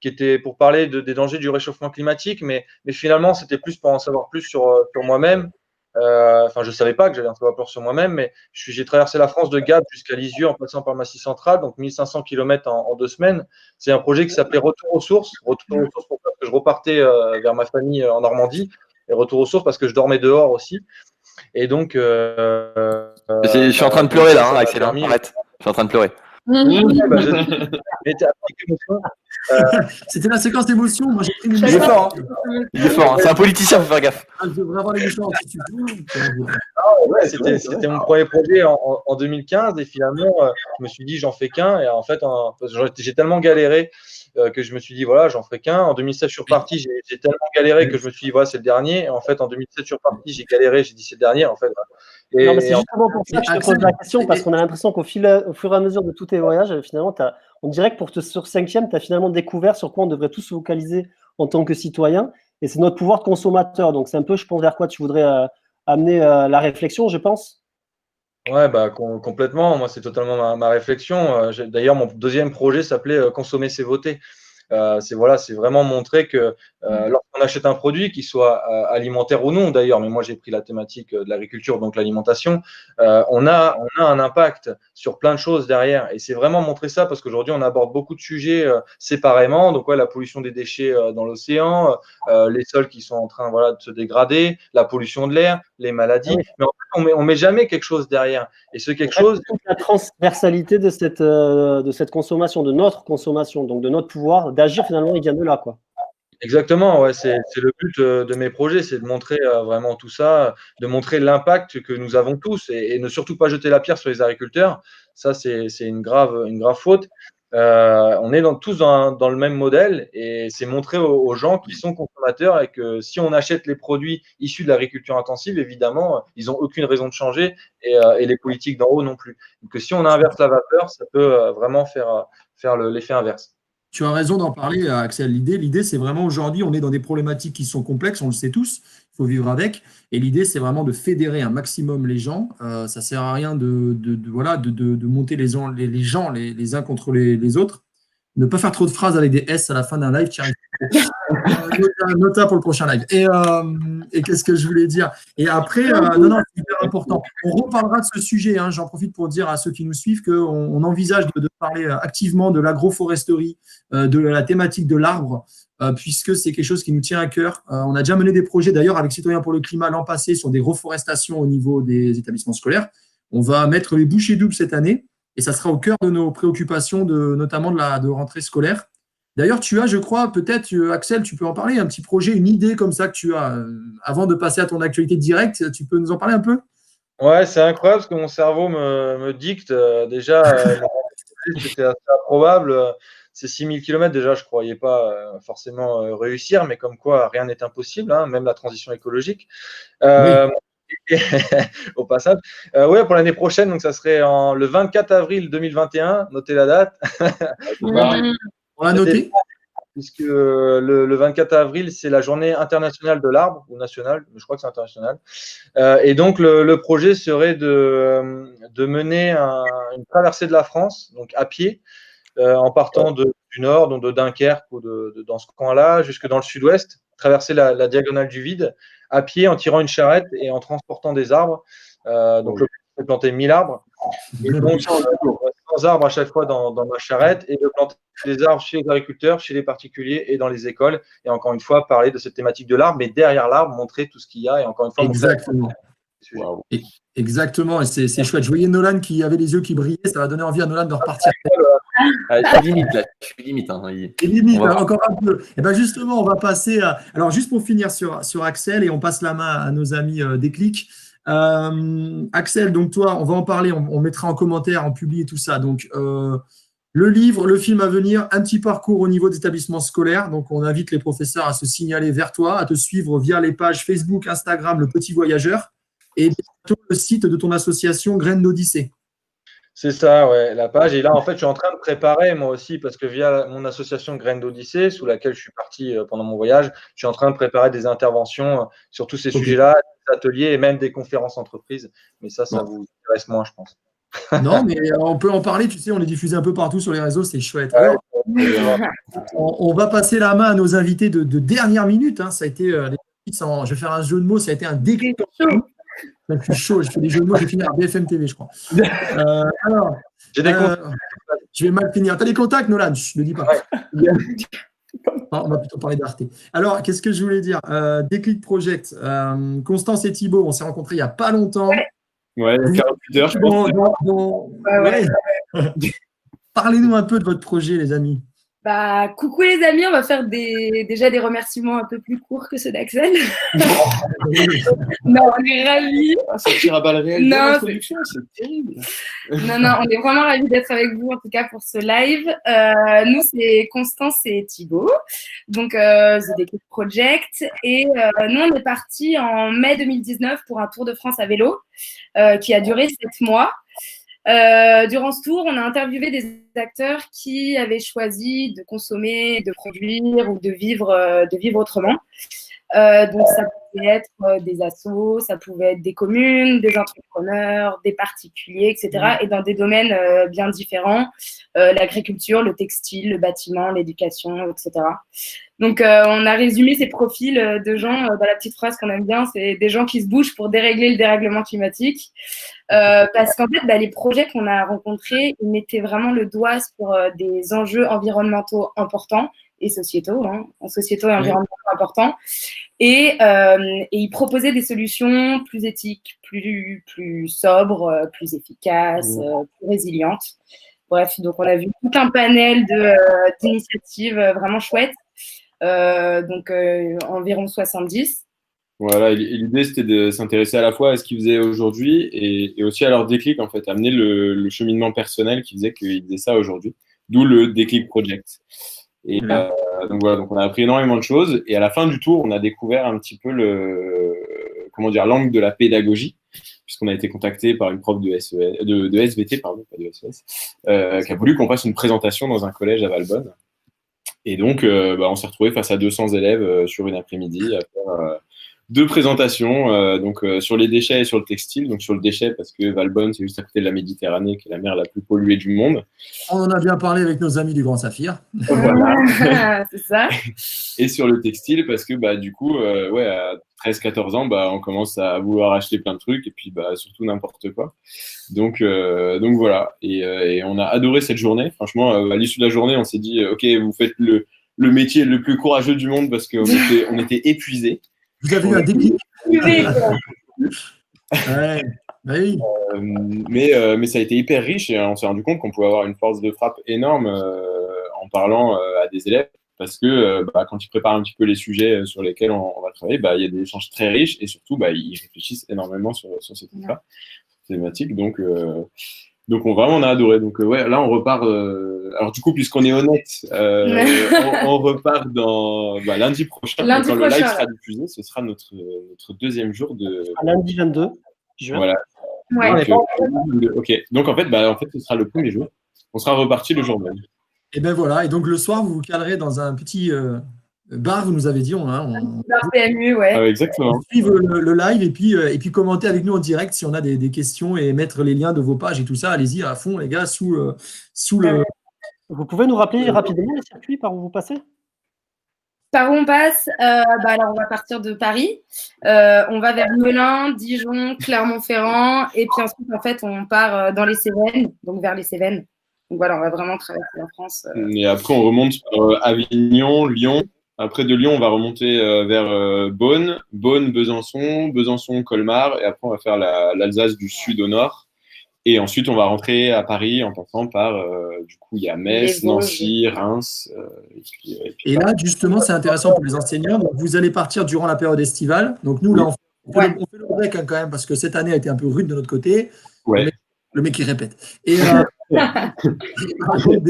qui était pour parler des dangers du réchauffement climatique, mais finalement, c'était plus pour en savoir plus sur moi-même. Enfin, je ne savais pas que j'allais en savoir plus sur moi-même, mais j'ai traversé la France de Gap jusqu'à Lisieux en passant par le Massif central, donc 1500 km en 2 semaines. C'est un projet qui s'appelait Retour aux sources. Retour aux sources parce que je repartais vers ma famille en Normandie, et Retour aux sources parce que je dormais dehors aussi. Et donc. Je suis en train de pleurer là, Axel. Arrête. Je suis en train de pleurer. C'était la séquence d'émotion. Moi, j'ai pris Il est fort. Il est fort. C'est un politicien, faut faire gaffe. Je devrais avoir les méchants si tu veux. C'était mon premier projet en 2015 et finalement, je me suis dit, j'en fais qu'un. Et en fait, j'ai tellement galéré que je me suis dit, voilà, j'en ferai qu'un. En 2016, je suis reparti. J'ai tellement galéré que je me suis dit, voilà, c'est le dernier. Et en fait, en 2017, je suis reparti. J'ai galéré. J'ai dit, c'est le dernier. En fait. Non, mais c'est justement pour ça que je te pose la question, parce qu'on a l'impression qu'au fur et à mesure de tous tes voyages, finalement, on dirait que sur 5e, tu as finalement découvert sur quoi on devrait tous se focaliser en tant que citoyen. Et c'est notre pouvoir de consommateur. Donc, c'est un peu, je pense, vers quoi tu voudrais amener la réflexion, je pense. Ouais, complètement. Moi, c'est totalement ma réflexion. D'ailleurs, mon 2e projet s'appelait Consommer, c'est voter. C'est vraiment montrer que lorsqu'on achète un produit, qu'il soit alimentaire ou non d'ailleurs, mais moi j'ai pris la thématique de l'agriculture, donc l'alimentation, on a un impact sur plein de choses derrière. Et c'est vraiment montrer ça parce qu'aujourd'hui on aborde beaucoup de sujets séparément. Donc la pollution des déchets dans l'océan, les sols qui sont en train de se dégrader, la pollution de l'air, les maladies. Mais en fait, on met jamais quelque chose derrière. Et ce quelque chose. La transversalité de cette consommation, de notre consommation, donc de notre pouvoir d'agir finalement, il vient de là, quoi. Exactement, ouais, c'est le but de mes projets, c'est de montrer vraiment tout ça, de montrer l'impact que nous avons tous et ne surtout pas jeter la pierre sur les agriculteurs. Ça, c'est une grave faute. On est tous dans le même modèle et c'est montrer aux gens qui sont consommateurs et que si on achète les produits issus de l'agriculture intensive, évidemment, ils n'ont aucune raison de changer et les politiques d'en haut non plus. Donc, si on inverse la vapeur, ça peut vraiment faire l'effet inverse. Tu as raison d'en parler, Axel. L'idée, c'est vraiment aujourd'hui, on est dans des problématiques qui sont complexes, on le sait tous, il faut vivre avec. Et l'idée, c'est vraiment de fédérer un maximum les gens. Ça ne sert à rien de monter les gens les uns contre les autres. Ne pas faire trop de phrases avec des S à la fin d'un live, nota pour le prochain live. Et qu'est-ce que je voulais dire? Et après, non, c'est hyper important. On reparlera de ce sujet. J'en profite pour dire à ceux qui nous suivent qu'on envisage de parler activement de l'agroforesterie, de la thématique de l'arbre, puisque c'est quelque chose qui nous tient à cœur. On a déjà mené des projets d'ailleurs avec Citoyens pour le climat l'an passé sur des reforestations au niveau des établissements scolaires. On va mettre les bouchées doubles cette année. Et ça sera au cœur de nos préoccupations, notamment de rentrée scolaire. D'ailleurs, tu as, je crois, peut-être, Axel, tu peux en parler, un petit projet, une idée comme ça que tu as. Avant de passer à ton actualité directe, tu peux nous en parler un peu? Ouais, c'est incroyable parce que mon cerveau me dicte. Déjà, c'était assez improbable. C'est 6000 km déjà, je ne croyais pas forcément réussir, mais comme quoi rien n'est impossible, hein, même la transition écologique. Au passage. Ouais, pour l'année prochaine, donc ça serait le 24 avril 2021, notez la date. On l'a noté. Puisque le 24 avril, c'est la journée internationale de l'arbre, ou nationale, mais je crois que c'est international. Et donc, le projet serait de mener une traversée de la France, donc à pied, en partant du nord, donc de Dunkerque ou dans ce coin-là, jusque dans le sud-ouest, traverser la diagonale du vide, à pied, en tirant une charrette et en transportant des arbres. Donc, le but, c'est de planter 1000 arbres. Et donc, 100 arbres à chaque fois dans ma charrette et de planter des arbres chez les agriculteurs, chez les particuliers et dans les écoles. Et encore une fois, parler de cette thématique de l'arbre, mais derrière l'arbre, montrer tout ce qu'il y a et encore une fois, Exactement. Exactement, et c'est chouette. Je voyais Nolan qui avait les yeux qui brillaient, ça va donner envie à Nolan de repartir. Je suis limite là, je suis limite. Hein, limite, encore un peu. Et ben justement, on va passer à… Alors, juste pour finir sur Axel, et on passe la main à nos amis Déclic. Axel, donc toi, on va en parler, on mettra en commentaire, en publie tout ça. Donc, le livre, le film à venir, un petit parcours au niveau des établissements scolaires. Donc, on invite les professeurs à se signaler vers toi, à te suivre via les pages Facebook, Instagram, Le Petit Voyageur, et bientôt le site de ton association Graines d'Odyssée. C'est ça, ouais, la page. Et là, en fait, je suis en train de préparer, moi aussi, parce que via mon association Graines d'Odyssée, sous laquelle je suis parti pendant mon voyage, je suis en train de préparer des interventions sur tous ces sujets-là, des ateliers et même des conférences entreprises. Mais ça vous intéresse moins, je pense. Non, mais on peut en parler, tu sais, on est diffusé un peu partout sur les réseaux, c'est chouette. Alors, on va passer la main à nos invités de dernière minute. Hein. Ça a été, je vais faire un jeu de mots, ça a été un déclic. Je suis chaud, je fais des jeux de mots, je vais finir à BFM TV, je crois. Alors, je vais mal finir. Tu as des contacts, Nolan? Je ne le dis pas. On va plutôt parler d'Arte. Alors, qu'est-ce que je voulais dire? Déclic Project. Constance et Thibaut, on s'est rencontrés il n'y a pas longtemps. Ouais, 48 heures, je pense. Parlez-nous un peu de votre projet, les amis. Bah, coucou les amis, on va faire déjà des remerciements un peu plus courts que ceux d'Axel. Non, on est ravis. Ça tire à balles réelles de l'introduction, c'est terrible. Non, on est vraiment ravis d'être avec vous, en tout cas, pour ce live. Nous, c'est Constance et Thibaut, donc The Déclic Project. Et nous, on est partis en mai 2019 pour un tour de France à vélo qui a duré 7 mois. Durant ce tour, on a interviewé des acteurs qui avaient choisi de consommer, de produire ou de vivre autrement. Donc, ça pouvait être des assos, ça pouvait être des communes, des entrepreneurs, des particuliers, etc. Et dans des domaines bien différents, l'agriculture, le textile, le bâtiment, l'éducation, etc. Donc, on a résumé ces profils de gens dans la petite phrase qu'on aime bien, c'est des gens qui se bougent pour dérégler le dérèglement climatique. Parce qu'en fait, les projets qu'on a rencontrés, ils mettaient vraiment le doigt sur des enjeux environnementaux importants et sociétaux, sociétaux et environnementaux importants. Et ils proposaient des solutions plus éthiques, plus sobres, plus efficaces, plus résilientes. Bref, donc on a vu tout un panel d'initiatives vraiment chouettes. Donc environ 70. Voilà, et l'idée c'était de s'intéresser à la fois à ce qu'ils faisaient aujourd'hui et aussi à leur déclic, en fait, amener le cheminement personnel qui faisait qu'ils faisaient ça aujourd'hui, d'où le Déclic Project. Et donc voilà, donc on a appris énormément de choses et à la fin du tour, on a découvert un petit peu l'angle de la pédagogie, puisqu'on a été contacté par une prof de SVT, pardon, pas de SES, qui a voulu qu'on fasse une présentation dans un collège à Valbonne. Et donc, on s'est retrouvé face à 200 élèves sur une après-midi à faire 2 présentations, sur les déchets et sur le textile. Donc sur le déchet, parce que Valbonne, c'est juste à côté de la Méditerranée, qui est la mer la plus polluée du monde. On en a bien parlé avec nos amis du Grand Saphir. Voilà. C'est ça. Et sur le textile, parce que du coup, à 13-14 ans, on commence à vouloir acheter plein de trucs et puis surtout n'importe quoi. Donc voilà. Et on a adoré cette journée. Franchement, à l'issue de la journée, on s'est dit, ok, vous faites le métier le plus courageux du monde parce qu'on était épuisés. Vous avez eu un déclic. Oui. Mais ça a été hyper riche et on s'est rendu compte qu'on pouvait avoir une force de frappe énorme en en parlant à des élèves parce que quand ils préparent un petit peu les sujets sur lesquels on va travailler, il y a des échanges très riches et surtout, ils réfléchissent énormément sur ces trucs-là, thématiques. Donc, on a adoré. Donc, là, on repart. Alors, du coup, puisqu'on est honnête, on repart dans lundi prochain. Quand le live sera diffusé, ce sera notre deuxième jour de. Lundi 22 juin. Voilà. Ouais. Donc, ok. Donc, en fait, ce sera le premier jour. On sera reparti le jour même. Et ben voilà. Et donc, le soir, vous vous calerez dans un petit bar, vous nous avez dit. Bar PMU, ouais. Exactement. Suivre le live et puis commenter avec nous en direct si on a des questions et mettre les liens de vos pages et tout ça. Allez-y à fond, les gars, sous le. Vous pouvez nous rappeler rapidement les circuits par où vous passez? Par où on passe? Alors, on va partir de Paris. On va vers Melun, Dijon, Clermont-Ferrand. Et puis ensuite, en fait, on part dans les Cévennes, donc vers les Cévennes. Donc voilà, on va vraiment traverser la France. Et après, on remonte par Avignon, Lyon. Après, de Lyon, on va remonter vers Beaune, Besançon, Colmar. Et après, on va faire l'Alsace du sud au nord. Et ensuite, on va rentrer à Paris en passant par, du coup, il y a Metz, Nancy, Reims. Et là, justement, c'est intéressant pour les enseignants. Donc, vous allez partir durant la période estivale. Donc, nous, là, on fait le break quand même parce que cette année a été un peu rude de notre côté. Ouais. Le mec qui répète. Et des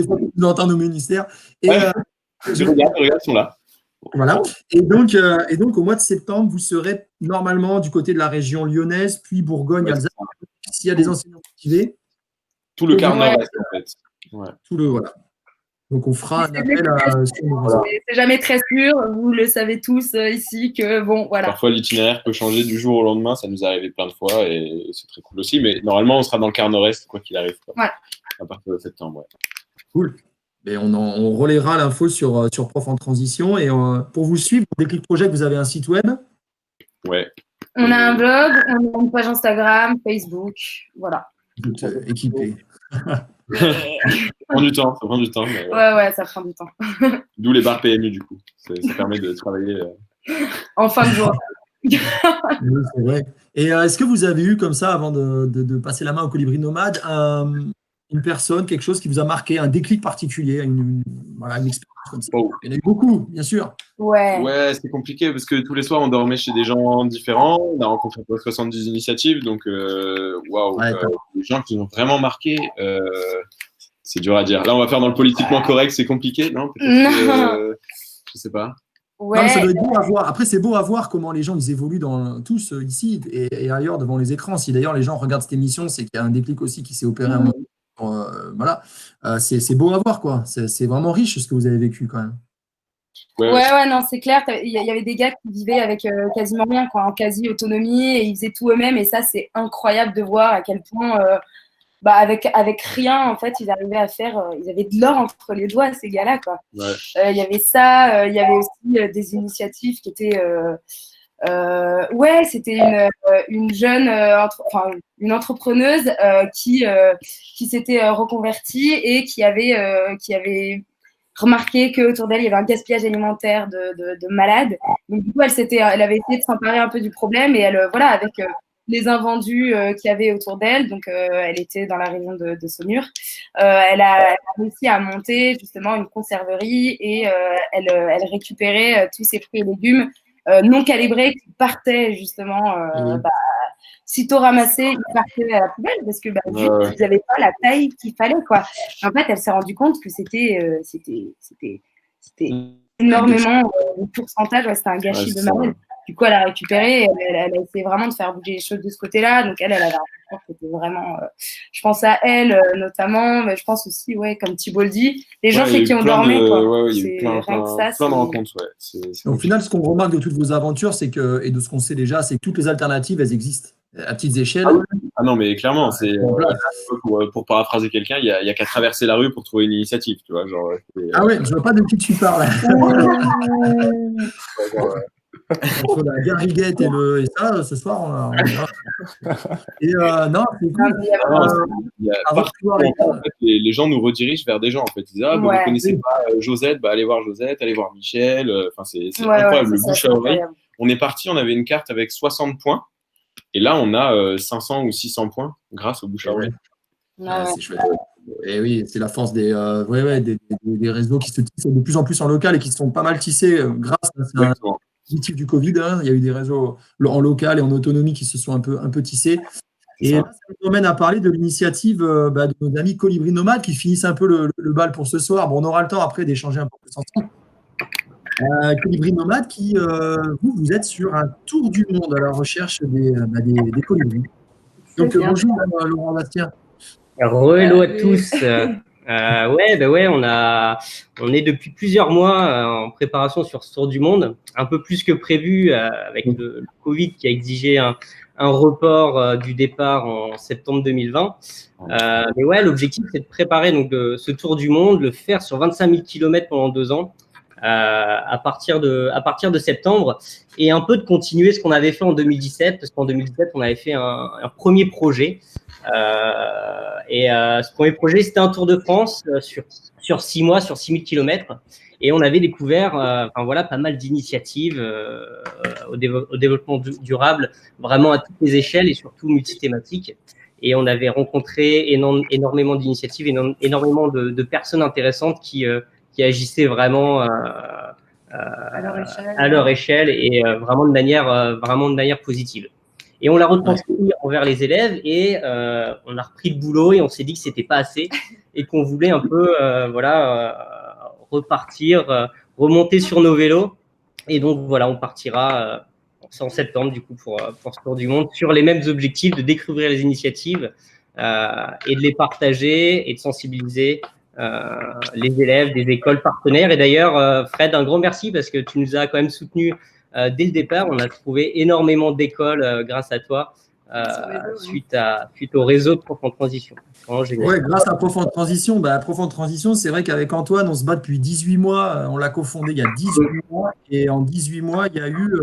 fois, on entend nos ministères. Et, regarde, ils sont là. Voilà. Et donc, au mois de septembre, vous serez normalement du côté de la région lyonnaise, puis Bourgogne, Alsace. S'il y a des enseignants motivés. Tout le quart nord-est, en fait. Ouais. Voilà. Donc, on fera un appel à. C'est jamais très sûr. Vous le savez tous ici que bon, voilà. Parfois, l'itinéraire peut changer du jour au lendemain. Ça nous est arrivé plein de fois et c'est très cool aussi. Mais normalement, on sera dans le quart nord-est, quoi qu'il arrive. Ouais. À partir de septembre. Ouais. Cool. Et on relaiera l'info sur Prof en transition. Et pour vous suivre, pour Déclic Project, vous avez un site web. Ouais. On a un blog, on a une page Instagram, Facebook, voilà. Équipé. Ça prend du temps. Mais ouais, ça prend du temps. D'où les bars PMU, du coup. Ça permet de travailler. En fin de journée. Oui, c'est vrai. Et est-ce que vous avez eu comme ça, avant de passer la main au Colibri Nomade, une personne, quelque chose qui vous a marqué, un déclic particulier, une expérience comme ça? Il y en a eu beaucoup, bien sûr. Ouais, c'est compliqué parce que tous les soirs, on dormait chez des gens différents. On a rencontré 70 initiatives. Donc, waouh, les gens qui nous ont vraiment marqué, c'est dur à dire. Là, on va faire dans le politiquement correct, c'est compliqué, non? Je sais pas. Ouais. Non, ça doit être beau à voir. Après, c'est beau à voir comment les gens ils évoluent tous ici et ailleurs devant les écrans. Si d'ailleurs les gens regardent cette émission, c'est qu'il y a un déclic aussi qui s'est opéré à un moment. Voilà, c'est beau à voir, quoi. C'est vraiment riche ce que vous avez vécu quand même. Ouais, non, c'est clair. Il y avait des gars qui vivaient avec quasiment rien, quoi, en quasi-autonomie, et ils faisaient tout eux-mêmes. Et ça, c'est incroyable de voir à quel point, avec rien, en fait, ils arrivaient à faire. Ils avaient de l'or entre les doigts, ces gars-là, quoi. Ouais. Il y avait ça. Il y avait aussi des initiatives qui étaient. C'était une jeune, une entrepreneuse qui s'était reconvertie et qui avait remarqué qu'autour d'elle, il y avait un gaspillage alimentaire de malade. Donc, du coup, elle avait essayé de s'emparer un peu du problème et avec les invendus qu'il y avait autour d'elle, donc elle était dans la région de Saumur, elle a réussi à monter justement une conserverie et elle récupérait tous ces fruits et légumes non calibrés qui partaient justement, sitôt ramassés, ils partaient à la poubelle parce que ils n'avaient pas la taille qu'il fallait, quoi. En fait, elle s'est rendue compte que c'était énormément de pourcentage, c'était un gâchis de malade. Du coup, elle a récupéré, elle a essayé vraiment de faire bouger les choses de ce côté-là. Donc, elle avait un rapport qui était vraiment. Je pense à elle notamment, mais je pense aussi, comme Thibault le dit, les gens chez qui on dormait. Il y a eu plein de rencontres. Au final, ce qu'on remarque de toutes vos aventures, c'est que, et de ce qu'on sait déjà, c'est que toutes les alternatives, elles existent à petites échelles. Ah non, mais clairement, pour paraphraser quelqu'un, il n'y a qu'à traverser la rue pour trouver une initiative, tu vois. Genre, je vois pas de qui tu parles. Entre la gariguette et ça, ce soir, on a... Et non, c'est cool. En fait, les gens nous redirigent vers des gens. En fait, ils disent vous ne connaissez pas Josette, allez voir Josette, allez voir Michel. C'est incroyable, le bouche à oreille. On est parti, on avait une carte avec 60 points. Et là, on a 500 ou 600 points grâce au bouche à oreille. C'est chouette. Et oui, c'est la force des réseaux qui se tissent de plus en plus en local et qui sont pas mal tissés grâce à un dispositif du Covid. Hein. Il y a eu des réseaux en local et en autonomie qui se sont un peu tissés. Et là, ça nous emmène à parler de l'initiative de nos amis Colibri Nomade qui finissent un peu le bal pour ce soir. Bon, on aura le temps après d'échanger un peu plus ensemble. Colibri Nomade qui, vous êtes sur un tour du monde à la recherche des colibris. Donc, bonjour Laurent Bastien. Hello à tous. On est depuis plusieurs mois en préparation sur ce tour du monde, un peu plus que prévu avec le Covid qui a exigé un report du départ en septembre 2020. Mais ouais, l'objectif c'est de préparer donc ce tour du monde, le faire sur 25 000 km pendant 2 ans. À partir de septembre et un peu de continuer ce qu'on avait fait en 2017 parce qu'en 2017 on avait fait un premier projet ce premier projet c'était un Tour de France sur 6 mois sur 6 000 km et on avait découvert pas mal d'initiatives au développement durable vraiment à toutes les échelles et surtout multithématiques et on avait rencontré énormément d'initiatives, énormément de personnes intéressantes qui agissaient vraiment à leur échelle et vraiment de manière positive. Et on l'a retransmis envers les élèves et on a repris le boulot et on s'est dit que c'était pas assez et qu'on voulait un peu repartir, remonter sur nos vélos. Et donc voilà, on partira en septembre du coup pour ce tour du monde sur les mêmes objectifs de découvrir les initiatives et de les partager et de sensibiliser les élèves des écoles partenaires. Et d'ailleurs, Fred, un grand merci parce que tu nous as quand même soutenus dès le départ. On a trouvé énormément d'écoles grâce à toi suite au réseau de Prof en Transition. Ouais, grâce à Prof en Transition. Prof en Transition, c'est vrai qu'avec Antoine, on se bat depuis 18 mois. On l'a cofondé il y a 18 mois. Et en 18 mois, il y a eu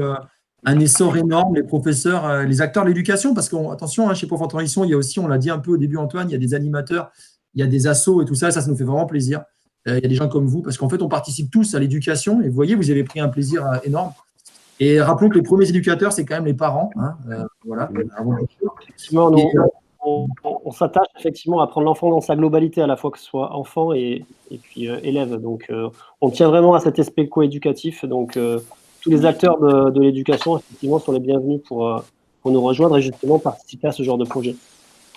un essor énorme. Les professeurs, les acteurs de l'éducation, parce qu'attention, chez Prof en Transition, il y a aussi, on l'a dit un peu au début, Antoine, il y a des animateurs, il y a des assos et tout ça, ça nous fait vraiment plaisir. Il y a des gens comme vous, parce qu'en fait, on participe tous à l'éducation, et vous voyez, vous avez pris un plaisir énorme. Et rappelons que les premiers éducateurs, c'est quand même les parents. Hein, voilà. Effectivement, on s'attache effectivement à prendre l'enfant dans sa globalité, à la fois que ce soit enfant et puis élève. Donc, on tient vraiment à cet aspect coéducatif. Donc, tous les acteurs de l'éducation, effectivement, sont les bienvenus pour nous rejoindre et justement participer à ce genre de projet.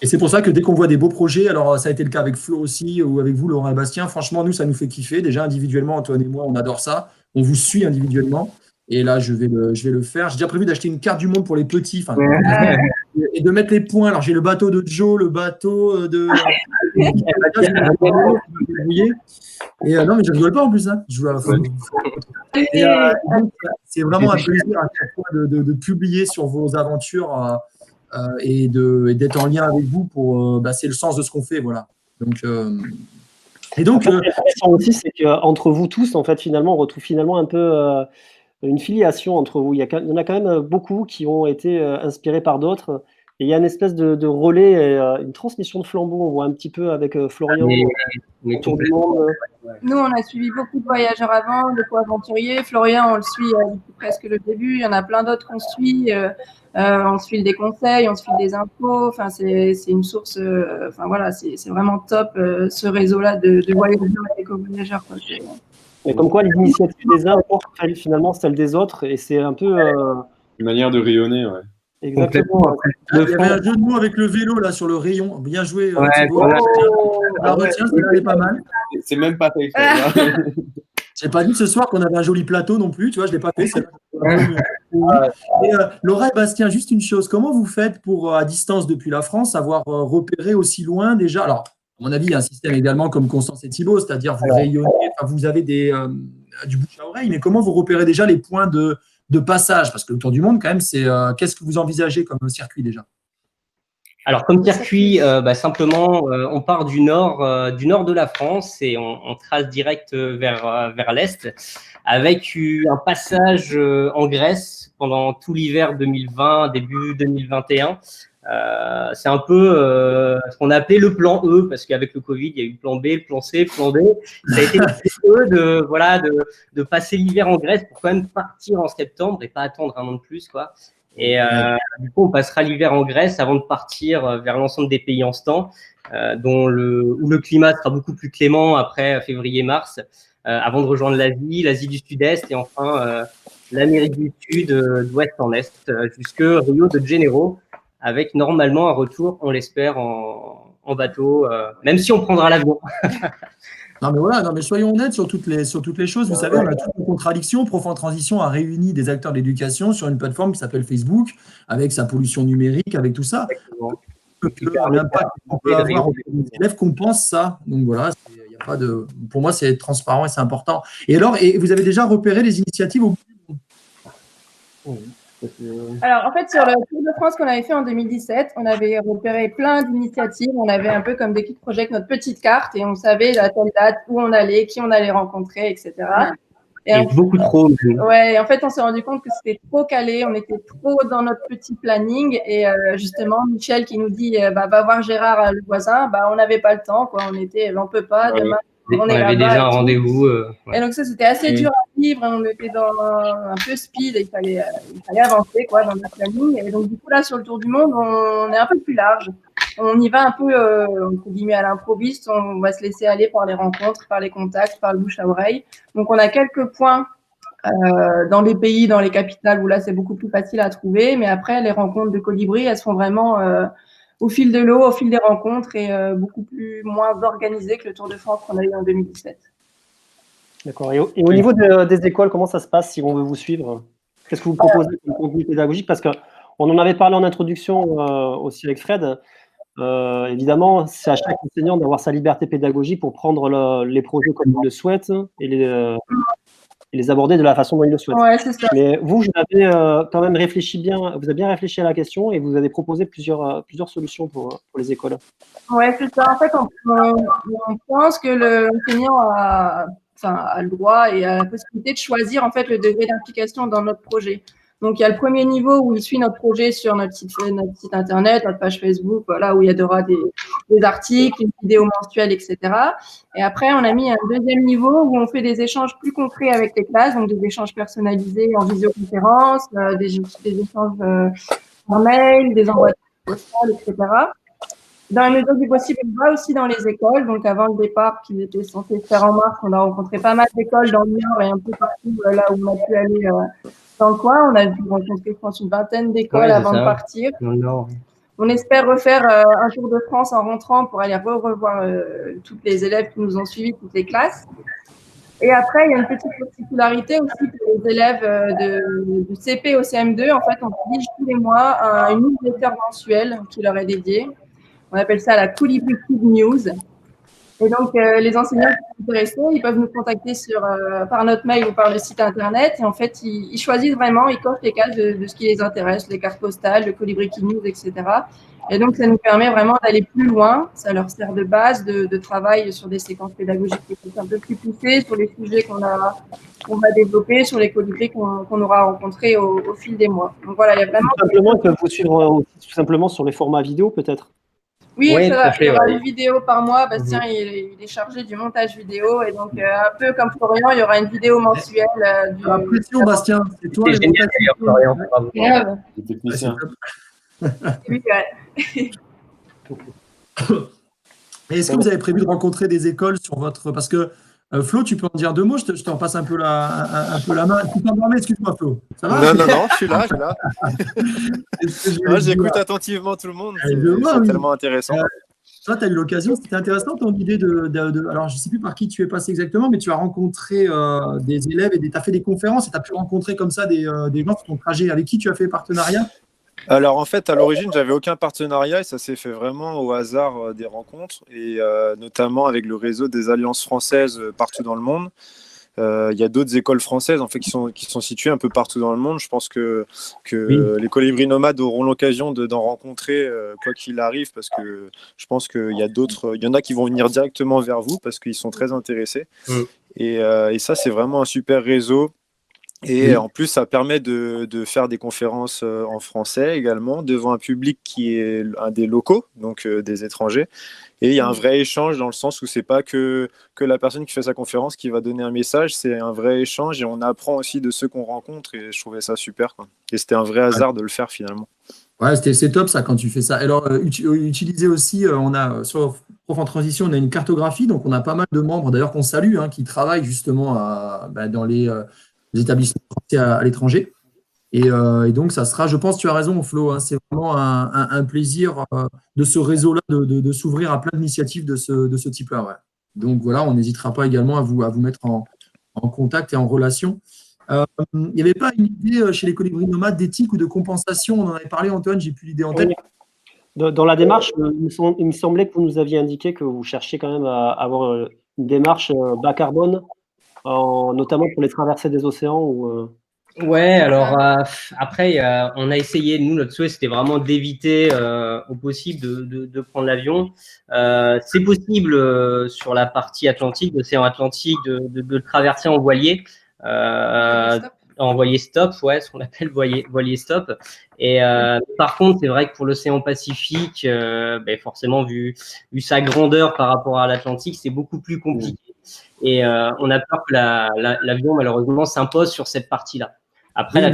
Et c'est pour ça que dès qu'on voit des beaux projets, alors ça a été le cas avec Flo aussi, ou avec vous, Laurent et Bastien, franchement, nous, ça nous fait kiffer. Déjà, individuellement, Antoine et moi, on adore ça. On vous suit individuellement. Et là, je vais le faire. J'ai déjà prévu d'acheter une carte du monde pour les petits. Et de mettre les points. Alors, j'ai le bateau de Joe, le bateau de… Et non, mais je ne rigole pas en plus. Hein. Je joue à la fin. C'est vraiment un plaisir à chaque fois de publier sur vos aventures et d'être en lien avec vous pour… c'est le sens de ce qu'on fait. Voilà. Donc, aussi, c'est qu'entre vous tous, en fait, finalement, on retrouve finalement un peu… une filiation entre vous. Il y en a quand même beaucoup qui ont été inspirés par d'autres. Et il y a une espèce de relais, une transmission de flambeau. On voit un petit peu avec Florian autour du monde. Nous, on a suivi beaucoup de voyageurs avant, de co-aventuriers. Florian, on le suit depuis presque le début. Il y en a plein d'autres qu'on suit. On se file des conseils, on se file des infos. Enfin, c'est une source. C'est vraiment top ce réseau-là de voyageurs et de co-voyageurs. Mais comme quoi, l'initiative des uns porte finalement celle des autres, et c'est un peu… Une manière de rayonner, ouais. Exactement. Il y avait un jeu de mots avec le vélo, là, sur le rayon. Bien joué. Retiens, c'est pas mal. C'est même pas fait. J'ai pas dit ce soir qu'on avait un joli plateau non plus, tu vois, je l'ai pas fait. Et Laura et Bastien, juste une chose, comment vous faites pour, à distance depuis la France, avoir repéré aussi loin déjà? Alors, à mon avis, il y a un système également comme Constance et Thibaut, c'est-à-dire vous rayonnez, vous avez du bouche à oreille, mais comment vous repérez déjà les points de passage? Parce que le Tour du Monde, quand même, c'est qu'est-ce que vous envisagez comme circuit déjà? Alors, comme circuit, simplement, on part du nord de la France et on trace direct vers l'est, avec un passage en Grèce pendant tout l'hiver 2020, début 2021. C'est un peu ce qu'on a appelé le plan E, parce qu'avec le Covid, il y a eu le plan B, le plan C, le plan D. Ça a été le E de passer l'hiver en Grèce pour quand même partir en septembre et pas attendre un an de plus, quoi. Et du coup, on passera l'hiver en Grèce avant de partir vers l'ensemble des pays en ce temps, où le climat sera beaucoup plus clément après février-mars, avant de rejoindre l'Asie du Sud-Est et enfin l'Amérique du Sud, d'ouest en est, jusque Rio de Janeiro, avec normalement un retour, on l'espère, en bateau, même si on prendra l'avion. Non, mais voilà, non, mais soyons honnêtes sur toutes les choses. Vous savez, on a toutes les contradictions. Prof en Transition a réuni des acteurs de l'éducation sur une plateforme qui s'appelle Facebook, avec sa pollution numérique, avec tout ça. L'impact qu'on peut avoir auprès des élèves compense ça. Donc voilà, y a pas de, pour moi, c'est être transparent et c'est important. Et alors, vous avez déjà repéré les initiatives au bout du monde? Alors, en fait, sur le Tour de France qu'on avait fait en 2017, on avait repéré plein d'initiatives. On avait un peu comme des Geek Project notre petite carte et on savait à telle date où on allait, qui on allait rencontrer, etc. Et beaucoup trop. Ouais, en fait, on s'est rendu compte que c'était trop calé, on était trop dans notre petit planning. Et justement, Michel qui nous dit va voir Gérard, le voisin, on n'avait pas le temps, quoi. On peut pas, demain. On avait déjà un rendez-vous. Et donc ça, c'était assez dur à vivre. On était dans un peu speed. Il fallait avancer quoi, dans notre planning. Et donc du coup, là, sur le Tour du Monde, on est un peu plus large. On y va un peu, entre guillemets, à l'improviste. On va se laisser aller par les rencontres, par les contacts, par le bouche à oreille. Donc on a quelques points dans les pays, dans les capitales, où là, c'est beaucoup plus facile à trouver. Mais après, les rencontres de Colibri, elles sont vraiment au fil de l'eau, au fil des rencontres et beaucoup moins organisées que le Tour de France qu'on a eu en 2017. D'accord. Et au niveau des écoles, comment ça se passe si on veut vous suivre? Qu'est-ce que vous proposez comme contenu pédagogique? Parce qu'on en avait parlé en introduction aussi avec Fred. Évidemment, c'est à chaque enseignant d'avoir sa liberté pédagogique pour prendre les projets comme il le souhaite et les aborder de la façon dont il le souhaite. Ouais, c'est ça. Mais vous avez quand même vous avez bien réfléchi à la question et vous avez proposé plusieurs solutions pour les écoles. Ouais, c'est ça. En fait, on pense que l'enseignant a le droit et a la possibilité de choisir en fait le degré d'implication dans notre projet. Donc, il y a le premier niveau où il suit notre projet sur notre site internet, notre page Facebook, voilà, où il y aura des articles, une vidéo mensuelle, etc. Et après, on a mis un deuxième niveau où on fait des échanges plus concrets avec les classes, donc des échanges personnalisés en visioconférence, des échanges en mail, des envois postales, etc. Dans la mesure du possible, on va aussi dans les écoles. Donc, avant le départ, qui était censé se faire en mars, on a rencontré pas mal d'écoles dans le Nord et un peu partout là où on a pu aller dans le coin. On a dû rencontrer, je pense, une vingtaine d'écoles avant de partir. Dans le Nord. On espère refaire un tour de France en rentrant pour aller revoir tous les élèves qui nous ont suivis, toutes les classes. Et après, il y a une petite particularité aussi pour les élèves de CP au CM2. En fait, on rédige tous les mois une newsletter mensuelle qui leur est dédiée. On appelle ça la Colibri Kid News. Et donc, les enseignants qui sont intéressés, ils peuvent nous contacter par notre mail ou par le site internet. Et en fait, ils choisissent vraiment, ils cochent les cases de ce qui les intéresse, les cartes postales, le Colibri Kid News, etc. Et donc, ça nous permet vraiment d'aller plus loin. Ça leur sert de base de travail sur des séquences pédagogiques qui sont un peu plus poussées, sur les sujets qu'on va développer, sur les colibris qu'on aura rencontrés au fil des mois. Donc voilà, il y a vraiment… Tout simplement, ils peuvent vous suivre tout simplement sur les formats vidéo, peut-être. Oui, Oui, ça, fait, il y aura ouais. une vidéo par mois. Bastien, il est chargé du montage vidéo. Et donc, un peu comme Florian, il y y aura une vidéo mensuelle. Impression, Bastien, c'est toi C'est les génial d'ailleurs, Florian. Bravo. Grave. Le technicien. Oui, ouais. Et est-ce que vous avez prévu de rencontrer des écoles sur votre… Parce que Flo, tu peux en dire deux mots, je te repasse un peu la main. Tu t'endormais, excuse-moi Flo. Ça va? Non, je suis là. J'écoute attentivement tout le monde, c'est tellement intéressant. Toi, tu as eu l'occasion, c'était intéressant ton idée alors, je ne sais plus par qui tu es passé exactement, mais tu as rencontré des élèves et tu as fait des conférences et tu as pu rencontrer comme ça des gens sur ton trajet. Avec qui tu as fait partenariat? Alors en fait, à l'origine, j'avais aucun partenariat et ça s'est fait vraiment au hasard des rencontres et notamment avec le réseau des alliances françaises partout dans le monde. Il y a d'autres écoles françaises en fait qui sont situées un peu partout dans le monde. Je pense que les colibris nomades auront l'occasion d'en rencontrer quoi qu'il arrive parce que je pense qu'il y en a qui vont venir directement vers vous parce qu'ils sont très intéressés. Et ça, c'est vraiment un super réseau. Et Oui. en plus, ça permet de faire des conférences en français également, devant un public qui est un des locaux, donc des étrangers. Et il y a un vrai échange dans le sens où c'est pas que la personne qui fait sa conférence qui va donner un message, c'est un vrai échange et on apprend aussi de ceux qu'on rencontre et je trouvais ça super, quoi. Et c'était un vrai hasard de le faire finalement. Ouais, c'est top ça quand tu fais ça. Alors, utiliser aussi, on a sur Prof en Transition, on a une cartographie, donc on a pas mal de membres d'ailleurs qu'on salue, hein, qui travaillent justement dans les établissements français à l'étranger. Et donc, ça sera, je pense, tu as raison, Flo, hein, c'est vraiment un plaisir de ce réseau-là de s'ouvrir à plein d'initiatives de ce type-là. Ouais. Donc voilà, on n'hésitera pas également à vous mettre en contact et en relation. Il n'y avait pas une idée chez les colibris nomades d'éthique ou de compensation? On en avait parlé, Antoine, j'ai plus l'idée en tête. Oui. Dans la démarche, il me semblait que vous nous aviez indiqué que vous cherchiez quand même à avoir une démarche bas carbone, notamment pour les traversées des océans. Ouais, alors après, on a essayé, nous, notre souhait, c'était vraiment d'éviter au possible de prendre l'avion. C'est possible sur la partie atlantique, l'océan Atlantique, de traverser en voilier. En voilier stop, ouais, ce qu'on appelle voilier stop. Et par contre, c'est vrai que pour l'océan Pacifique, forcément, vu sa grandeur par rapport à l'Atlantique, c'est beaucoup plus compliqué. Et on a peur que l'avion, malheureusement, s'impose sur cette partie-là. Après,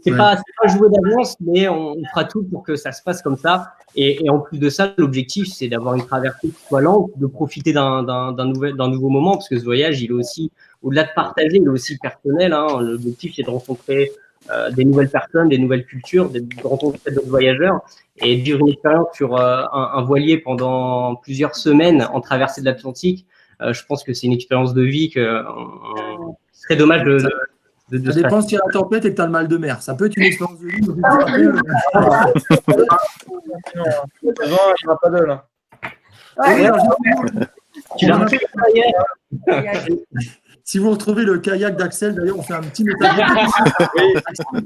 c'est pas jouer d'avance, mais on fera tout pour que ça se passe comme ça. Et en plus de ça, l'objectif, c'est d'avoir une traversée qui soit lente, de profiter d'un nouveau moment, parce que ce voyage, il est aussi, au-delà de partager, il est aussi personnel. Hein. L'objectif, c'est de rencontrer des nouvelles personnes, des nouvelles cultures, de rencontrer d'autres voyageurs et de vivre une expérience sur un voilier pendant plusieurs semaines en traversée de l'Atlantique. Je pense que c'est une expérience de vie que ce serait dommage de ça dépend si tu as la tempête et que tu as le mal de mer. Ça peut être une expérience de vie. Il n'y a pas de là. Si vous retrouvez le kayak d'Axel, d'ailleurs, on fait un petit métal.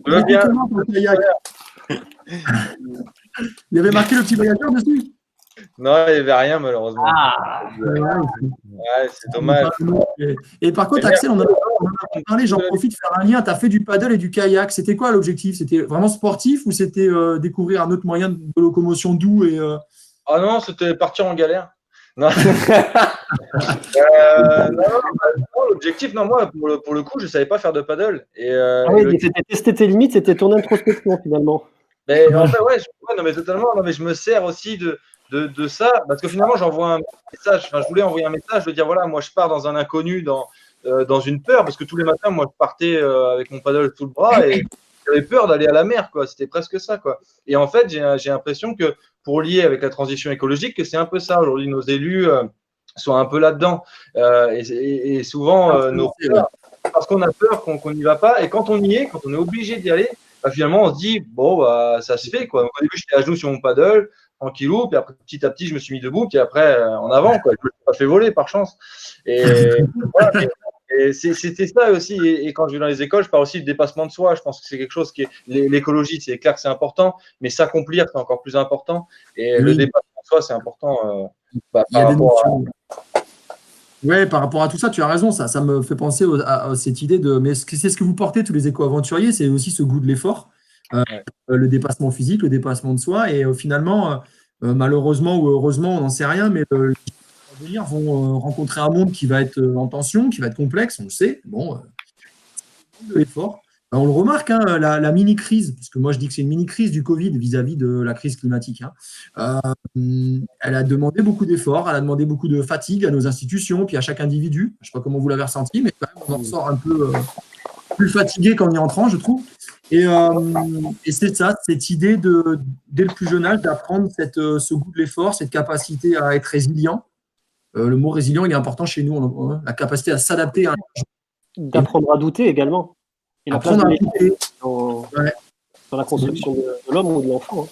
Oui, bien. Il y avait marqué le petit voyageur dessus? Non, il n'y avait rien, malheureusement. Ouais, c'est dommage. Et par contre, Axel, on en a parlé, j'en profite de faire un lien. Tu as fait du paddle et du kayak. C'était quoi l'objectif? C'était vraiment sportif ou c'était découvrir un autre moyen de locomotion doux Ah non, c'était partir en galère. Non, l'objectif, non, moi, pour le coup, je ne savais pas faire de paddle. C'était tester tes limites, c'était ton introspection finalement. Mais en fait, non, mais totalement. Non, mais je me sers aussi de ça, parce que finalement, j'envoie un message. Enfin, je voulais envoyer un message de dire voilà, moi, je pars dans un inconnu, dans une peur, parce que tous les matins, moi, je partais avec mon paddle sous le bras et j'avais peur d'aller à la mer, quoi. C'était presque ça, quoi. Et en fait, j'ai l'impression que pour lier avec la transition écologique, que c'est un peu ça. Aujourd'hui, nos élus sont un peu là-dedans. Et souvent, nos peurs, parce qu'on a peur qu'on n'y va pas. Et quand on y est, quand on est obligé d'y aller, finalement, on se dit, bon, ça se fait, quoi. Donc, au début, j'étais à genoux sur mon paddle, tranquillou, puis après, petit à petit, je me suis mis debout, puis après, en avant, quoi. Je me suis pas fait voler, par chance. Et voilà. Et c'était ça aussi. Et quand je vais dans les écoles, je parle aussi de dépassement de soi. Je pense que c'est quelque chose qui est. L'écologie, c'est clair que c'est important, mais s'accomplir, c'est encore plus important. Et le dépassement de soi, c'est important. Par rapport à tout ça, tu as raison. Ça me fait penser à cette idée de. Mais c'est ce que vous portez, tous les éco-aventuriers, c'est aussi ce goût de l'effort, le dépassement physique, le dépassement de soi. Et finalement, malheureusement ou heureusement, on n'en sait rien, mais venir vont rencontrer un monde qui va être en tension, qui va être complexe, on le sait. Bon, de l'effort. On le remarque, hein, la mini-crise, parce que moi je dis que c'est une mini-crise du Covid vis-à-vis de la crise climatique. Hein. Elle a demandé beaucoup d'efforts, elle a demandé beaucoup de fatigue à nos institutions, puis à chaque individu. Je ne sais pas comment vous l'avez ressenti, mais quand même, on en ressort un peu plus fatigué qu'en y entrant, je trouve. Et c'est ça, cette idée dès le plus jeune âge, d'apprendre ce goût de l'effort, cette capacité à être résilient. Le mot résilient, il est important chez nous, la capacité à s'adapter à d'apprendre à douter également. Et apprendre à douter dans la construction de l'homme ou de l'enfant. Hein.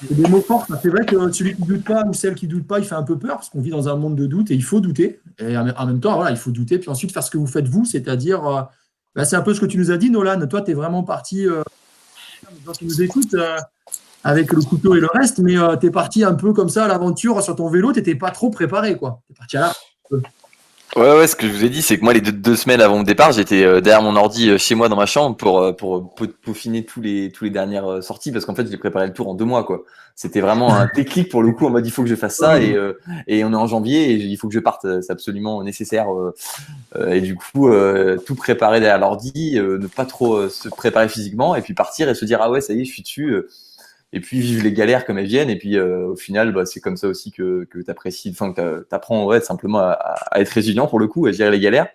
C'est des mots forts. C'est vrai que celui qui ne doute pas ou celle qui ne doute pas, il fait un peu peur parce qu'on vit dans un monde de doute et il faut douter. Et en même temps, voilà, il faut douter. Puis ensuite, faire ce que vous faites vous, c'est-à-dire, c'est un peu ce que tu nous as dit, Nolan. Toi, tu es vraiment parti, les gens qui nous écoutent, avec le couteau et le reste, mais tu es parti un peu comme ça à l'aventure sur ton vélo, tu n'étais pas trop préparé, quoi. Tu es parti à la... Ouais, ce que je vous ai dit, c'est que moi, les deux semaines avant mon départ, j'étais derrière mon ordi chez moi dans ma chambre pour peaufiner tous les dernières sorties, parce qu'en fait, j'ai préparé le tour en 2 mois, quoi. C'était vraiment un déclic pour le coup, en mode il faut que je fasse ça, et on est en janvier, et il faut que je parte, c'est absolument nécessaire. Et du coup, tout préparer derrière l'ordi, ne pas trop se préparer physiquement, et puis partir et se dire, ah ouais, ça y est, je suis dessus. Et puis vivre les galères comme elles viennent, et puis au final, bah, c'est comme ça aussi que tu apprécies, enfin que tu apprends simplement à être résilient pour le coup, à gérer les galères.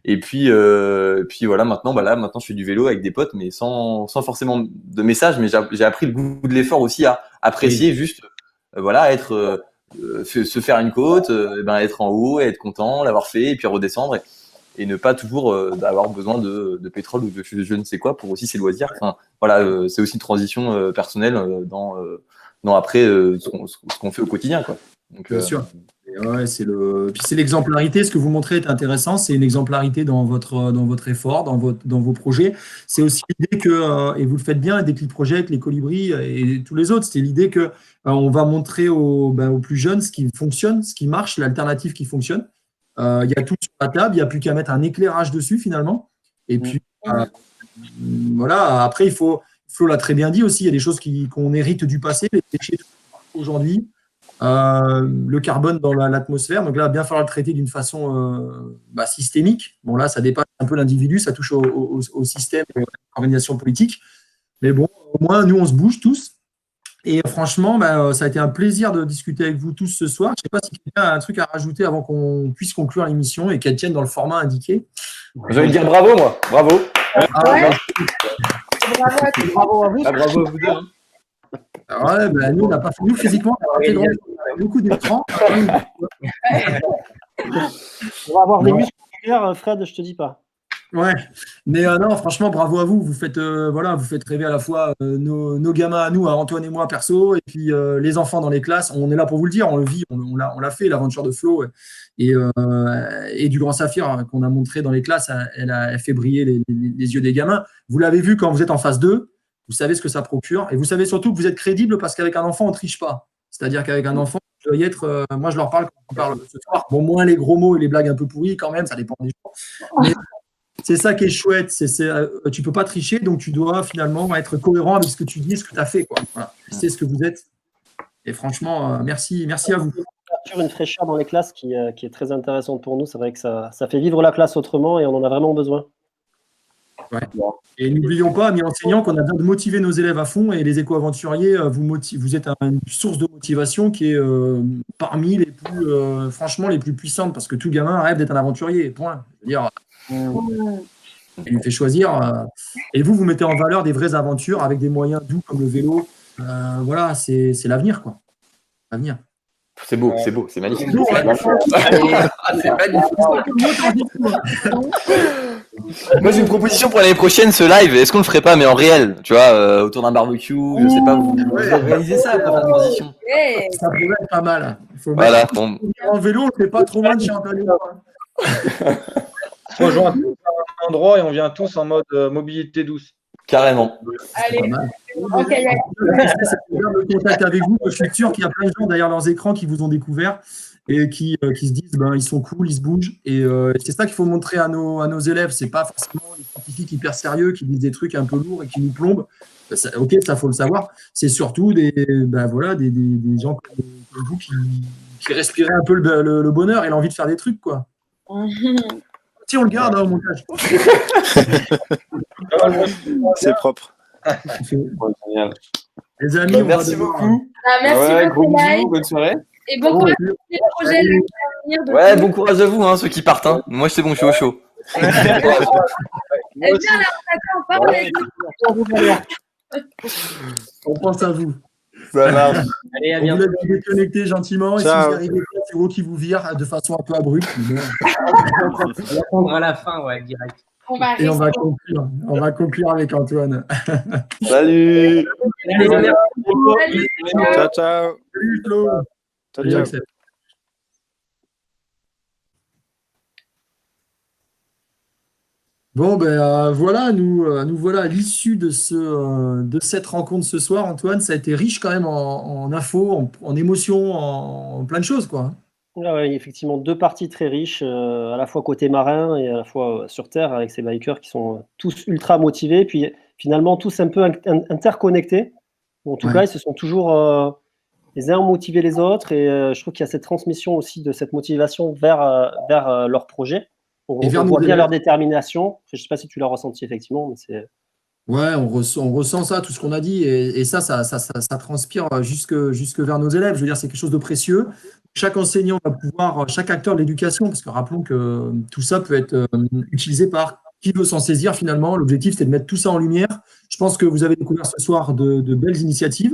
Et puis voilà, maintenant je fais du vélo avec des potes, mais sans forcément de messages, mais j'ai appris le goût de l'effort aussi, à apprécier juste voilà, être se faire une côte, être en haut, et être content, l'avoir fait, et puis redescendre. Et ne pas toujours avoir besoin de pétrole ou de je ne sais quoi pour aussi ses loisirs. Enfin, voilà, c'est aussi une transition personnelle dans après ce qu'on fait au quotidien, quoi. Donc, Bien sûr. Ouais, puis c'est l'exemplarité. Ce que vous montrez est intéressant. C'est une exemplarité dans votre effort, dans vos projets. C'est aussi l'idée que, et vous le faites bien, les Déclic Project, les Colibris et tous les autres, c'est l'idée que on va montrer aux plus jeunes ce qui fonctionne, ce qui marche, l'alternative qui fonctionne. Il y a tout sur la table, il n'y a plus qu'à mettre un éclairage dessus finalement. Et puis, voilà, après, Flo l'a très bien dit aussi, il y a des choses qu'on hérite du passé, les déchets aujourd'hui, le carbone dans l'atmosphère. Donc là, il va bien falloir le traiter d'une façon systémique. Bon, là, ça dépasse un peu l'individu, ça touche au système, à l'organisation politique. Mais bon, au moins, nous, on se bouge tous. Et franchement, ça a été un plaisir de discuter avec vous tous ce soir. Je ne sais pas si quelqu'un a un truc à rajouter avant qu'on puisse conclure l'émission et qu'elle tienne dans le format indiqué. Je vais dire bravo, moi. Bravo. Bravo à vous. Bravo à vous deux. Hein. Ouais, nous, on n'a pas fait. Nous, physiquement, on a fait beaucoup d'écrans. On va avoir des muscles musculaires, Fred, je te dis pas. Ouais, mais non, franchement, bravo à vous. Vous faites rêver à la fois nos gamins à nous, à Antoine et moi perso, et puis les enfants dans les classes. On est là pour vous le dire, on le vit, on l'a fait, l'aventure de Flo et du Grand Saphir qu'on a montré dans les classes. Elle fait briller les yeux des gamins. Vous l'avez vu quand vous êtes en phase 2, vous savez ce que ça procure, et vous savez surtout que vous êtes crédible parce qu'avec un enfant, on ne triche pas. C'est-à-dire qu'avec un enfant, je dois y être. Moi, je leur parle quand on parle ce soir. Bon, moins les gros mots et les blagues un peu pourries, quand même, ça dépend des gens. Mais c'est ça qui est chouette. Tu ne peux pas tricher, donc tu dois finalement être cohérent avec ce que tu dis, ce que tu as fait. Voilà. Tu sais ce que vous êtes. Et franchement, merci à vous. Une fraîcheur dans les classes qui est très intéressante pour nous. C'est vrai que ça fait vivre la classe autrement et on en a vraiment besoin. Ouais. Et n'oublions pas, amis enseignants, qu'on a besoin de motiver nos élèves à fond, et les éco-aventuriers, vous êtes une source de motivation qui est parmi les plus, franchement, les plus puissantes, parce que tout gamin rêve d'être un aventurier, point. Je veux dire, il lui fait choisir. Et vous mettez en valeur des vraies aventures avec des moyens doux comme le vélo. Voilà, c'est l'avenir, quoi. L'avenir. C'est beau, c'est magnifique. C'est magnifique. Moi, j'ai une proposition pour l'année prochaine, ce live. Est-ce qu'on le ferait pas, mais en réel, tu vois, autour d'un barbecue, je sais pas, vous réalisez ça pour la transition. Ça pourrait être pas mal. Voilà, bon. En vélo, on n'est pas trop loin de chez Antoine. On se rejoint tous à un endroit et on vient tous en mode mobilité douce. Carrément. Allez, C'est bien le contact avec vous. Je suis sûr qu'il y a plein de gens derrière leurs écrans qui vous ont découvert et qui se disent ils sont cool, ils se bougent. Et c'est ça qu'il faut montrer à nos élèves. C'est pas forcément les scientifiques hyper sérieux qui disent des trucs un peu lourds et qui nous plombent. Ok, ça faut le savoir. C'est surtout des gens comme vous qui respiraient un peu le bonheur et l'envie de faire des trucs, quoi. Si on le garde au montage. C'est propre. Les amis, merci beaucoup. Merci gros beaucoup. bisous, bonne soirée. Et bon courage pour les projets. Ouais, bon courage à vous, ceux qui partent. Moi, c'est bon, je suis au chaud. Eh bien, là, on parle avec On pense à vous. Ça marche. Allez, à On bientôt. vous laisse vous déconnecter gentiment. Et si Ciao. vous arrivez pas, c'est vous qui vous vire de façon un peu abrupte. On va prendre à la fin, ouais, direct. On va Et on va rester. conclure. On va conclure avec Antoine. Salut. Allez, merci. Salut. Ciao, ciao. Salut Flo. Ciao, Salut ciao. Axel. Bon, voilà, nous voilà à l'issue de cette rencontre ce soir, Antoine. Ça a été riche quand même en infos, en émotions, en plein de choses, quoi. Ah ouais, effectivement, 2 parties très riches, à la fois côté marin et à la fois, sur terre avec ces bikers qui sont, tous ultra motivés, puis finalement tous un peu interconnectés. En tout cas, Ouais. ils se sont toujours, les uns ont motivé les autres et je trouve qu'il y a cette transmission aussi de cette motivation vers leur projet. Et vers On nos voit bien élèves. leur détermination. Je ne sais pas si tu l'as ressenti effectivement, mais c'est Ouais, on ressent ça, tout ce qu'on a dit, et ça transpire jusque vers nos élèves. Je veux dire, c'est quelque chose de précieux. Chaque enseignant va pouvoir, chaque acteur de l'éducation, parce que rappelons que tout ça peut être utilisé par qui veut s'en saisir finalement. L'objectif, c'est de mettre tout ça en lumière. Je pense que vous avez découvert ce soir de belles initiatives.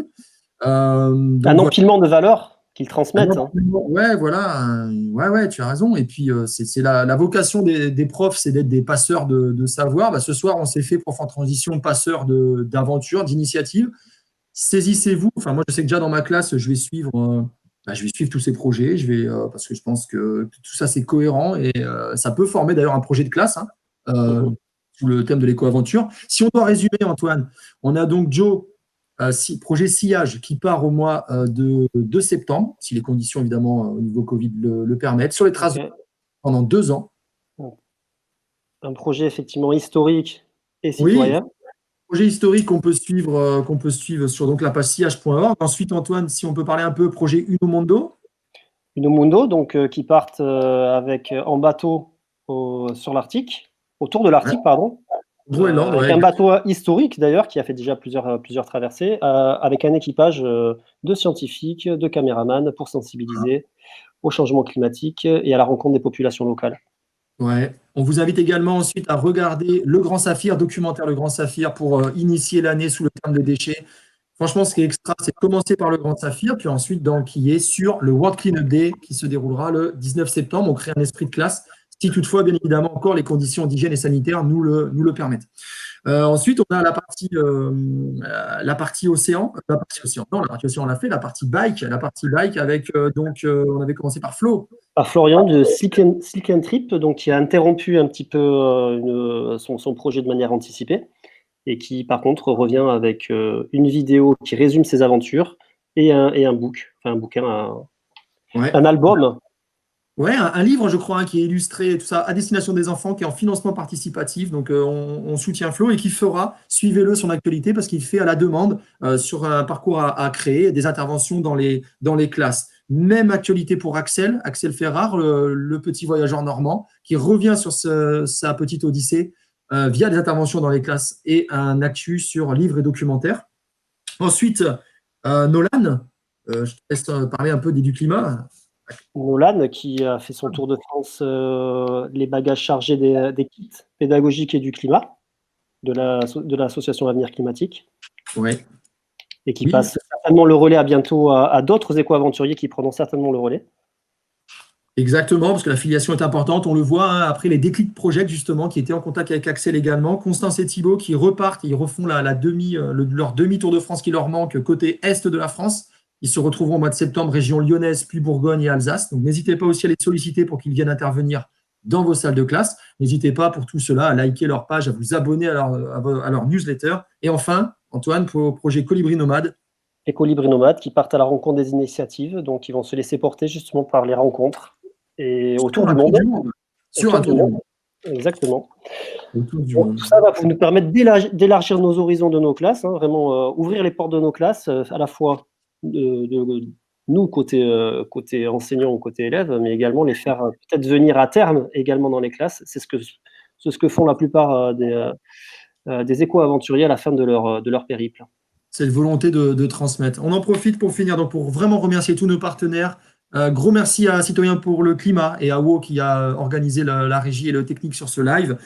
Donc un voilà. empilement de valeurs qu'ils transmettent, hein. Ouais, voilà, ouais, tu as raison. Et puis, c'est la vocation des profs, c'est d'être des passeurs de savoir. Bah, ce soir, on s'est fait prof en transition, passeurs d'aventure, d'initiative. Saisissez-vous. Enfin, moi, je sais que déjà dans ma classe, je vais suivre tous ces projets. Parce que je pense que tout ça, c'est cohérent et ça peut former d'ailleurs un projet de classe, hein, sous le thème de l'éco-aventure. Si on doit résumer, Antoine, on a donc Joe. Projet sillage qui part au mois de septembre, si les conditions évidemment au niveau Covid le permettent, sur les traces pendant 2 ans. Un projet effectivement historique et Oui, citoyen. projet historique qu'on peut suivre sur donc la page sillage.org. Ensuite, Antoine, si on peut parler un peu projet Uno Mondo. Uno Mundo, donc qui partent en bateau sur l'Arctique, autour de l'Arctique, pardon. Groenland, avec ouais. un bateau historique d'ailleurs qui a fait déjà plusieurs traversées, avec un équipage de scientifiques, de caméramans pour sensibiliser au changement climatique et à la rencontre des populations locales. Ouais. On vous invite également ensuite à regarder Le Grand Saphir, documentaire Le Grand Saphir, pour initier l'année sous le terme de déchets. Franchement, ce qui est extra, c'est de commencer par Le Grand Saphir, puis ensuite d'enquiller sur le World Cleanup Day qui se déroulera le 19 septembre. On crée un esprit de classe, si toutefois, bien évidemment, encore les conditions d'hygiène et sanitaire nous le permettent. Ensuite, on a la partie océan. La partie océan, non, la partie océan, on l'a fait. La partie bike avec, on avait commencé par Flo. Par Florian de Slick and Trip, donc qui a interrompu un petit peu son projet de manière anticipée et qui, par contre, revient avec une vidéo qui résume ses aventures et un book, enfin un bouquin, un album. Ouais, un livre, je crois, hein, qui est illustré, tout ça, à destination des enfants, qui est en financement participatif. Donc, on soutient Flo et qui fera, suivez-le, son actualité, parce qu'il fait à la demande sur un parcours à créer, des interventions dans les classes. Même actualité pour Axel Ferrard, le petit voyageur normand, qui revient sur sa petite odyssée via des interventions dans les classes et un actu sur livres et documentaires. Ensuite, Nolan, je te laisse parler un peu du climat. Nolan, qui a fait son tour de France, les bagages chargés des kits pédagogiques et du climat de l'association Avenir Climatique. Ouais. Et qui passe certainement le relais bientôt à d'autres éco-aventuriers qui prendront certainement le relais. Exactement, parce que la filiation est importante. On le voit hein, après les déclics project, justement, qui étaient en contact avec Axel également. Constance et Thibaut qui repartent, ils refont leur demi-tour de France qui leur manque côté est de la France. Ils se retrouveront au mois de septembre, région lyonnaise, puis Bourgogne et Alsace. Donc, n'hésitez pas aussi à les solliciter pour qu'ils viennent intervenir dans vos salles de classe. N'hésitez pas pour tout cela à liker leur page, à vous abonner à leur newsletter. Et enfin, Antoine, pour le projet Colibri Nomade. Les Colibri Nomades qui partent à la rencontre des initiatives, donc ils vont se laisser porter justement par les rencontres et autour du monde. Sur un tour du monde. Exactement. Tout ça va nous permettre d'élargir nos horizons de nos classes, hein, vraiment ouvrir les portes de nos classes, à la fois de nous côté enseignants ou côté élèves, mais également les faire peut-être venir à terme également dans les classes. C'est ce que font la plupart des éco-aventuriers à la fin de leur périple. Cette volonté de transmettre. On en profite pour finir, donc pour vraiment remercier tous nos partenaires. Gros merci à Citoyens pour le climat et à WO qui a organisé la régie et le technique sur ce live.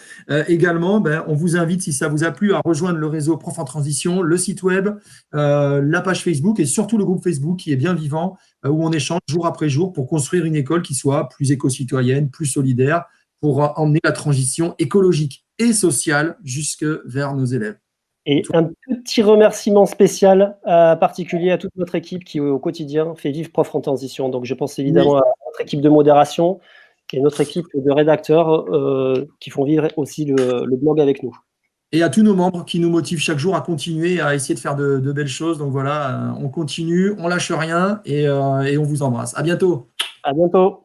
Également, on vous invite, si ça vous a plu, à rejoindre le réseau Prof en Transition, le site web, la page Facebook et surtout le groupe Facebook qui est bien vivant, où on échange jour après jour pour construire une école qui soit plus éco-citoyenne, plus solidaire, pour emmener la transition écologique et sociale jusque vers nos élèves. Et un petit remerciement spécial particulier à toute notre équipe qui, au quotidien, fait vivre Prof en Transition. Donc, je pense évidemment à notre équipe de modération et notre équipe de rédacteurs qui font vivre aussi le blog avec nous. et à tous nos membres qui nous motivent chaque jour à continuer, à essayer de faire de belles choses. Donc voilà, on continue, on lâche rien et on vous embrasse. À bientôt. À bientôt.